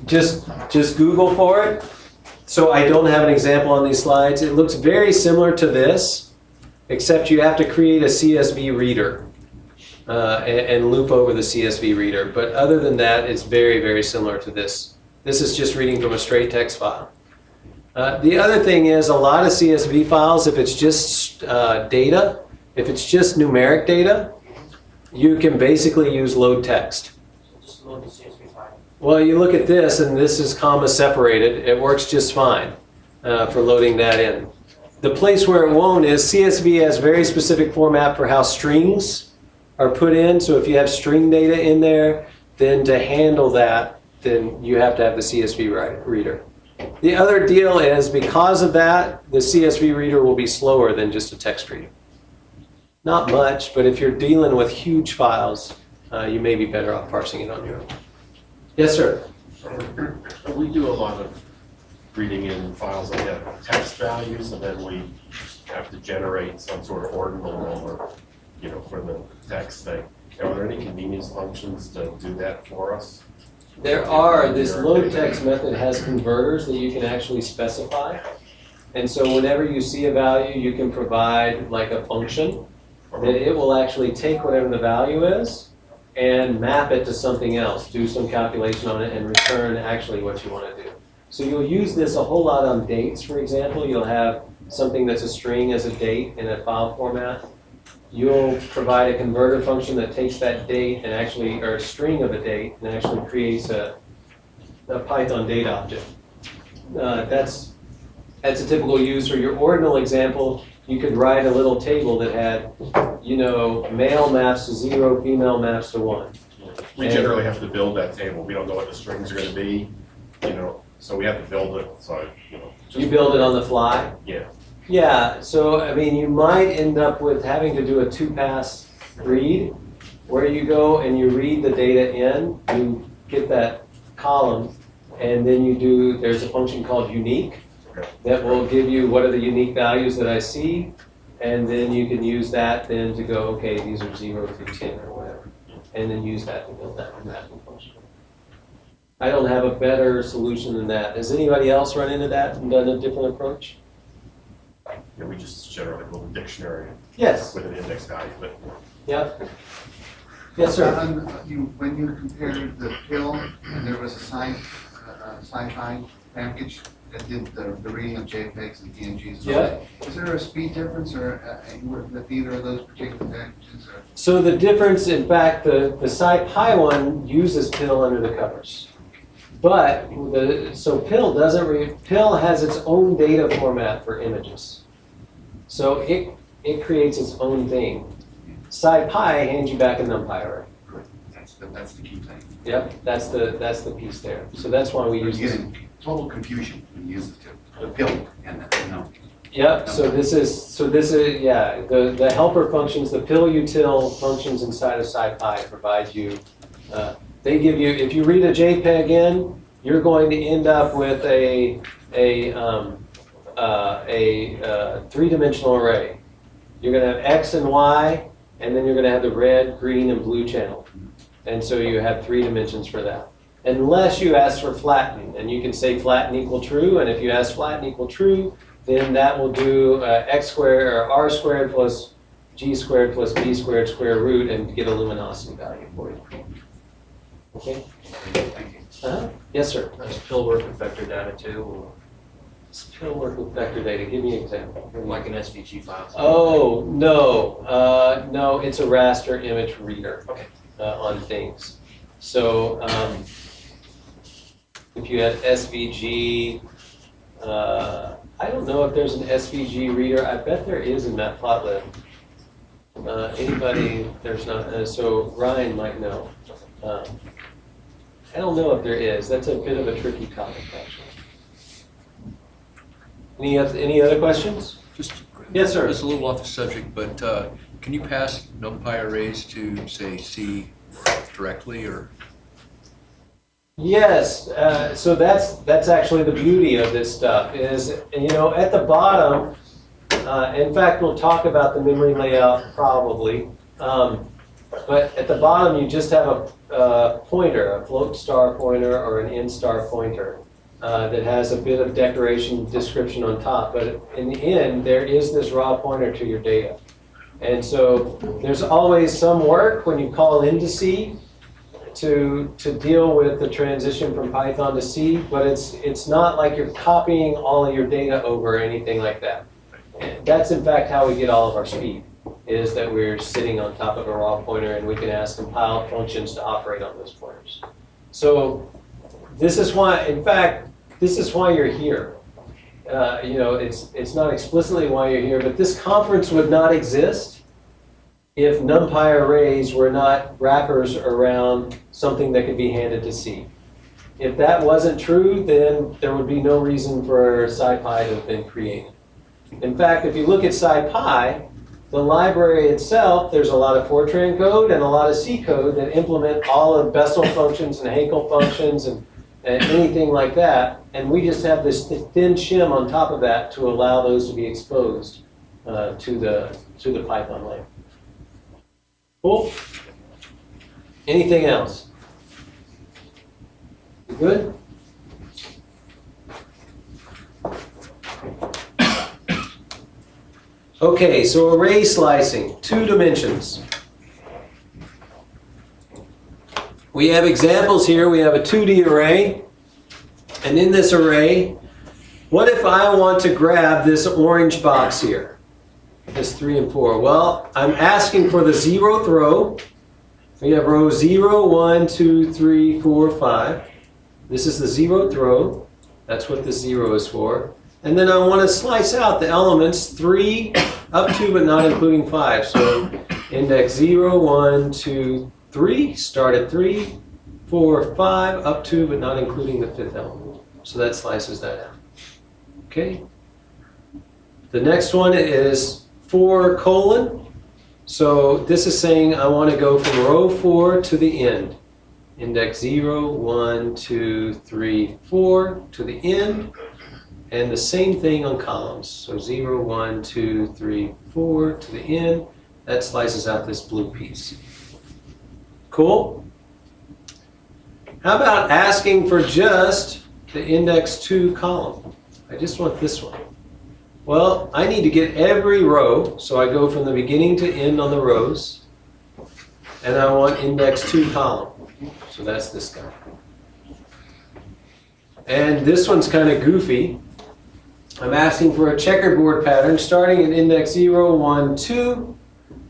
just Google for it. So I don't have an example on these slides. It looks very similar to this, except you have to create a CSV reader and loop over the CSV reader. But other than that, it's very, very similar to this. This is just reading from a straight text file. The other thing is a lot of CSV files, if it's just data, if it's just numeric data, you can basically use load text. Just load the CSV file. Well, you look at this, and this is comma separated. It works just fine for loading that in. The place where it won't is CSV has very specific format for how strings are put in. So if you have string data in there, then to handle that, then you have to have the CSV reader. The other deal is because of that, the CSV reader will be slower than just a text reader. Not much, but if you're dealing with huge files, you may be better off parsing it on your own. Yes, sir? We do a lot of reading in files that have text values, and then we have to generate some sort of ordinal number, for the text thing. Are there any convenience functions to do that for us? There are. This load text method has converters that you can actually specify. And so whenever you see a value, you can provide like a function that it will actually take whatever the value is and map it to something else, do some calculation on it, and return actually what you want to do. So you'll use this a whole lot on dates, for example. You'll have something that's a string as a date in a file format. You'll provide a converter function that takes that date and actually, or a string of a date, and actually creates a Python date object. That's a typical use. For your ordinal example, you could write a little table that had, male maps to 0, female maps to 1. We generally have to build that table. We don't know what the strings are gonna be, so we have to build it, so, You build it on the fly? Yeah. Yeah, so I mean, you might end up with having to do a 2-pass read, where you go and you read the data in, you get that column, and then there's a function called unique that will give you what are the unique values that I see, and then you can use that then to go, okay, these are 0 through 10 or whatever, and then use that to build that mapping function. I don't have a better solution than that. Has anybody else run into that and done a different approach? Yeah, we just generally build a dictionary. Yes. With an index value, but. Yep. Yes, sir. When you compared the pill and there was a sci-fi package that did the reading of JPEGs and PNGs. Yeah. Is there a speed difference or with either of those particular packages? Or? So the difference, in fact, the SciPy one uses pill under the covers. But pill has its own data format for images. So it creates its own thing. SciPy hands you back a NumPy array. That's the key thing. Yep, that's the piece there. So that's why we use this. Total confusion when you use the pill and the Yep, so this is the helper functions, the pill util functions inside of SciPy provide you, they give you, if you read a JPEG in, you're going to end up with a 3-dimensional array. You're going to have X and Y, and then you're going to have the red, green, and blue channel. And so you have 3 dimensions for that. Unless you ask for flatten, and you can say flatten equal true, and if you ask flatten equal true, then that will do x squared or r squared plus g squared plus b squared square root and get a luminosity value for you. Okay? Thank you. Yes, sir. Does pill work with vector data too, or Does pill work with vector data? Give me an example. like an SVG file? Oh, no. No, it's a raster image reader. Okay. On things. So if you had SVG, I don't know if there's an SVG reader. I bet there is in Matplotlib. Anybody, there's not, so Ryan might know. I don't know if there is. That's a bit of a tricky topic, actually. Any other questions? Yes, sir. It's a little off the subject, but can you pass NumPy arrays to, say, C directly, or? Yes. So that's actually the beauty of this stuff is, at the bottom, in fact, we'll talk about the memory layout probably, but at the bottom you just have a pointer, a float star pointer or an in star pointer. That has a bit of decoration description on top, but in the end, there is this raw pointer to your data. And so there's always some work when you call into C to deal with the transition from Python to C, but it's not like you're copying all of your data over or anything like that. That's in fact how we get all of our speed, is that we're sitting on top of a raw pointer and we can ask compile functions to operate on those pointers. So this is why, in fact, this is why you're here. It's not explicitly why you're here, but this conference would not exist if NumPy arrays were not wrappers around something that could be handed to C. If that wasn't true, then there would be no reason for SciPy to have been created. In fact, if you look at SciPy, the library itself, there's a lot of Fortran code and a lot of C code that implement all of Bessel functions and Haeckel functions and anything like that, and we just have this thin shim on top of that to allow those to be exposed to the Python layer. Cool. Anything else? You good? Okay, so array slicing, 2 dimensions. we have examples here. We have a 2D array. And in this array, what if I want to grab this orange box here? This 3 and 4. Well, I'm asking for the 0th row. We have row 0, 1, 2, 3, 4, 5. This is the 0th row. That's what the 0 is for. And then I want to slice out the elements 3 up to but not including 5. So index 0, 1, 2, 3, start at 3, 4, 5, up to but not including the 5th element. So that slices that out. Okay? The next one is 4 colon. So this is saying I want to go from row 4 to the end. Index 0, 1, 2, 3, 4 to the end. And the same thing on columns. So 0, 1, 2, 3, 4 to the end. That slices out this blue piece. Cool? How about asking for just the index 2 column? I just want this one. Well, I need to get every row, so I go from the beginning to end on the rows, and I want index 2 column. So that's this guy. And this one's kind of goofy. I'm asking for a checkerboard pattern starting at index 0, 1, 2,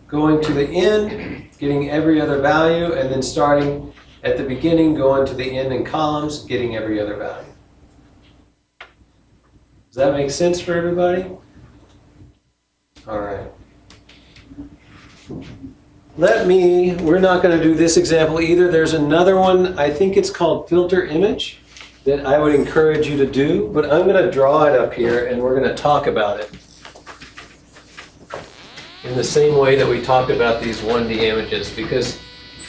going to the end, getting every other value, and then starting at the beginning, going to the end in columns, getting every other value. Does that make sense for everybody? All right. We're not going to do this example either. There's another one, I think it's called filter image, that I would encourage you to do, but I'm going to draw it up here and we're going to talk about it in the same way that we talked about these 1D images, because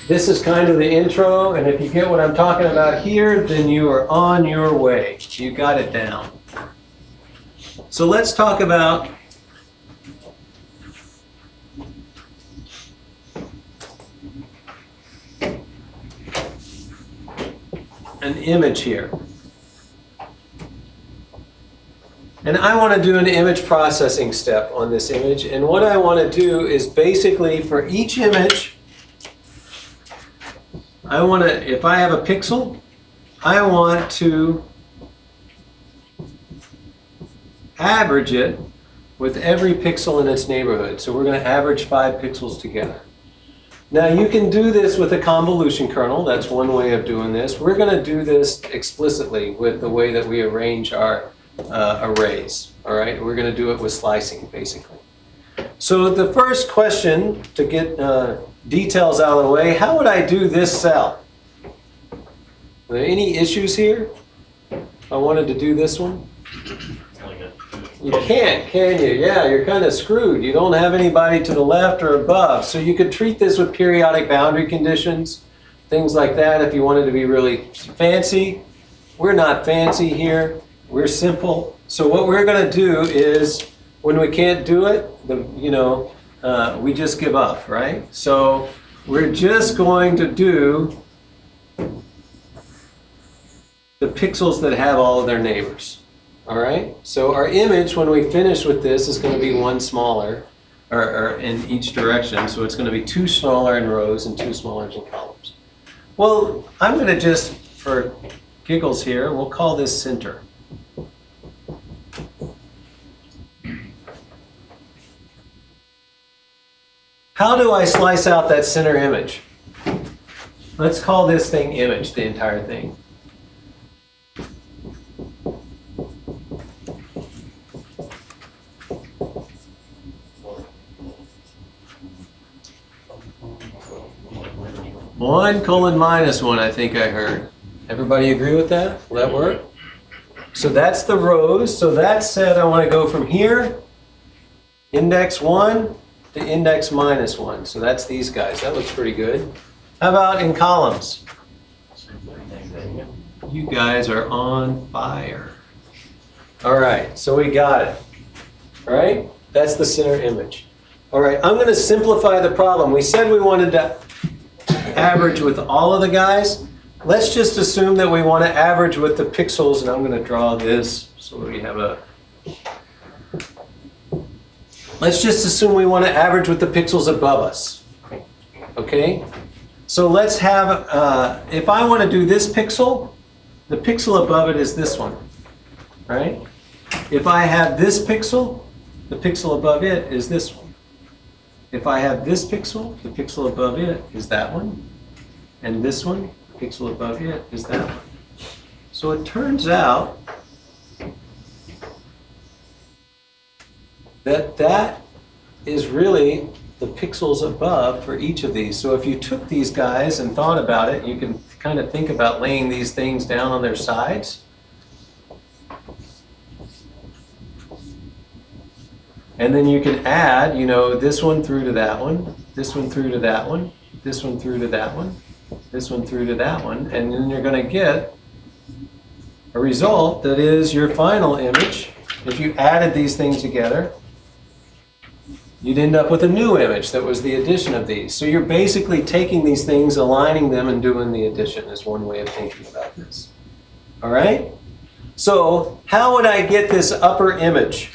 this is kind of the intro, and if you get what I'm talking about here, then you are on your way. You got it down. So let's talk about an image here. And I want to do an image processing step on this image. And what I want to do is basically for each image, if I have a pixel, I want to average it with every pixel in its neighborhood. So we're going to average 5 pixels together. Now you can do this with a convolution kernel. That's one way of doing this. We're going to do this explicitly with the way that we arrange our arrays. All right, we're going to do it with slicing, basically. So the first question, to get details out of the way, how would I do this cell? Are there any issues here? If I wanted to do this one? You can't, can you? Yeah, you're kind of screwed. You don't have anybody to the left or above. So you could treat this with periodic boundary conditions, things like that if you wanted to be really fancy. We're not fancy here. We're simple. So what we're going to do is, when we can't do it, we just give up, right? So we're just going to do the pixels that have all of their neighbors. All right, so our image, when we finish with this, is going to be one smaller, or in each direction. So it's going to be 2 smaller in rows and 2 smaller in columns. Well, I'm going to just, for giggles here, we'll call this center. How do I slice out that center image? Let's call this thing image, the entire thing. One colon minus 1, I think I heard. Everybody agree with that? Will that work? So that's the rows. So that said, I want to go from here, index 1, to index minus 1. So that's these guys. That looks pretty good. How about in columns? You guys are on fire. All right, so we got it. All right, that's the center image. All right, I'm going to simplify the problem. We said we wanted to average with all of the guys. Let's just assume that we want to average with the pixels, and I'm going to draw this so we have a... Let's just assume we want to average with the pixels above us. Okay? So So let's have, if I want to do this pixel, the pixel above it is this one, right? If I have this pixel, the pixel above it is this one. If I have this pixel, the pixel above it is that one. And this one, the pixel above it is that one. So it turns out that that is really the pixels above for each of these. So if you took these guys and thought about it, you can kind of think about laying these things down on their sides. And then you can add, you know, this one through to that one, this one through to that one, this one through to that one, this one through to that one, and then you're going to get a result that is your final image. If you added these things together, you'd end up with a new image that was the addition of these. So you're basically taking these things, aligning them, and doing the addition is one way of thinking about this. All right? So how would I get this upper image?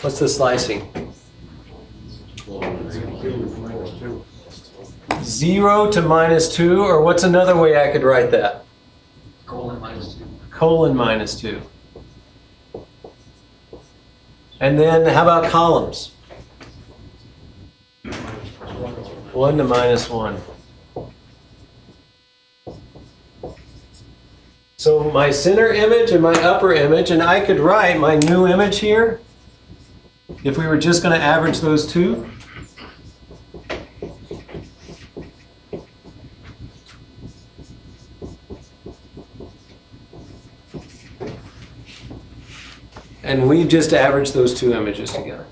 What's the slicing? 0 to -2, or what's another way I could write that? Colon -2. Colon -2. And then how about columns? 1 to -1. So my center image and my upper image, and I could write my new image here, if we were just going to average those two. And we've just averaged those two images together.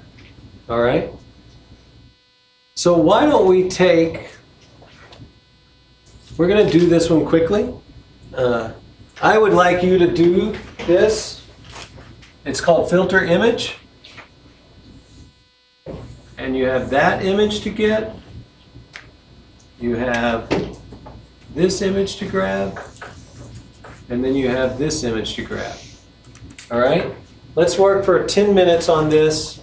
All right? So why don't we take, we're going to do this one quickly. I would like you to do this. It's called filter image. And you have that image to get. You have this image to grab. And then you have this image to grab. All right? Let's work for 10 minutes on this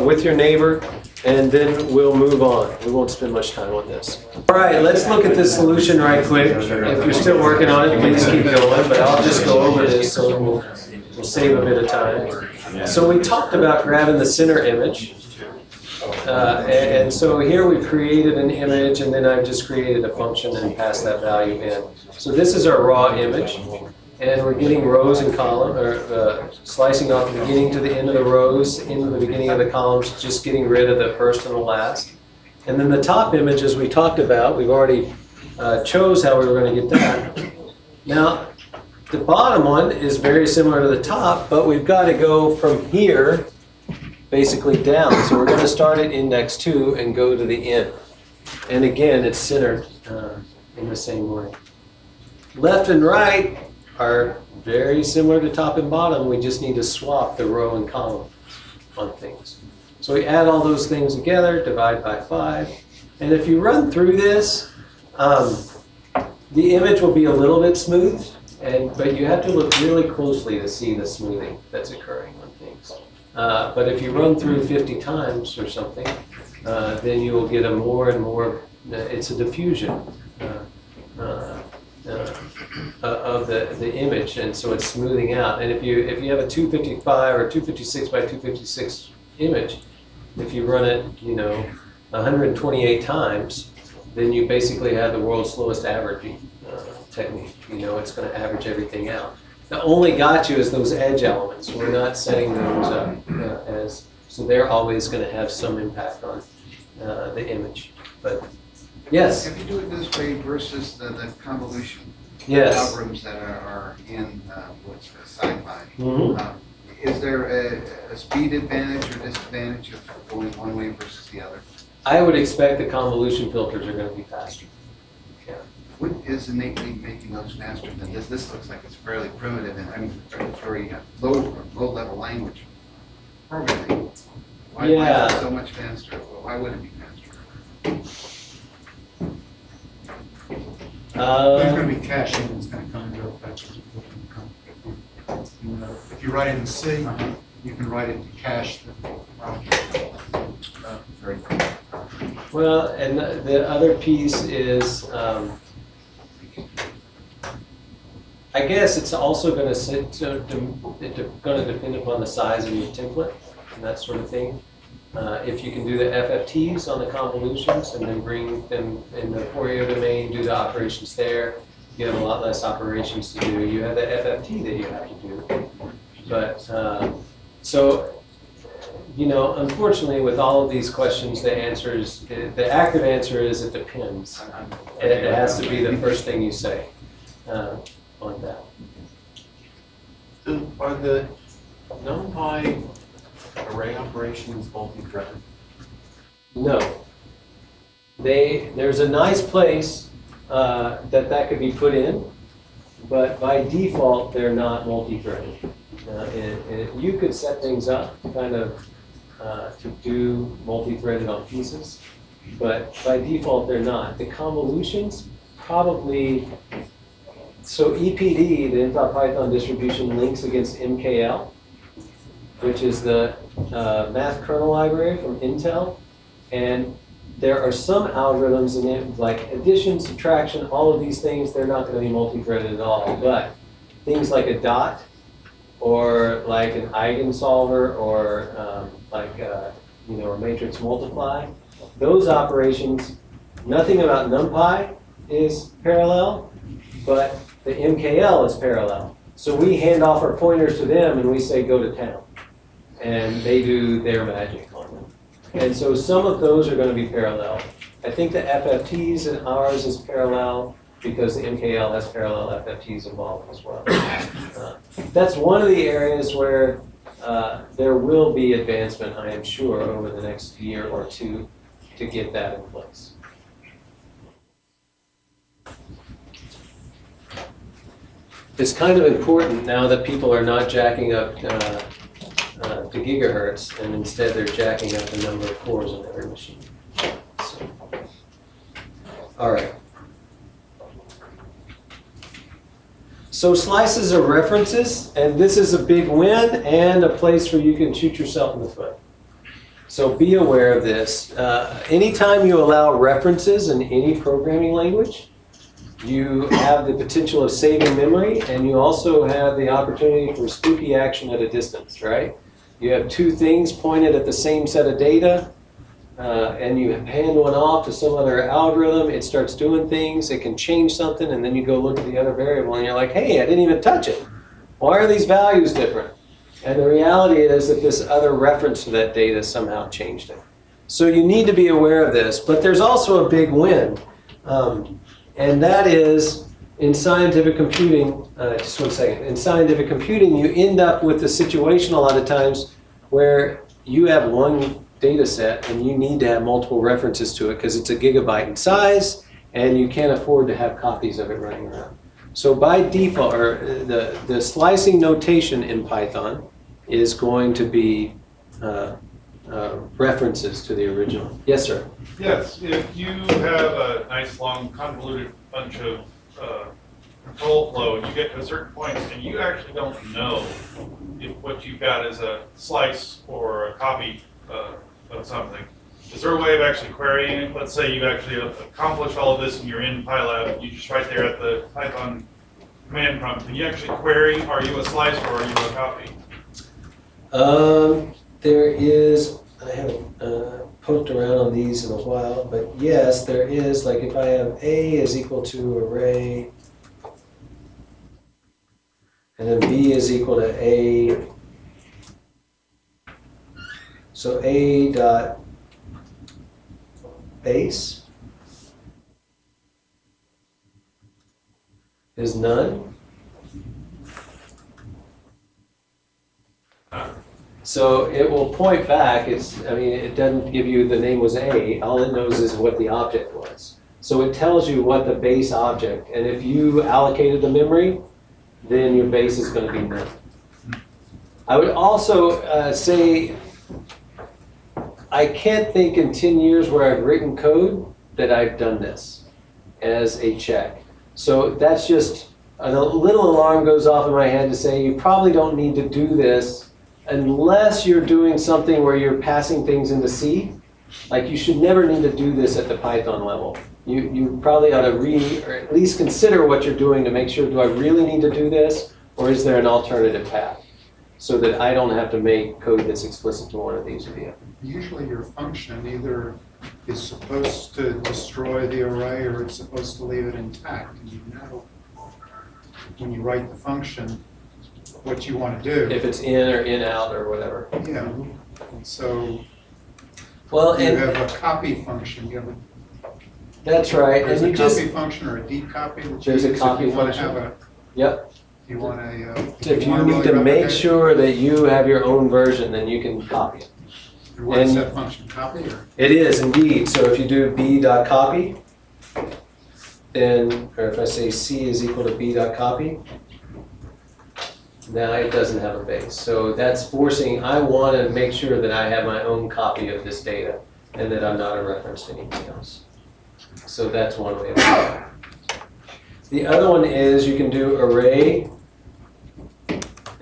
with your neighbor, and then we'll move on. We won't spend much time on this. All right, let's look at this solution right quick. If you're still working on it, please keep going, but I'll just go over this so we'll save a bit of time. So we talked about grabbing the center image. And so here we created an image, and then I've just created a function and passed that value in. So this is our raw image. And we're getting rows and columns, or slicing off the beginning to the end of the rows, into the beginning of the columns, just getting rid of the first and the last. And then the top image, as we talked about, we've already chose how we were going to get that. Now, the bottom one is very similar to the top, but we've got to go from here basically down. So we're going to start at index 2 and go to the end. And again, it's centered in the same way. Left and right are very similar to top and bottom. We just need to swap the row and column on things. So we add all those things together, divide by 5. And if you run through this, the image will be a little bit smooth, but you have to look really closely to see the smoothing that's occurring on things. But if you run through 50 times or something, then you will get a more and more, it's a diffusion of the image, and so it's smoothing out. And if you have a 255 or 256 by 256 image, if you run it, 128 times, then you basically have the world's slowest averaging technique. It's going to average everything out. The only got you is those edge elements. We're not setting those up as, so they're always going to have some impact on the image. But yes? If you do it this way versus the convolution Yes. algorithms that are in what's sci-fi, Mhm. is there a speed advantage or disadvantage of going one way versus the other? I would expect the convolution filters are going to be faster. Yeah. What is innately making those faster than this? This looks like it's fairly primitive, and it's very low-level language programming. Why is it so much faster? Well, why would it be faster? There's going to be caching that's going to come into effect. if you write it in C, you can write it to cache the very good. Well, and the other piece is, I guess it's also going to depend upon the size of your template and that sort of thing. If you can do the FFTs on the convolutions and then bring them in the Fourier domain, do the operations there, you have a lot less operations to do. You have the FFT that you have to do. But, so, you know, unfortunately with all of these questions, the accurate answer is it depends. And it has to be the first thing you say on that. Are the NumPy array operations multi-threaded? No. There's a nice place that could be put in, but by default, they're not multi-threaded. You could set things up kind of to do multi-threaded on pieces, but by default, they're not. The convolutions probably, so EPD, the Python distribution, links against MKL, which is the math kernel library from Intel. And there are some algorithms in it, like addition, subtraction, all of these things, they're not going to be multi-threaded at all. But things like a dot, or like an eigensolver, or you know, a matrix multiply, those operations, nothing about NumPy is parallel, but the MKL is parallel. So we hand off our pointers to them and we say, go to town. And they do their magic on them. And so some of those are going to be parallel. I think the FFTs in ours is parallel because the MKL has parallel FFTs involved as well. That's one of the areas where there will be advancement, I am sure, over the next year or two to get that in place. It's kind of important now that people are not jacking up to gigahertz, and instead they're jacking up the number of cores on every machine. So, all right. So slices are references, and this is a big win and a place where you can shoot yourself in the foot. So be aware of this. Anytime you allow references in any programming language, you have the potential of saving memory, and you also have the opportunity for spooky action at a distance, right? You have two things pointed at the same set of data, and you hand one off to some other algorithm. It starts doing things. It can change something, and then you go look at the other variable, and you're like, hey, I didn't even touch it. Why are these values different? And the reality is that this other reference to that data somehow changed it. So you need to be aware of this, but there's also a big win. And that is, in scientific computing, just 1 second, in scientific computing, you end up with a situation a lot of times where you have one data set and you need to have multiple references to it because it's a gigabyte in size and you can't afford to have copies of it running around. So by default, or the slicing notation in Python is going to be references to the original. Yes, sir? Yes, if you have a nice long convoluted bunch of control flow and you get to a certain point and you actually don't know if what you've got is a slice or a copy of something, is there a way of actually querying it? Let's say you actually accomplished all of this and you're in PyLab, you just right there at the Python command prompt. Can you actually query, are you a slice or are you a copy? There is, I haven't poked around on these in a while, but yes, there is, like if I have A is equal to array, and then B is equal to A, so A dot base is none. So it will point back, it doesn't give you the name was A, all it knows is what the object was. So it tells you what the base object, and if you allocated the memory, then your base is going to be none. I would also say, I can't think in 10 years where I've written code that I've done this as a check. So that's just a little alarm goes off in my head to say you probably don't need to do this unless you're doing something where you're passing things into C. Like you should never need to do this at the Python level. You probably ought to read or at least consider what you're doing to make sure, do I really need to do this, or is there an alternative path? So that I don't have to make code that's explicit to one of these or the other. Usually your function either is supposed to destroy the array or it's supposed to leave it intact. And you know when you write the function what you want to do. If it's in or in out or whatever. Yeah. And so well, you and have a copy function. You have a that's right. There's and a you copy just function or a decopy. That there's you a use copy if you want to function. have a, Yep. you want a, If you want need to really make replicate- sure that you have your own version, then you can copy it. What is and- that function? Copy or? It is indeed. So if you do b.copy, then, or if I say c is equal to b.copy, now it doesn't have a base. So that's forcing, I want to make sure that I have my own copy of this data and that I'm not a reference to anything else. So that's one way of doing it. The other one is you can do array,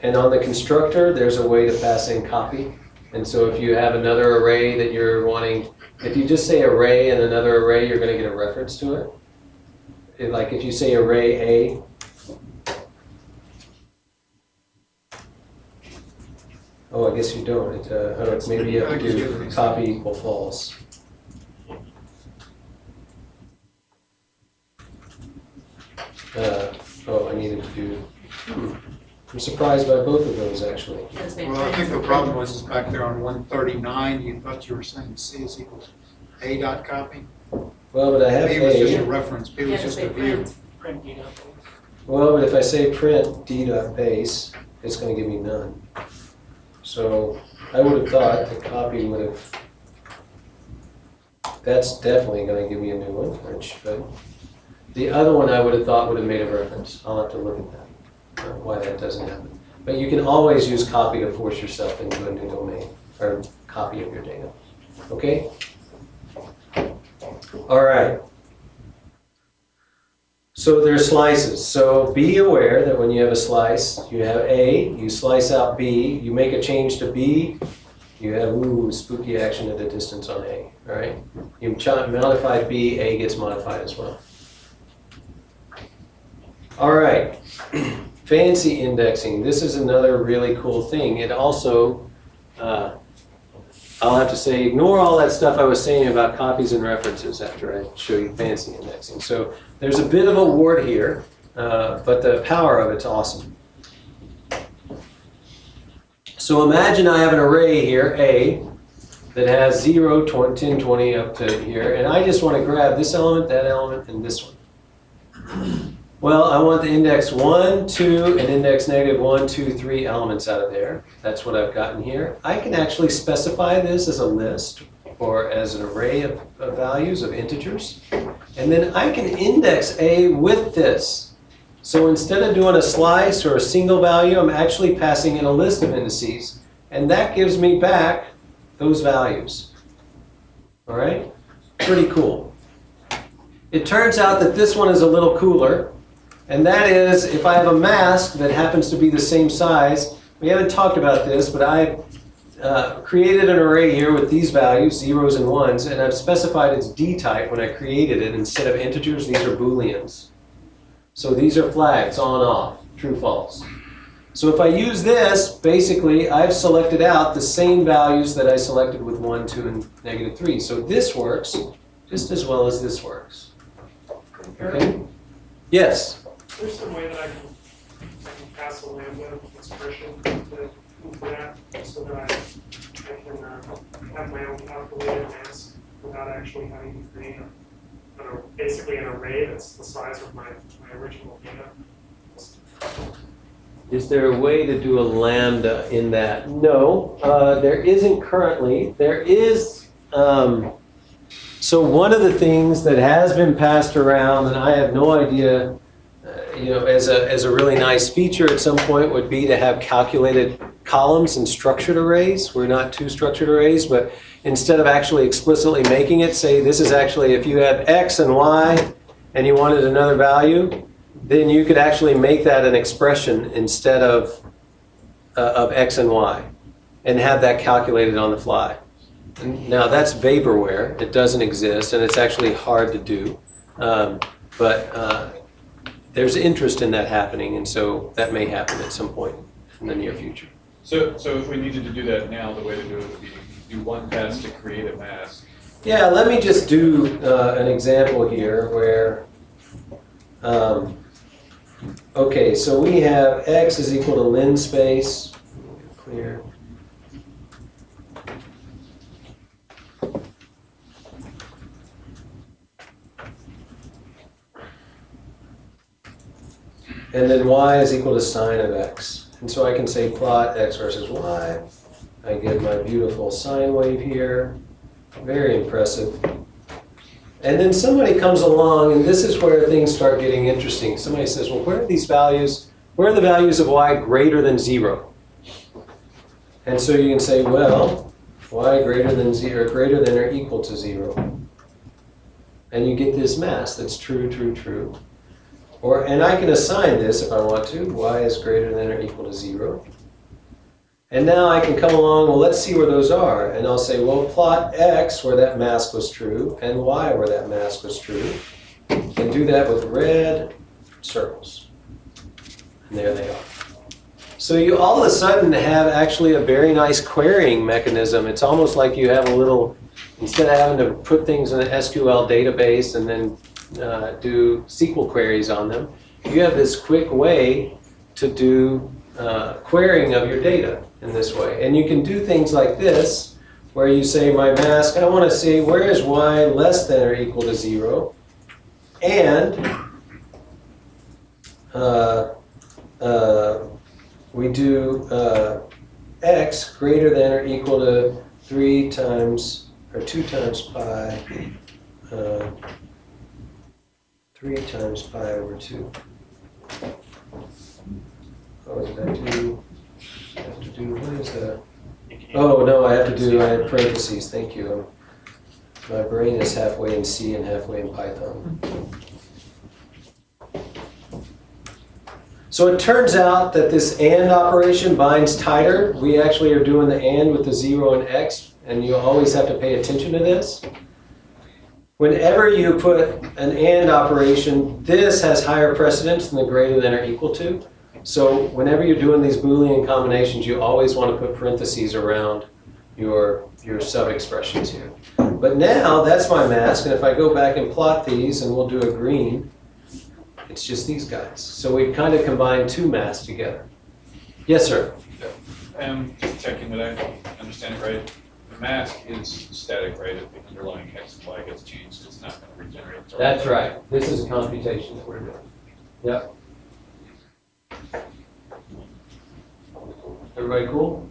and on the constructor, there's a way to pass in copy. And so if you have another array that you're wanting, if you just say array and another array, you're going to get a reference to it. Like if you say array A, oh, I guess you don't. Maybe you have to do copy equal false. Oh, I needed to do. I'm surprised by both of those actually. Well, I think the problem was is back there on 139, you thought you were saying C is equal to A dot copy. Well, but I have B was just a A. reference, B was just a view. Well, but if I say print d.base, it's going to give me none. So I would have thought the copy would have. That's definitely going to give me a new one, which should. The other one I would have thought would have made a reference. I'll have to look at that. Why that doesn't happen. But you can always use copy to force yourself into a new domain or copy of your data. Okay? All right. So there's slices. So be aware that when you have a slice, you have A, you slice out B, you make a change to B, you have spooky action at a distance on A. All right? You modify B, A gets modified as well. All right. Fancy indexing. This is another really cool thing. It also, I'll have to say, ignore all that stuff I was saying about copies and references after I show you fancy indexing. So there's a bit of a wart here, but the power of it's awesome. So imagine I have an array here, A, that has 0, 10, 20 up to here, and I just want to grab this element, that element, and this one. Well, I want the index 1, 2, and index -1, 2, 3 elements out of there. That's what I've gotten here. I can actually specify this as a list or as an array of values, of integers. And then I can index A with this. So instead of doing a slice or a single value, I'm actually passing in a list of indices. And that gives me back those values. All right? Pretty cool. It turns out that this one is a little cooler. And that is, if I have a mask that happens to be the same size, we haven't talked about this, but I created an array here with these values, 0s and 1s, and I've specified its D type when I created it. Instead of integers, these are Booleans. So these are flags, on, off, true, false. So if I use this, basically, I've selected out the same values that I selected with 1, 2, and -3. So this works just as well as this works. Okay? Yes? There's some way that I can pass a lambda expression to that so that I can have my own calculated mask without actually having to create basically an array that's the size of my original data. Is there a way to do a lambda in that? No, there isn't currently. There is, so one of the things that has been passed around, and I have no idea, as a really nice feature at some point would be to have calculated columns and structured arrays. We're not two structured arrays, but instead of actually explicitly making it, say this is actually, if you have X and Y and you wanted another value, then you could actually make that an expression instead of x and y, and have that calculated on the fly. And now that's vaporware. It doesn't exist, and it's actually hard to do. But there's interest in that happening, and so that may happen at some point in the near future. So if we needed to do that now, the way to do it would be do one pass to create a mask. Yeah, let me just do an example here where, okay, so we have x is equal to lin space, clear. And then y is equal to sine of x. And so I can say plot x versus y. I get my beautiful sine wave here. Very impressive. And then somebody comes along, and this is where things start getting interesting. Somebody says, well, where are these values? Where are the values of y greater than 0? And so you can say, well, y greater than 0, greater than or equal to 0. And you get this mass that's true, true, true. And I can assign this if I want to. Y is greater than or equal to 0. And now I can come along, well, let's see where those are. And I'll say, well, plot x where that mask was true, and y where that mask was true. And do that with red circles. And there they are. So you all of a sudden have actually a very nice querying mechanism. It's almost like you have a little, instead of having to put things in an SQL database and then do SQL queries on them, you have this quick way to do querying of your data in this way. And you can do things like this, where you say, my mask, I want to see where is y less than or equal to 0, and we do x greater than or equal to 3 times, or 2 times pi, 3 times pi over 2. Oh, did I have to do, what is that? Oh, no, I have parentheses, thank you. My brain is halfway in C and halfway in Python. So it turns out that this AND operation binds tighter. We actually are doing the AND with the 0 and x, and you always have to pay attention to this. Whenever you put an AND operation, this has higher precedence than the greater than or equal to. So whenever you're doing these Boolean combinations, you always want to put parentheses around your sub-expressions here. But now that's my mask, and if I go back and plot these, and we'll do a green, it's just these guys. So we kind of combine two masks together. Yes, sir? Just checking that I understand it right. The mask is static, right? If the underlying x and y gets changed, it's not going to regenerate. That's right. This is a computation that we're doing. Yep. Everybody cool?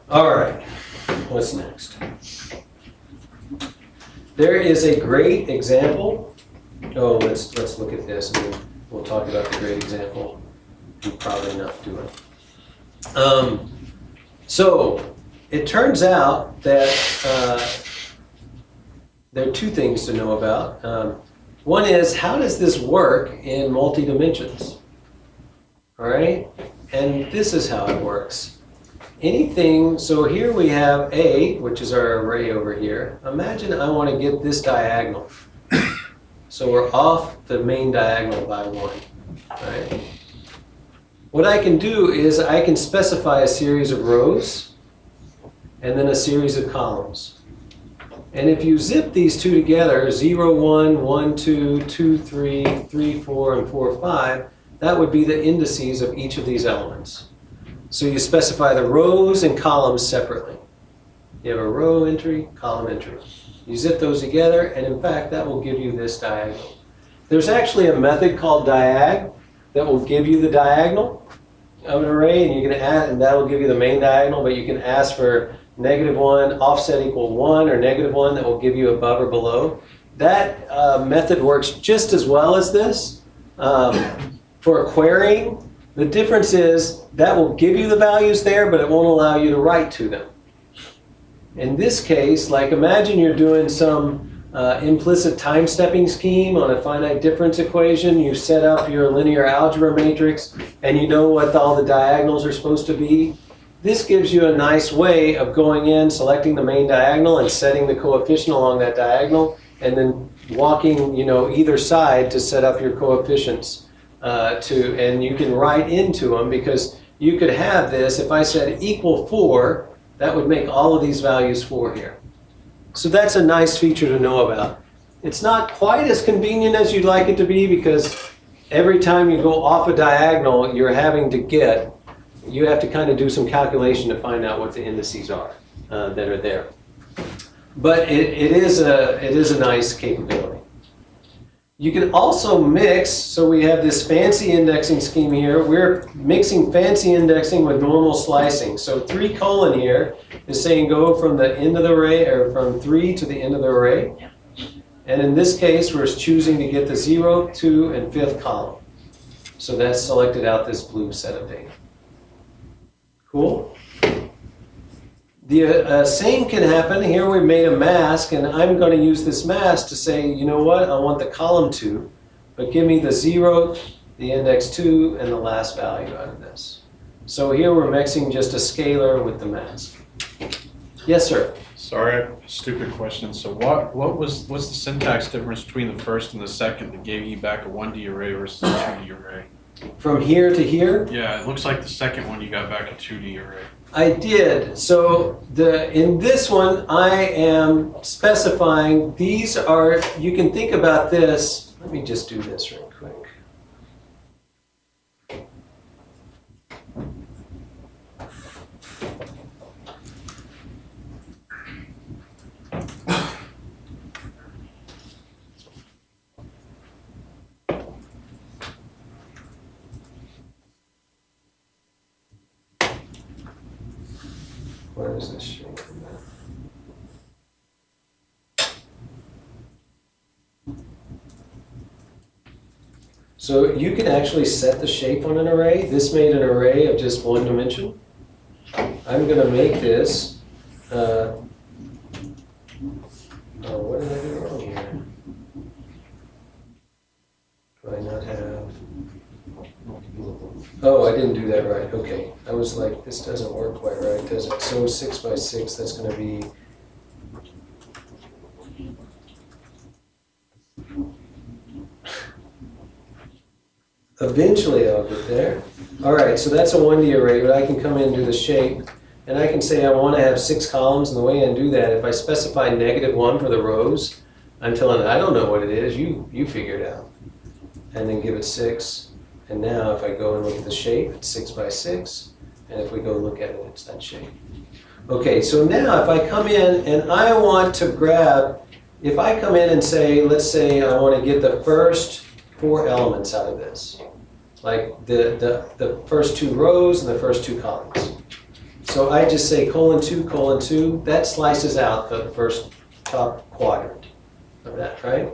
All right. What's next? There is a great example. Oh, let's look at this, and then we'll talk about the great example. And probably not do it. So it turns out that there are two things to know about. One is, how does this work in multi-dimensions? All right? And this is how it works. Anything, so here we have A, which is our array over here. Imagine I want to get this diagonal. So we're off the main diagonal by 1. Right? What I can do is I can specify a series of rows and then a series of columns. And if you zip these two together, 0, 1, 1, 2, 2, 3, 3, 4, and 4, 5, that would be the indices of each of these elements. So you specify the rows and columns separately. You have a row entry, column entry. You zip those together, and in fact, that will give you this diagonal. There's actually a method called diag that will give you the diagonal of an array, and you can add, and that will give you the main diagonal, but you can ask for -1, offset equal 1, or -1 that will give you above or below. That method works just as well as this for querying. The difference is that will give you the values there, but it won't allow you to write to them. In this case, like imagine you're doing some implicit time stepping scheme on a finite difference equation. You set up your linear algebra matrix and you know what all the diagonals are supposed to be. This gives you a nice way of going in, selecting the main diagonal and setting the coefficient along that diagonal, and then walking, either side to set up your coefficients and you can write into them, because you could have this, if I said equal 4, that would make all of these values 4 here. So that's a nice feature to know about. It's not quite as convenient as you'd like it to be, because every time you go off a diagonal, you have to kind of do some calculation to find out what the indices are that are there. But it is a nice capability. You can also mix, so we have this fancy indexing scheme here. We're mixing fancy indexing with normal slicing. So 3 : here is saying go from the end of the array, or from 3 to the end of the array. And in this case, we're choosing to get the 0, 2, and 5th column. So that's selected out this blue set of data. Cool? The same can happen. Here we've made a mask, and I'm going to use this mask to say, you know what, I want the column 2, but give me the 0, the index 2, and the last value out of this. So here we're mixing just a scalar with the mask. Yes, sir? Sorry, stupid question. So what's the syntax difference between the first and the second that gave you back a 1D array versus a 2D array? From here to here? Yeah, it looks like the second one you got back a 2D array. I did. So in this one, I am specifying these are, you can think about this. Let me just do this real quick. Where is this shape? So you can actually set the shape on an array. This made an array of just 1 dimension. I'm going to make this. What did I do wrong here? Do I not have? Oh, I didn't do that right. Okay. I was like, this doesn't work quite right, does it? So 6 by 6, that's going to be. Eventually I'll get there. All right, so that's a 1D array, but I can come in and do the shape. And I can say I want to have 6 columns, and the way I do that, if I specify -1 for the rows, I'm telling it, I don't know what it is, you figure it out. And then give it 6. And now if I go and look at the shape, it's 6 by 6. And if we go look at it, it's that shape. Okay, so now if I come in and I want to grab, if I come in and say, let's say I want to get the first 4 elements out of this. Like the first 2 rows and the first 2 columns. So I just say :2, :2, that slices out the first top quadrant of that, right?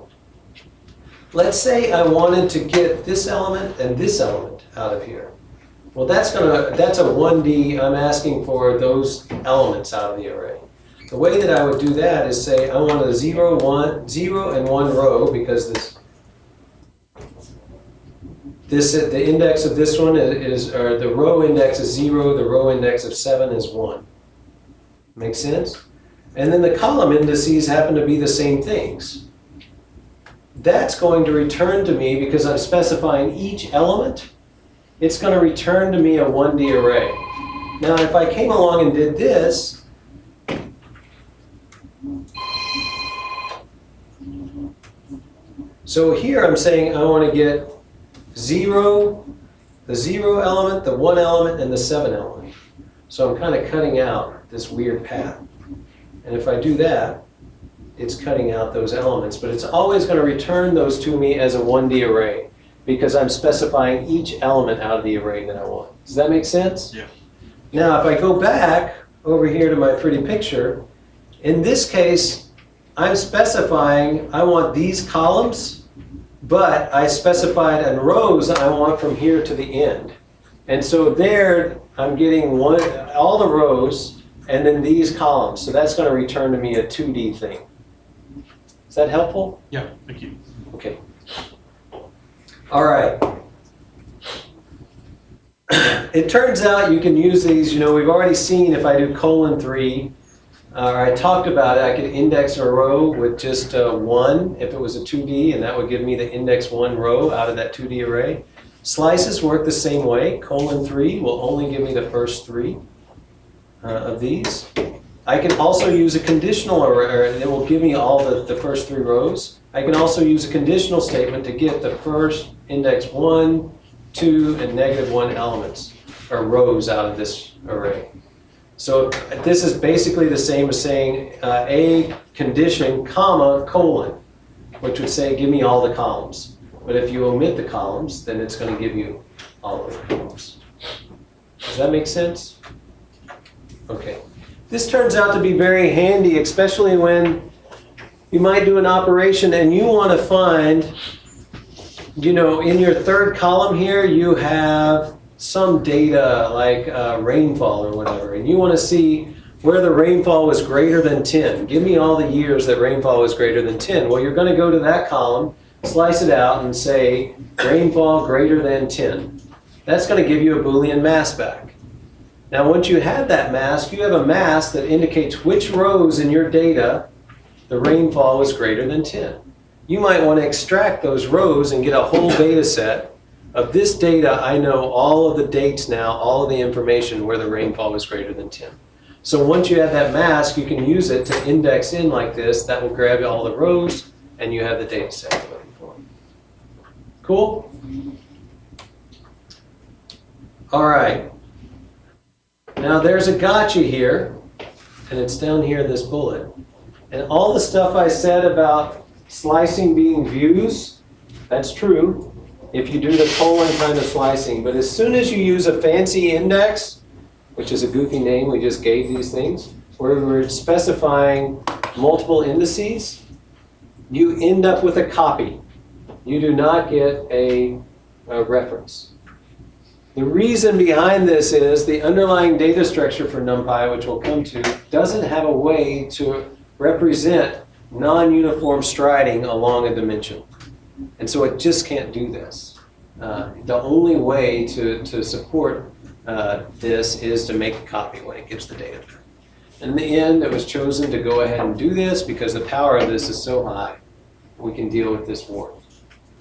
Let's say I wanted to get this element and this element out of here. Well, that's a 1D, I'm asking for those elements out of the array. The way that I would do that is say I want a 0, 1, 0 and 1 row, because the index of this one or the row index is 0, the row index of 7 is 1. Make sense? And then the column indices happen to be the same things. That's going to return to me, because I'm specifying each element, it's going to return to me a 1D array. Now, if I came along and did this, so here I'm saying I want to get 0, the 0 element, the 1 element, and the 7 element. So I'm kind of cutting out this weird path. And if I do that, it's cutting out those elements, but it's always going to return those to me as a 1D array, because I'm specifying each element out of the array that I want. Does that make sense? Yeah. Now, if I go back over here to my pretty picture, in this case, I'm specifying I want these columns, but I specified in rows I want from here to the end. And so there, I'm getting all the rows and then these columns. So that's going to return to me a 2D thing. Is that helpful? Yeah, thank you. Okay. All right. It turns out you can use these, we've already seen if I do :3, I talked about it, I could index a row with just 1 if it was a 2D, and that would give me the index 1 row out of that 2D array. Slices work the same way. :3 will only give me the first 3 of these. I can also use a conditional array, it will give me all the first 3 rows. I can also use a conditional statement to get the first index 1, 2, and -1 elements, or rows out of this array. So this is basically the same as saying a condition, comma, colon, which would say give me all the columns. But if you omit the columns, then it's going to give you all of the columns. Does that make sense? Okay. This turns out to be very handy, especially when you might do an operation and you want to find, in your third column here, you have some data like rainfall or whatever, and you want to see where the rainfall was greater than 10. Give me all the years that rainfall was greater than 10. Well, you're going to go to that column, slice it out, and say rainfall greater than 10. That's going to give you a Boolean mask back. Now, once you have that mask, you have a mask that indicates which rows in your data the rainfall was greater than 10. You might want to extract those rows and get a whole data set of this data. I know all of the dates now, all of the information where the rainfall was greater than 10. So once you have that mask, you can use it to index in like this. That will grab all the rows, and you have the data set you're looking for. Cool? All right. Now there's a gotcha here, and it's down here in this bullet. And all the stuff I said about slicing being views, that's true if you do the colon kind of slicing. But as soon as you use a fancy index, which is a goofy name we just gave these things, where we're specifying multiple indices, you end up with a copy. You do not get a reference. The reason behind this is the underlying data structure for NumPy, which we'll come to, doesn't have a way to represent non-uniform striding along a dimension. And so it just can't do this. The only way to support this is to make a copy when it gives the data back. In the end, it was chosen to go ahead and do this because the power of this is so high, we can deal with this warp.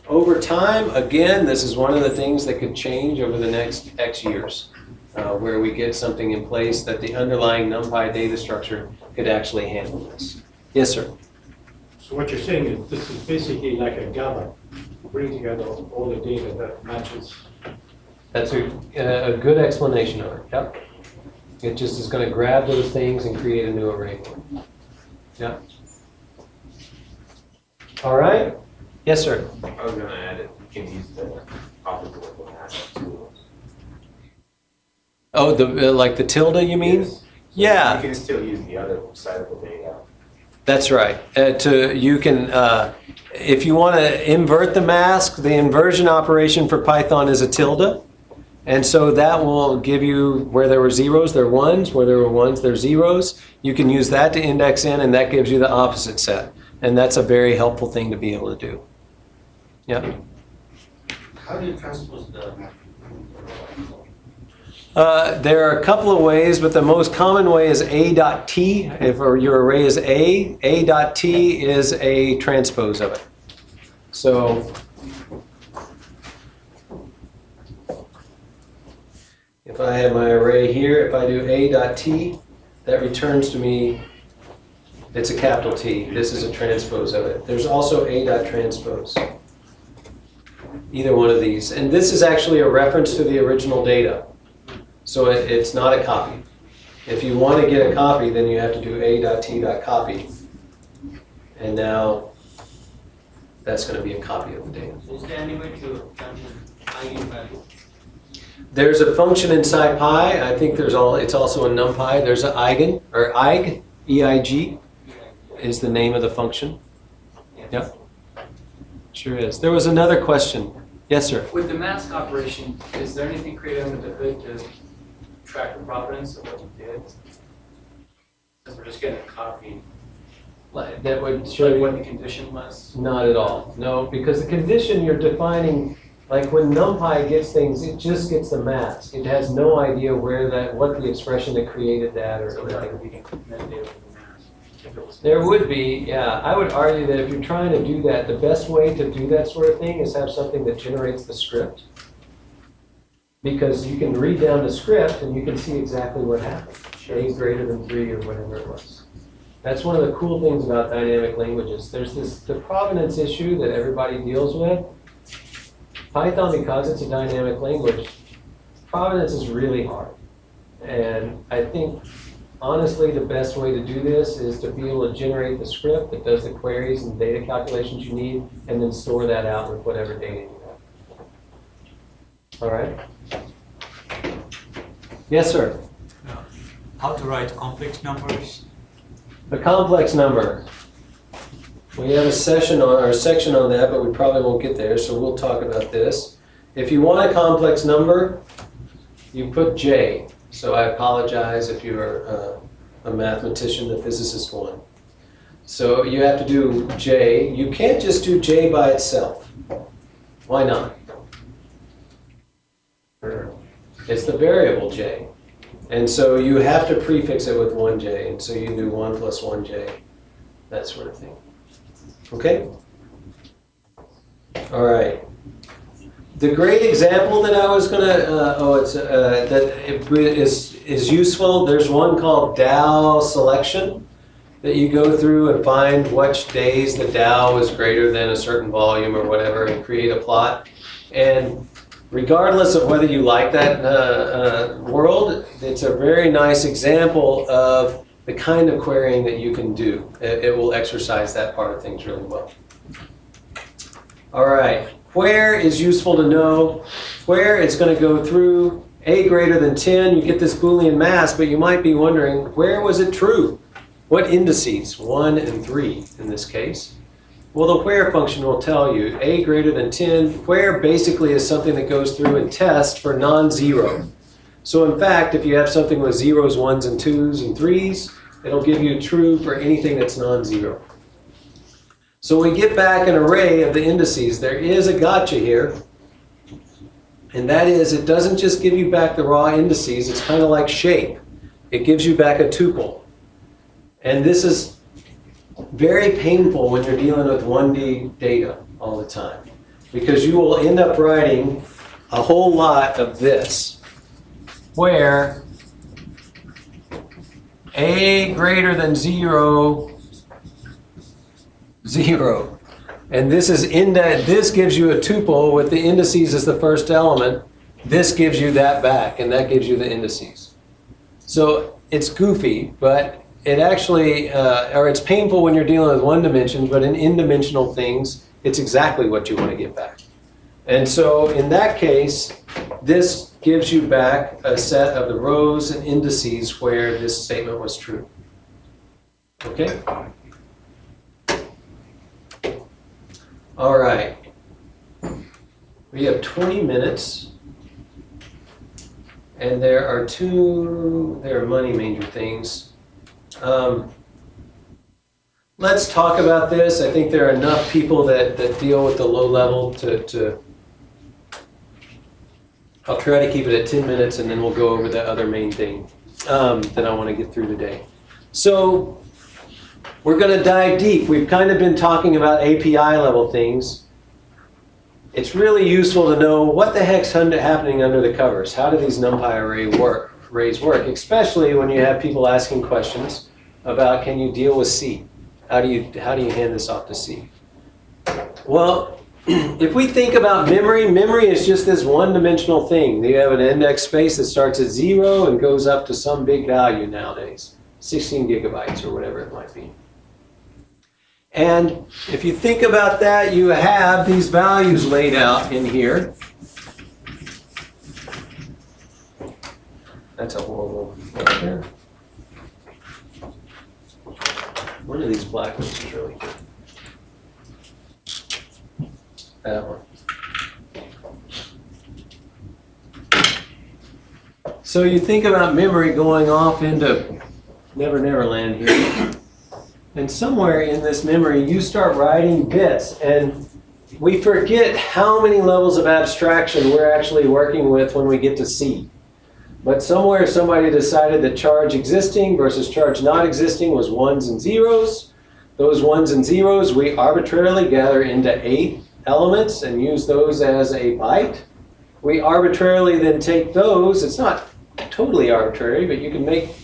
Over time, again, this is one of the things that could change over the next X years, where we get something in place that the underlying NumPy data structure could actually handle this. Yes, sir? So what you're saying is this is basically like a GABA, bring together all the data that matches. That's a good explanation of it. Yep. It just is going to grab those things and create a new array. Yep. All right. Yes, sir. I was going to add it. You can use the optical mask tool. Oh, like the tilde, you mean? Yes. So Yeah. you can still use the other side of the data. That's right. You can, if you want to invert the mask, the inversion operation for Python is a tilde. And so that will give you where there were zeros, there are ones, where there were ones, there are zeros. You can use that to index in, and that gives you the opposite set. And that's a very helpful thing to be able to do. Yeah. How do you transpose the There are a couple of ways, but the most common way is a.t. If your array is a.t is a transpose of it. So if I have my array here, if I do a.t, that returns to me, it's a capital T. This is a transpose of it. There's also a.transpose. Either one of these. And this is actually a reference to the original data. So it's not a copy. If you want to get a copy, then you have to do a.t.copy. And now that's going to be a copy of the data. Is there any way to eigenvalue? There's a function in SciPy. I think it's also in NumPy. There's an eigen, or eig, E-I-G, is the name of the function. Yep. Sure is. There was another question. Yes, sir. With the mask operation, is there anything created under the hood to track the provenance of what you did? Because we're just getting a copy. that would show Like you? what the condition was? Not at all, no, because the condition you're defining, like when NumPy gets things, it just gets the mask. It has no idea what the expression that created that or So it's anything. like we can metadata with the mask. If it was- There would be, yeah. I would argue that if you're trying to do that, the best way to do that sort of thing is have something that generates the script. Because you can read down the script and you can see exactly what happened. A greater than 3 or whatever it was. That's one of the cool things about dynamic languages. There's the provenance issue that everybody deals with. Python, because it's a dynamic language, provenance is really hard. And I think, honestly, the best way to do this is to be able to generate the script that does the queries and data calculations you need, and then store that out with whatever data you have. All right? Yes, sir? How to write complex numbers? The complex number. We have a section on that, but we probably won't get there, so we'll talk about this. If you want a complex number, you put J. So I apologize if you're a mathematician, the physicist one. So you have to do J. You can't just do J by itself. Why not? It's the variable J. And so you have to prefix it with 1J. And so you do 1 plus 1J, that sort of thing. Okay? All right. The great example that I was going to, that is useful, there's one called Dow selection that you go through and find which days the Dow is greater than a certain volume or whatever and create a plot. And regardless of whether you like that world, it's a very nice example of the kind of querying that you can do. It will exercise that part of things really well. All right, where is useful to know. Where is going to go through a greater than 10. You get this Boolean mask, but you might be wondering, where was it true? What indices? 1 and 3 in this case. Well, the where function will tell you a greater than 10. Where basically is something that goes through and tests for non-zero. So in fact, if you have something with zeros, 1s, and 2s, and 3s, it'll give you true for anything that's non-zero. So we get back an array of the indices. There is a gotcha here. And that is, it doesn't just give you back the raw indices. It's kind of like shape. It gives you back a tuple. And this is very painful when you're dealing with 1D data all the time, because you will end up writing a whole lot of this, where a greater than 0, 0. And this is this gives you a tuple with the indices as the first element. This gives you that back, and that gives you the indices. So it's goofy, but it actually, or it's painful when you're dealing with one dimension, but in n-dimensional things, it's exactly what you want to get back. And so in that case, this gives you back a set of the rows and indices where this statement was true. Okay? All right. We have 20 minutes. And there are money manger things. Let's talk about this. I think there are enough people that deal with the low level to I'll try to keep it at 10 minutes and then we'll go over the other main thing that I want to get through today. So we're going to dive deep. We've kind of been talking about API level things. It's really useful to know what the heck's happening under the covers. How do these NumPy arrays work, especially when you have people asking questions about, can you deal with C? How do you hand this off to C? Well, if we think about memory is just this one-dimensional thing. You have an index space that starts at 0 and goes up to some big value nowadays, 16 gigabytes or whatever it might be. And if you think about that, you have these values laid out in here. That's a horrible one there. One of these black ones is really good. That one. So you think about memory going off into Never Never Land here. And somewhere in this memory, you start writing bits, and we forget how many levels of abstraction we're actually working with when we get to C. But somewhere somebody decided that charge existing versus charge not existing was ones and zeros. Those ones and zeros we arbitrarily gather into 8 elements and use those as a byte. We arbitrarily then take those, it's not totally arbitrary, but you can make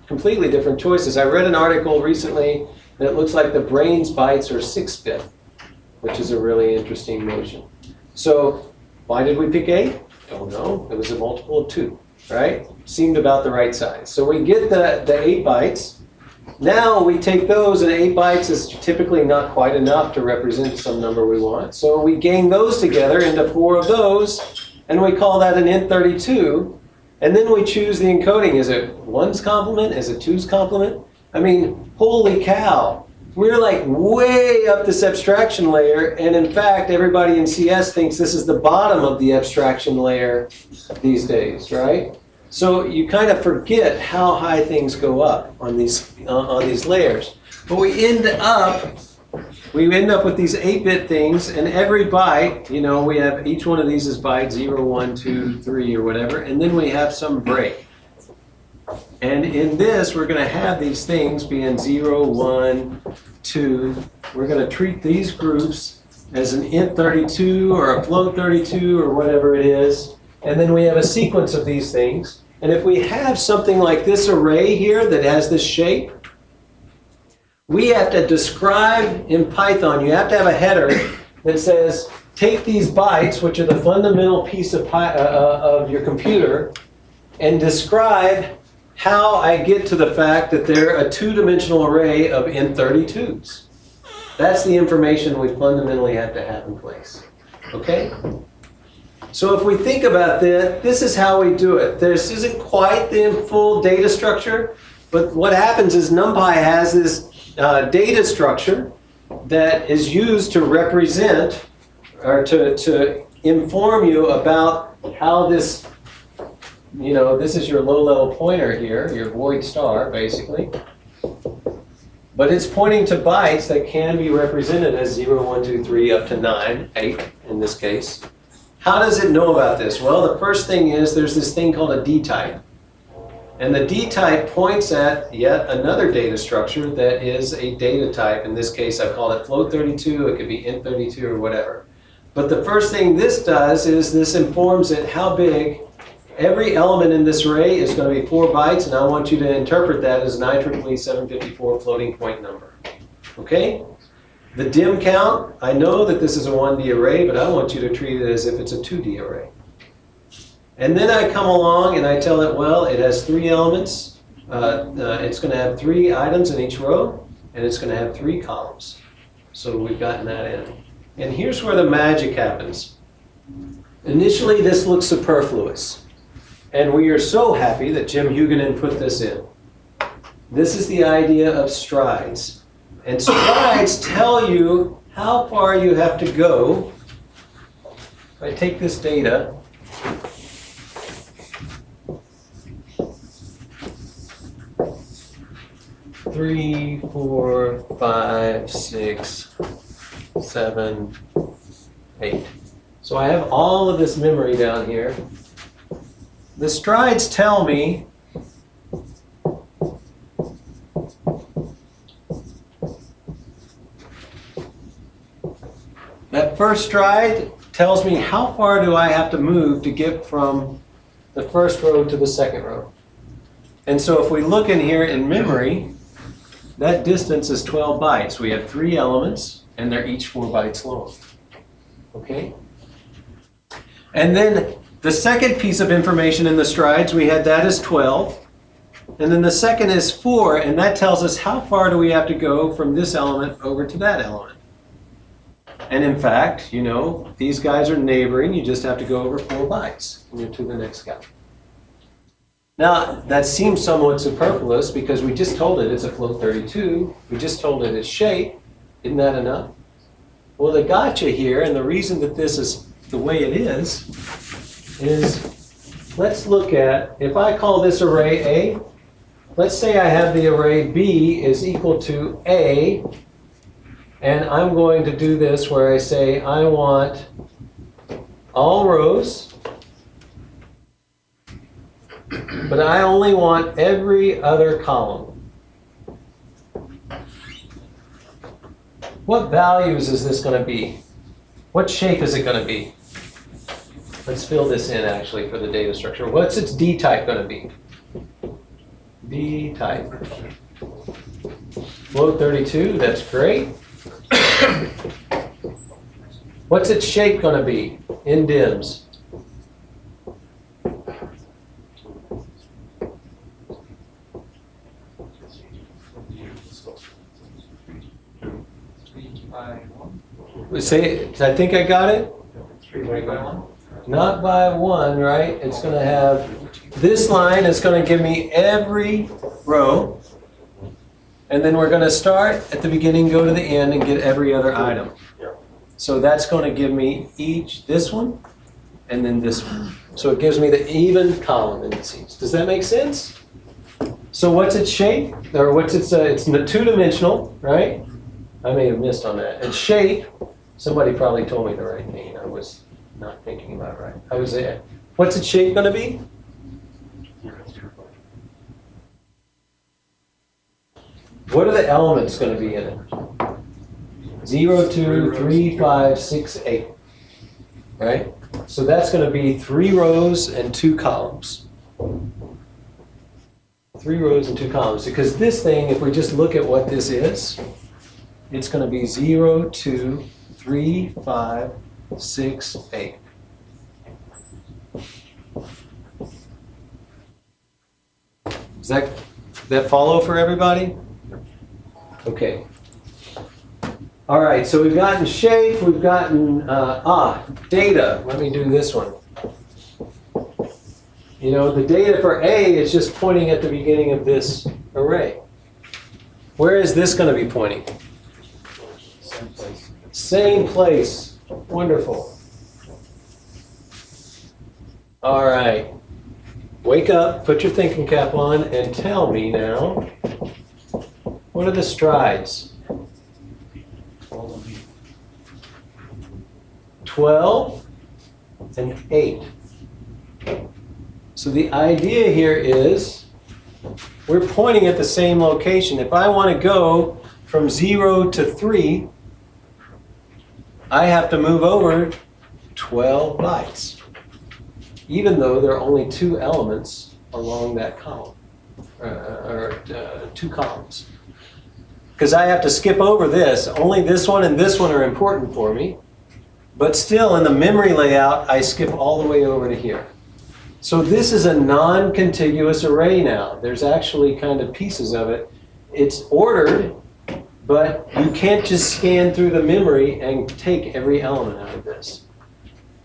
completely different choices. I read an article recently that looks like the brain's bytes are 6-bit, which is a really interesting notion. So why did we pick 8? Don't know. It was a multiple of 2, right? Seemed about the right size. So we get the 8 bytes. Now we take those, and 8 bytes is typically not quite enough to represent some number we want. So we gang those together into 4 of those, and we call that an int32. And then we choose the encoding. Is it 1's complement? Is it 2's complement? I mean, holy cow. We're like way up this abstraction layer, and in fact, everybody in CS thinks this is the bottom of the abstraction layer these days, right? So you kind of forget how high things go up on these layers. But we end up with these 8-bit things, and every byte, you know, we have each one of these is byte 0, 1, 2, 3, or whatever, and then we have some break. And in this, we're going to have these things being 0, 1, 2. We're going to treat these groups as an int32 or a float32 or whatever it is. And then we have a sequence of these things. And if we have something like this array here that has this shape, we have to describe in Python, you have to have a header that says, take these bytes, which are the fundamental piece of your computer, and describe how I get to the fact that they're a 2-dimensional array of int32s. That's the information we fundamentally have to have in place. Okay? So if we think about this is how we do it. This isn't quite the full data structure, but what happens is NumPy has this data structure that is used to represent or to inform you about how this, you know, this is your low-level pointer here, your void star, basically. But it's pointing to bytes that can be represented as 0, 1, 2, 3, up to 9, 8 in this case. How does it know about this? Well, the first thing is there's this thing called a D-type. And the D-type points at yet another data structure that is a data type. In this case, I've called it float32. It could be int32 or whatever. But the first thing this does is this informs it how big every element in this array is going to be 4 bytes, and I want you to interpret that as an IEEE 754 floating point number. Okay? The dim count, I know that this is a 1D array, but I want you to treat it as if it's a 2D array. And then I come along and I tell it, well, it has 3 elements. It's going to have 3 items in each row, and it's going to have 3 columns. So we've gotten that in. And here's where the magic happens. Initially, this looks superfluous. And we are so happy that Jim Huguenin put this in. This is the idea of strides. And strides tell you how far you have to go. If I take this data, three, 4, 5, 6, 7, 8. So I have all of this memory down here. The strides tell me that first stride tells me how far do I have to move to get from the first row to the second row. And so if we look in here in memory, that distance is 12 bytes. We have 3 elements, and they're each 4 bytes long. Okay? And then the second piece of information in the strides, we had that as 12. And then the second is 4, and that tells us how far do we have to go from this element over to that element. And in fact, you know, these guys are neighboring. You just have to go over 4 bytes, and you're to the next guy. Now, that seems somewhat superfluous because we just told it it's a float32. We just told it its shape. Isn't that enough? Well, the gotcha here, and the reason that this is the way it is let's look at, if I call this array A, let's say I have the array B is equal to A, and I'm going to do this where I say I want all rows, but I only want every other column. What values is this going to be? What shape is it going to be? Let's fill this in actually for the data structure. What's its D type going to be? D type. Float 32, that's great. What's its shape going to be in dims? Say, I think I got it. 3 by 1. Not by 1, right? It's going to have, this line is going to give me every row. And then we're going to start at the beginning, go to the end, and get every other item. So that's going to give me this one, and then this one. So it gives me the even column indices. Does that make sense? So what's its shape? Or what's its, it's two-dimensional, right? I may have missed on that. Its shape, somebody probably told me the right thing. I was not thinking about it right. I was there. What's its shape going to be? What are the elements going to be in it? 0, 2, 3, 5, 6, 8. Right? So that's going to be 3 rows and 2 columns. 3 rows and 2 columns. Because this thing, if we just look at what this is, it's going to be 0, 2, 3, 5, 6, 8. Does that follow for everybody? Okay. All right, so we've gotten shape, we've gotten, data. Let me do this one. You know, the data for A is just pointing at the beginning of this array. Where is this going to be pointing? Same place. Same place. Wonderful. All right. Wake up, put your thinking cap on, and tell me now, what are the strides? 12 and 8. So the idea here is we're pointing at the same location. If I want to go from 0 to 3, I have to move over 12 bytes, even though there are only 2 elements along that column, or 2 columns. Because I have to skip over this. Only this one and this one are important for me. But still, in the memory layout, I skip all the way over to here. So this is a non-contiguous array now. There's actually kind of pieces of it. It's ordered, but you can't just scan through the memory and take every element out of this.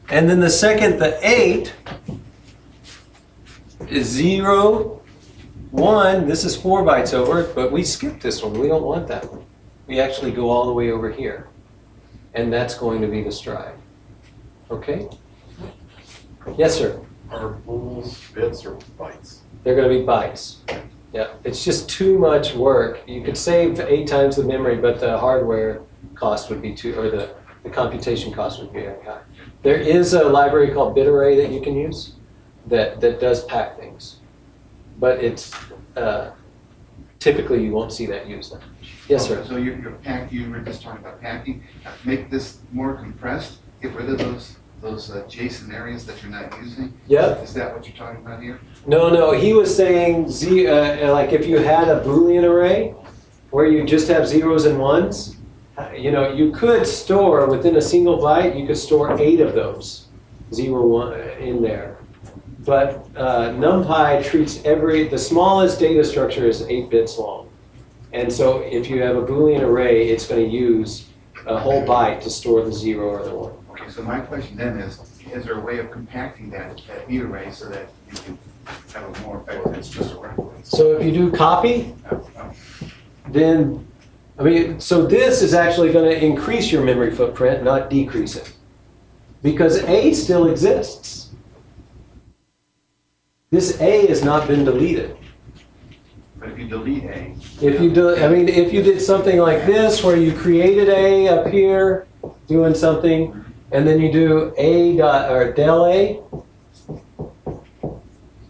And then the second, the 8, is 0, 1. This is 4 bytes over, but we skipped this one. We don't want that one. We actually go all the way over here. And that's going to be the stride. Okay? Yes, sir? Are bools bits or bytes? They're going to be bytes. Yeah, it's just too much work. You could save 8 times the memory, but the hardware cost would be or the computation cost would be very high. There is a library called BitArray that you can use that does pack things. But it's typically you won't see that used. Yes, sir. So you were just talking about packing. Make this more compressed. Get rid of those JSON areas that you're not using. Yep. Is that what you're talking about here? No. He was saying like if you had a Boolean array where you just have zeros and ones, you could store within a single byte. You could store 8 of those 0, 1 in there. But NumPy treats the smallest data structure is 8 bits long. And so if you have a Boolean array, it's going to use a whole byte to store the 0 or the 1. Okay, so my question then is there a way of compacting that B array so that you can have a more effective store? So if you do copy, then, so this is actually going to increase your memory footprint, not decrease it. Because A still exists. This A has not been deleted. But if you delete A. If you do, I mean, if you did something like this, where you created A up here, doing something, and then you do A dot, or del A,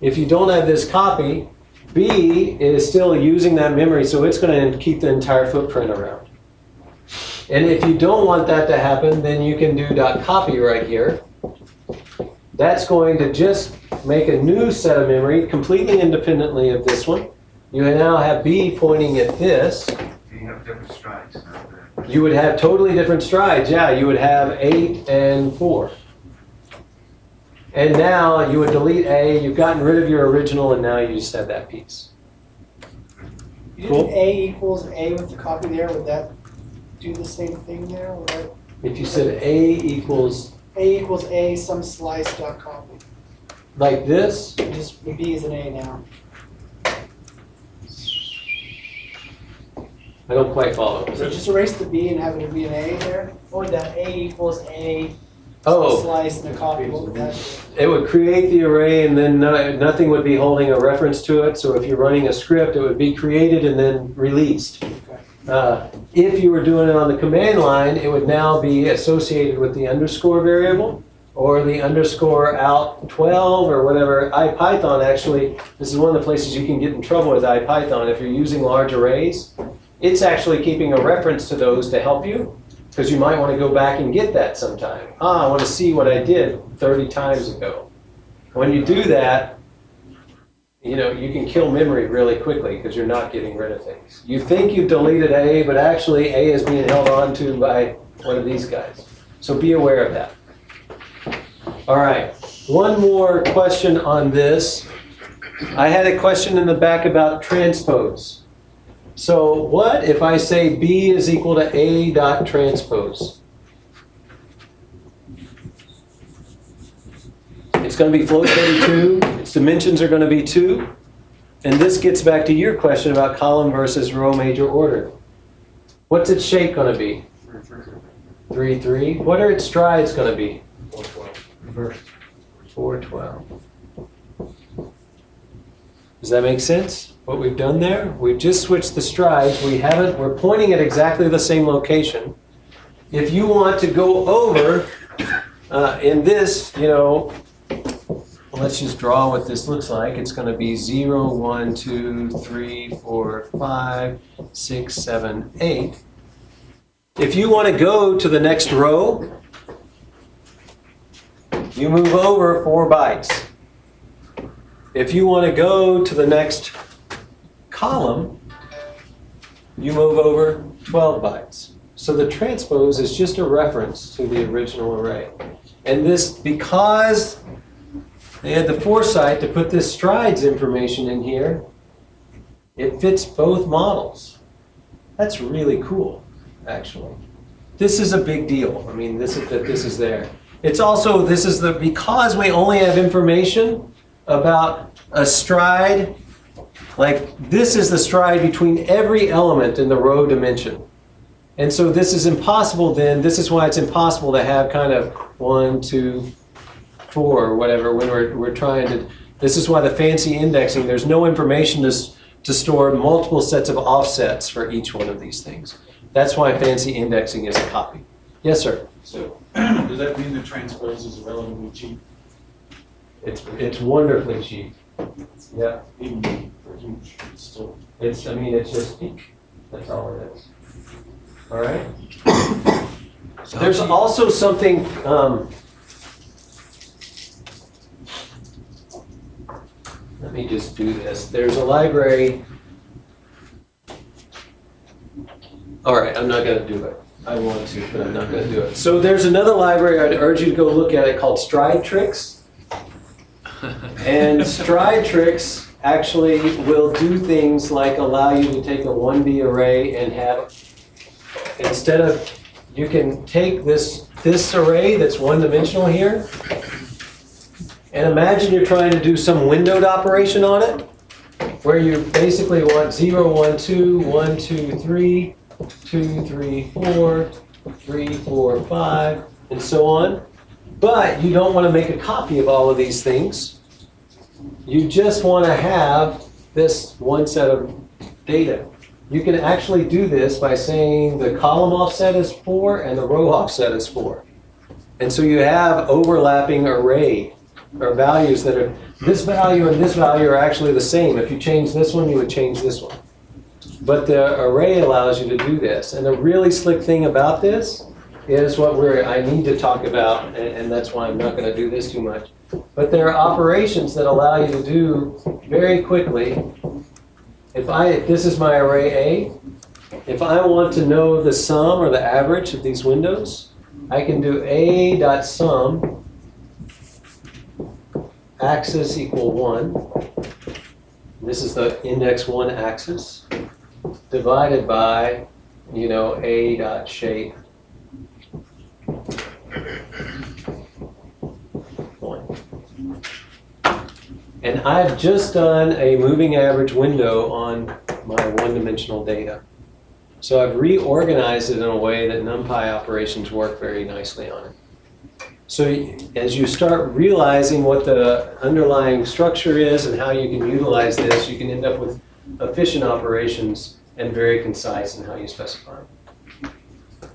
if you don't have this copy, B is still using that memory, so it's going to keep the entire footprint around. And if you don't want that to happen, then you can do dot copy right here. That's going to just make a new set of memory completely independently of this one. You now have B pointing at this. You have different strides. You would have totally different strides. Yeah, you would have 8 and 4. And now you would delete A, you've gotten rid of your original, and now you just have that piece. You Cool. did A equals A with the copy there, would that do the same thing there? Or If you said A equals A equals A, some slice dot copy. like this, Just the B is an A now. I don't quite follow. So just erase the B and have it be an A there? Or would that A equals A, Oh. slice and a copy, what would that do? It would create the array, and then nothing would be holding a reference to it. So if you're running a script, it would be created and then released. If you were doing it on the command line, it would now be associated with the underscore variable or the underscore out 12 or whatever. IPython actually, this is one of the places you can get in trouble with IPython. If you're using large arrays, it's actually keeping a reference to those to help you, because you might want to go back and get that sometime. I want to see what I did 30 times ago. When you do that, you know, you can kill memory really quickly because you're not getting rid of things. You think you've deleted A, but actually A is being held on to by one of these guys. So be aware of that. All right, one more question on this. I had a question in the back about transpose. So what if I say B is equal to A dot transpose? It's going to be float 32. Its dimensions are going to be 2. And this gets back to your question about column versus row major order. What's its shape going to be? 3, 3. What are its strides going to be? 412. Does that make sense? What we've done there? We've just switched the strides. We're pointing at exactly the same location. If you want to go over in this, you know, let's just draw what this looks like. It's going to be 0, 1, 2, 3, 4, 5, 6, 7, 8. If you want to go to the next row, you move over 4 bytes. If you want to go to the next column, you move over 12 bytes. So the transpose is just a reference to the original array. And this, because they had the foresight to put this strides information in here, it fits both models. That's really cool, actually. This is a big deal. I mean, this is there. It's also, because we only have information about a stride, like this is the stride between every element in the row dimension. And so this is impossible then, this is why it's impossible to have kind of 1, 2, 4 or whatever when we're trying to, this is why the fancy indexing, there's no information to store multiple sets of offsets for each one of these things. That's why fancy indexing is a copy. Yes, sir? So, does that mean the transpose is relatively cheap? It's wonderfully cheap. Yeah. Even for huge, it's still. It's just peak. That's all it is. All right? There's also something, let me just do this. There's a library. All right, I'm not going to do it. I want to, but I'm not going to do it. So there's another library I'd urge you to go look at it called Stride Tricks. And Stride Tricks actually will do things like allow you to take a 1D array and have, instead of, you can take this array that's one-dimensional here, and imagine you're trying to do some windowed operation on it, where you basically want 0, 1, 2, 1, 2, 3, 2, 3, 4, 3, 4, 5, and so on. But you don't want to make a copy of all of these things. You just want to have this one set of data. You can actually do this by saying the column offset is 4 and the row offset is 4. And so you have overlapping array or values that are, this value and this value are actually the same. If you change this one, you would change this one. But the array allows you to do this. And the really slick thing about this is what I need to talk about, and that's why I'm not going to do this too much. But there are operations that allow you to do very quickly. If this is my array A, if I want to know the sum or the average of these windows, I can do A.sum axis equal 1. This is the index 1 axis divided by, A.shape 1. And I've just done a moving average window on my one-dimensional data. So I've reorganized it in a way that NumPy operations work very nicely on it. So as you start realizing what the underlying structure is and how you can utilize this, you can end up with efficient operations and very concise in how you specify them.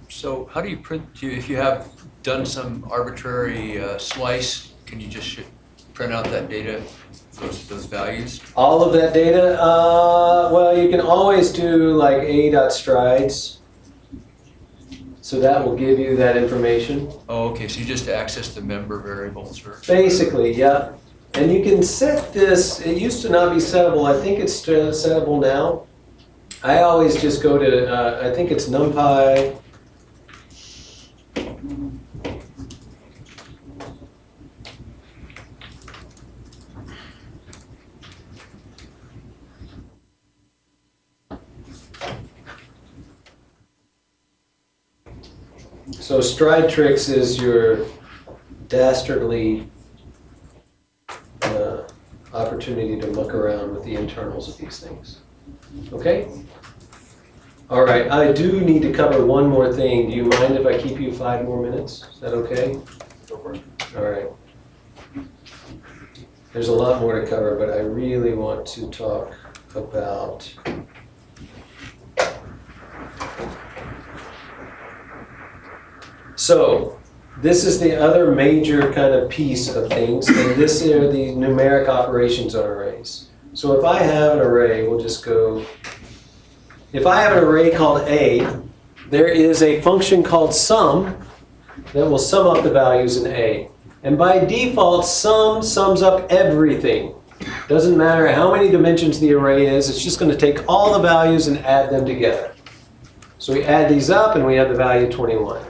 So how do you print, if you have done some arbitrary slice, can you just print out that data, those values? All of that data, well, you can always do like A.strides. So that will give you that information. Oh, okay, so you just access the member variables or? Basically, yeah. And you can set this, it used to not be settable, I think it's settable now. I always just go to, I think it's NumPy. So stride tricks is your dastardly opportunity to muck around with the internals of these things. Okay? All right, I do need to cover one more thing. Do you mind if I keep you 5 more minutes? Is that okay? Go for it. All right. There's a lot more to cover, but I really want to talk about so this is the other major kind of piece of things, and this are the numeric operations on arrays. So if I have an array, we'll just go, if I have an array called A, there is a function called sum that will sum up the values in A. And by default, sum sums up everything. Doesn't matter how many dimensions the array is, it's just going to take all the values and add them together. So we add these up and we have the value 21.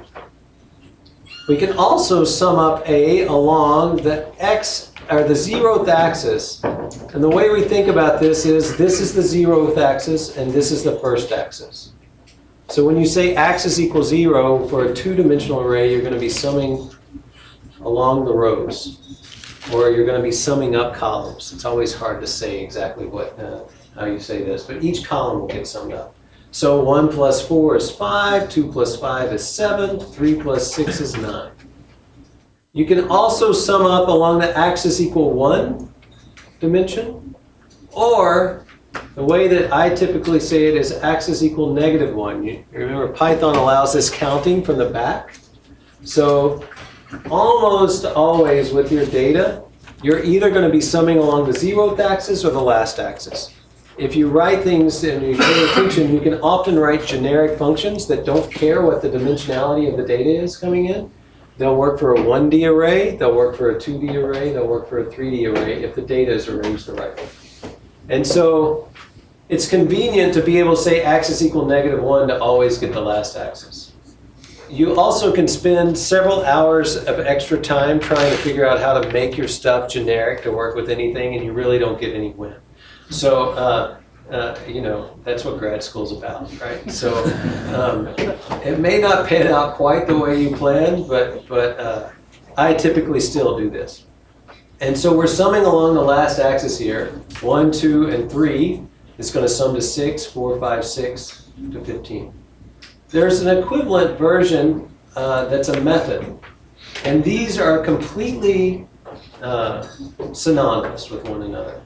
We can also sum up A along the x, or the 0th axis. And the way we think about this is the 0th axis and this is the first axis. So when you say axis equals 0 for a 2-dimensional array, you're going to be summing along the rows, or you're going to be summing up columns. It's always hard to say exactly how you say this, but each column will get summed up. So 1 plus 4 is 5, 2 plus 5 is 7, 3 plus 6 is 9. You can also sum up along the axis equal 1 dimension, or the way that I typically say it is axis equal -1. You remember Python allows this counting from the back. So almost always with your data, you're either going to be summing along the 0th axis or the last axis. If you write things and you pay attention, you can often write generic functions that don't care what the dimensionality of the data is coming in. They'll work for a 1D array, they'll work for a 2D array, they'll work for a 3D array if the data is arranged the right way. And so it's convenient to be able to say axis equal -1 to always get the last axis. You also can spend several hours of extra time trying to figure out how to make your stuff generic to work with anything, and you really don't get any win. So, that's what grad school's about, right? So it may not pan out quite the way you planned, but I typically still do this. And so we're summing along the last axis here. 1, 2, and 3 is going to sum to 6, 4, 5, 6 to 15. There's an equivalent version that's a method. And these are completely synonymous with one another.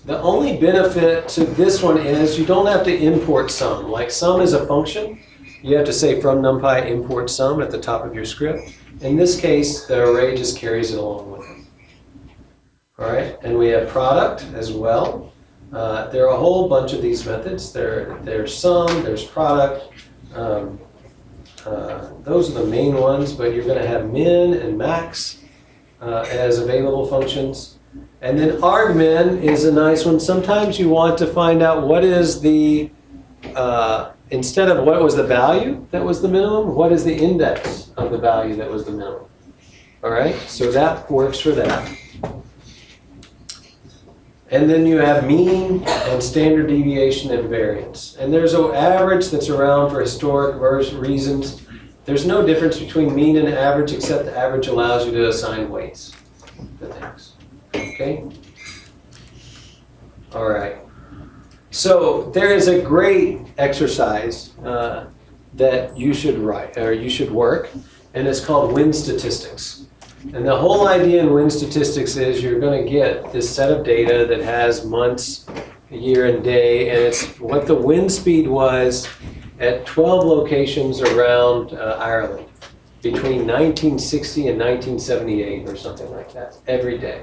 The only benefit to this one is you don't have to import sum. Like sum is a function. You have to say from NumPy import sum at the top of your script. In this case, the array just carries it along with it. All right, and we have product as well. There are a whole bunch of these methods. There's sum, there's product. Those are the main ones, but you're going to have min and max as available functions. And then argmin is a nice one. Sometimes you want to find out what is the, instead of what was the value that was the minimum, what is the index of the value that was the minimum. All right, so that works for that. And then you have mean and standard deviation and variance. And there's an average that's around for historic reasons. There's no difference between mean and average except the average allows you to assign weights to things. Okay? All right. So there is a great exercise that you should write or you should work, and it's called win statistics. And the whole idea in win statistics is you're going to get this set of data that has months, year, and day, and it's what the wind speed was at 12 locations around Ireland between 1960 and 1978 or something like that, every day.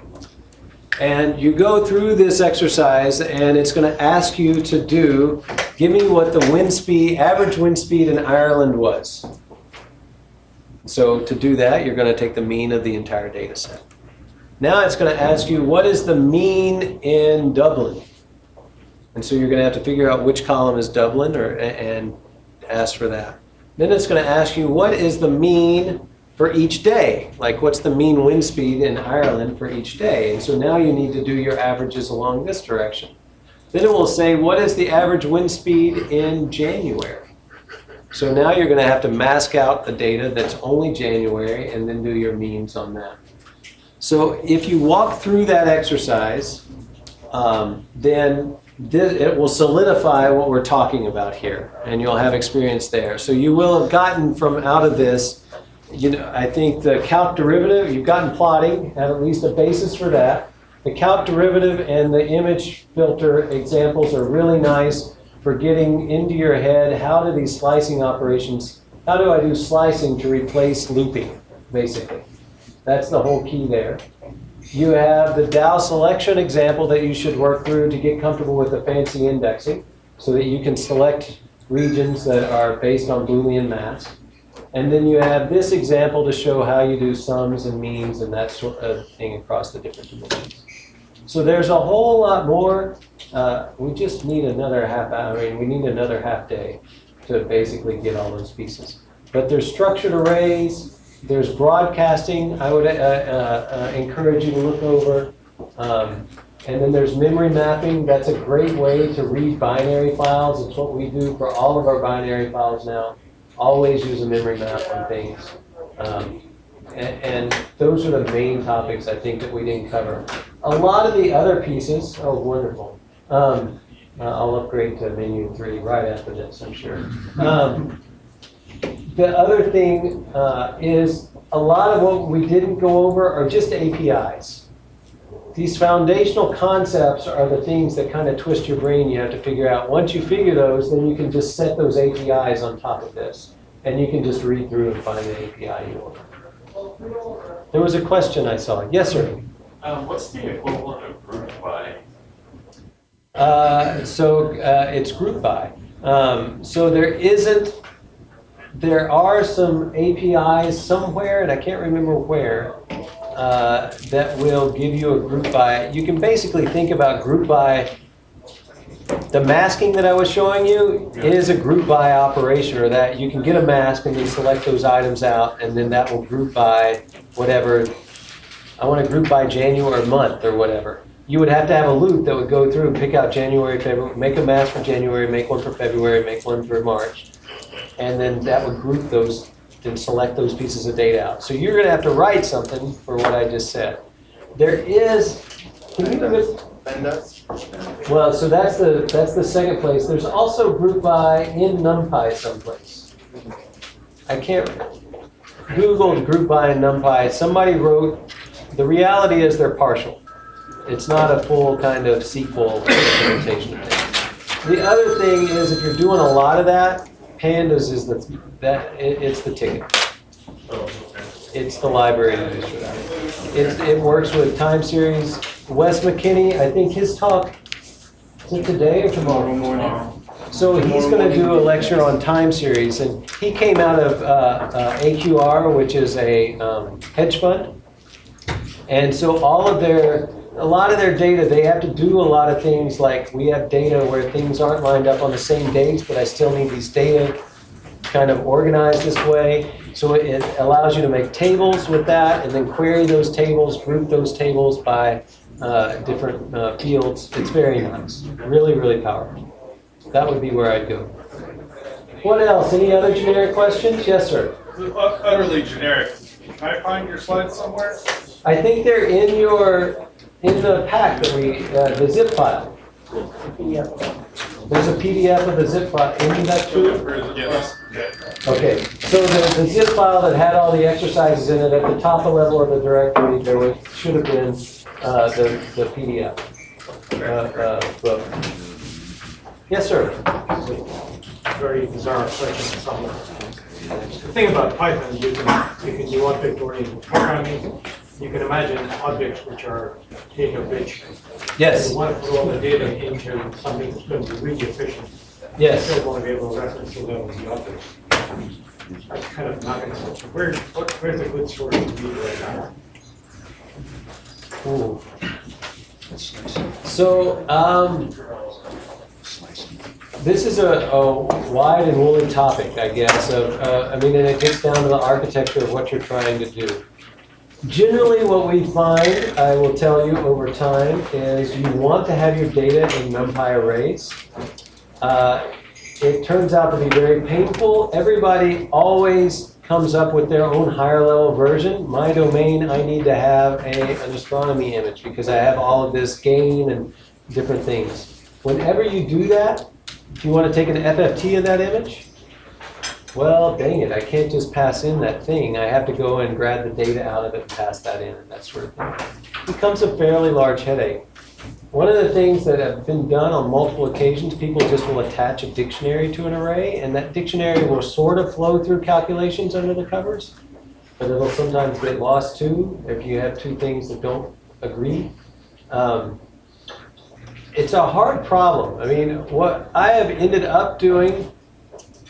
And you go through this exercise, and it's going to ask you to give me what the wind speed, average wind speed in Ireland was. So to do that, you're going to take the mean of the entire data set. Now it's going to ask you, what is the mean in Dublin? And so you're going to have to figure out which column is Dublin and ask for that. Then it's going to ask you, what is the mean for each day? Like, what's the mean wind speed in Ireland for each day? And so now you need to do your averages along this direction. Then it will say, what is the average wind speed in January? So now you're going to have to mask out the data that's only January and then do your means on that. So if you walk through that exercise, then it will solidify what we're talking about here, and you'll have experience there. So you will have gotten from out of this, I think the calc derivative, you've gotten plotting, have at least a basis for that. The calc derivative and the image filter examples are really nice for getting into your head, how do these slicing operations, how do I do slicing to replace looping, basically. That's the whole key there. You have the Dow selection example that you should work through to get comfortable with the fancy indexing so that you can select regions that are based on Boolean math. And then you have this example to show how you do sums and means and that sort of thing across the different dimensions. So there's a whole lot more. We just need another half hour. We need another half day to basically get all those pieces. But there's structured arrays. There's broadcasting. I would encourage you to look over. And then there's memory mapping. That's a great way to read binary files. It's what we do for all of our binary files now. Always use a memory map on things. And those are the main topics I think that we didn't cover. A lot of the other pieces, oh, wonderful. I'll upgrade to menu 3 right after this, I'm sure. The other thing is a lot of what we didn't go over are just APIs. These foundational concepts are the things that kind of twist your brain. You have to figure out. Once you figure those, then you can just set those APIs on top of this. And you can just read through and find the API you want. There was a question I saw. Yes, sir? What's the equivalent of group by? It's group by. So there are some APIs somewhere, and I can't remember where, that will give you a group by. You can basically think about group by. The masking that I was showing you is a group by operation, or that you can get a mask and then select those items out, and then that will group by whatever. I want to group by January month or whatever. You would have to have a loop that would go through and pick out January, February, make a mask for January, make one for February, make one for March. And then that would group those and select those pieces of data out. So you're going to have to write something for what I just said. There is, can you look at, well, so that's the second place. There's also group by in NumPy someplace. I can't, Googled group by in NumPy. Somebody wrote, the reality is they're partial. It's not a full kind of SQL implementation of things. The other thing is if you're doing a lot of that, pandas is it's the ticket. It's the library to use for that. It works with time series. Wes McKinney, I think his talk, is it today or tomorrow morning? So he's going to do a lecture on time series, and he came out of AQR, which is a hedge fund. And so a lot of their data, they have to do a lot of things like we have data where things aren't lined up on the same dates, but I still need these data kind of organized this way. So it allows you to make tables with that and then query those tables, group those tables by different fields. It's very nice. Really, really powerful. That would be where I'd go. What else? Any other generic questions? Yes, sir. Utterly generic. Can I find your slides somewhere? I think they're in the pack that the zip file. There's a PDF of the zip file. Isn't that true? Yes. Okay, so the zip file that had all the exercises in it, at the top level of the directory, should have been the PDF book. Yes, sir. Very bizarre question somewhere. The thing about Python, you can do object-oriented programming. You can imagine objects which are data-rich. Yes. You want to put all the data into something that's going to be really efficient. Yes. You still want to be able to reference the levels of the objects. That's kind of not going to work. Where's a good source to be right now? Ooh. So, this is a wide and woolly topic, I guess. And it gets down to the architecture of what you're trying to do. Generally, what we find, I will tell you over time, is you want to have your data in NumPy arrays. It turns out to be very painful. Everybody always comes up with their own higher level version. My domain, I need to have an astronomy image because I have all of this gain and different things. Whenever you do that, do you want to take an FFT of that image? Well, dang it, I can't just pass in that thing. I have to go and grab the data out of it and pass that in and that sort of thing. It becomes a fairly large headache. One of the things that have been done on multiple occasions, people just will attach a dictionary to an array, and that dictionary will sort of flow through calculations under the covers, but it'll sometimes get lost too if you have two things that don't agree. It's a hard problem. What I have ended up doing,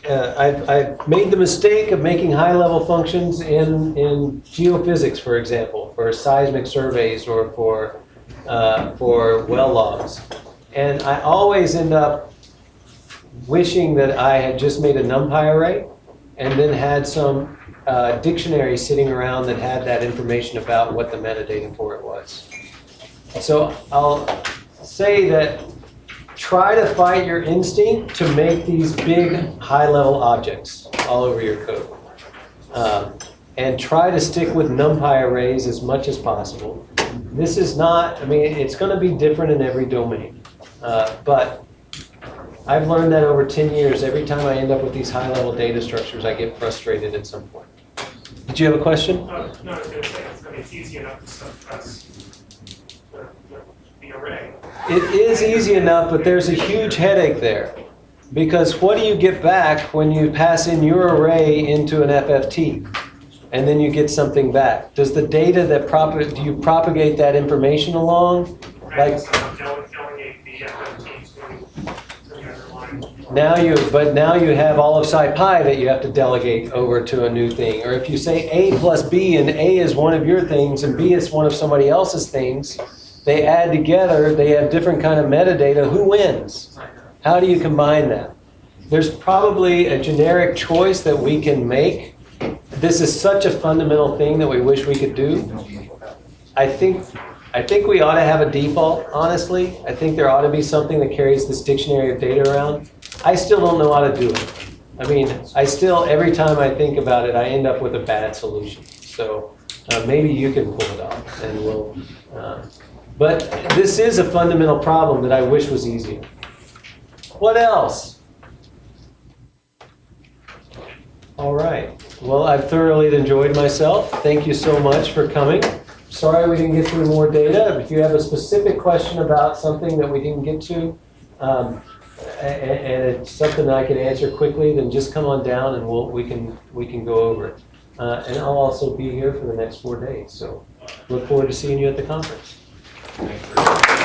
I've made the mistake of making high-level functions in geophysics, for example, for seismic surveys or for well logs. And I always end up wishing that I had just made a NumPy array and then had some dictionary sitting around that had that information about what the metadata for it was. So I'll say that try to fight your instinct to make these big high-level objects all over your code. And try to stick with NumPy arrays as much as possible. This is not, it's going to be different in every domain. But I've learned that over 10 years, every time I end up with these high-level data structures, I get frustrated at some point. Did you have a question? No, I was going to say, it's easy enough to suppress the array. It is easy enough, but there's a huge headache there. Because what do you get back when you pass in your array into an FFT? And then you get something back. Does the data that do you propagate that information along? Right, so delegate the FFT to the underlying. Now you have all of SciPy that you have to delegate over to a new thing. Or if you say A plus B and A is one of your things and B is one of somebody else's things, they add together, they have different kind of metadata. Who wins? How do you combine that? There's probably a generic choice that we can make. This is such a fundamental thing that we wish we could do. I think we ought to have a default, honestly. I think there ought to be something that carries this dictionary of data around. I still don't know how to do it. Every time I think about it, I end up with a bad solution. So maybe you can pull it off and we'll, but this is a fundamental problem that I wish was easier. What else? All right. Well, I've thoroughly enjoyed myself. Thank you so much for coming. sorry we didn't get through more data. If you have a specific question about something that we didn't get to, and it's something that I can answer quickly, then just come on down and we can go over it. And I'll also be here for the next 4 days. So look forward to seeing you at the conference. Thanks for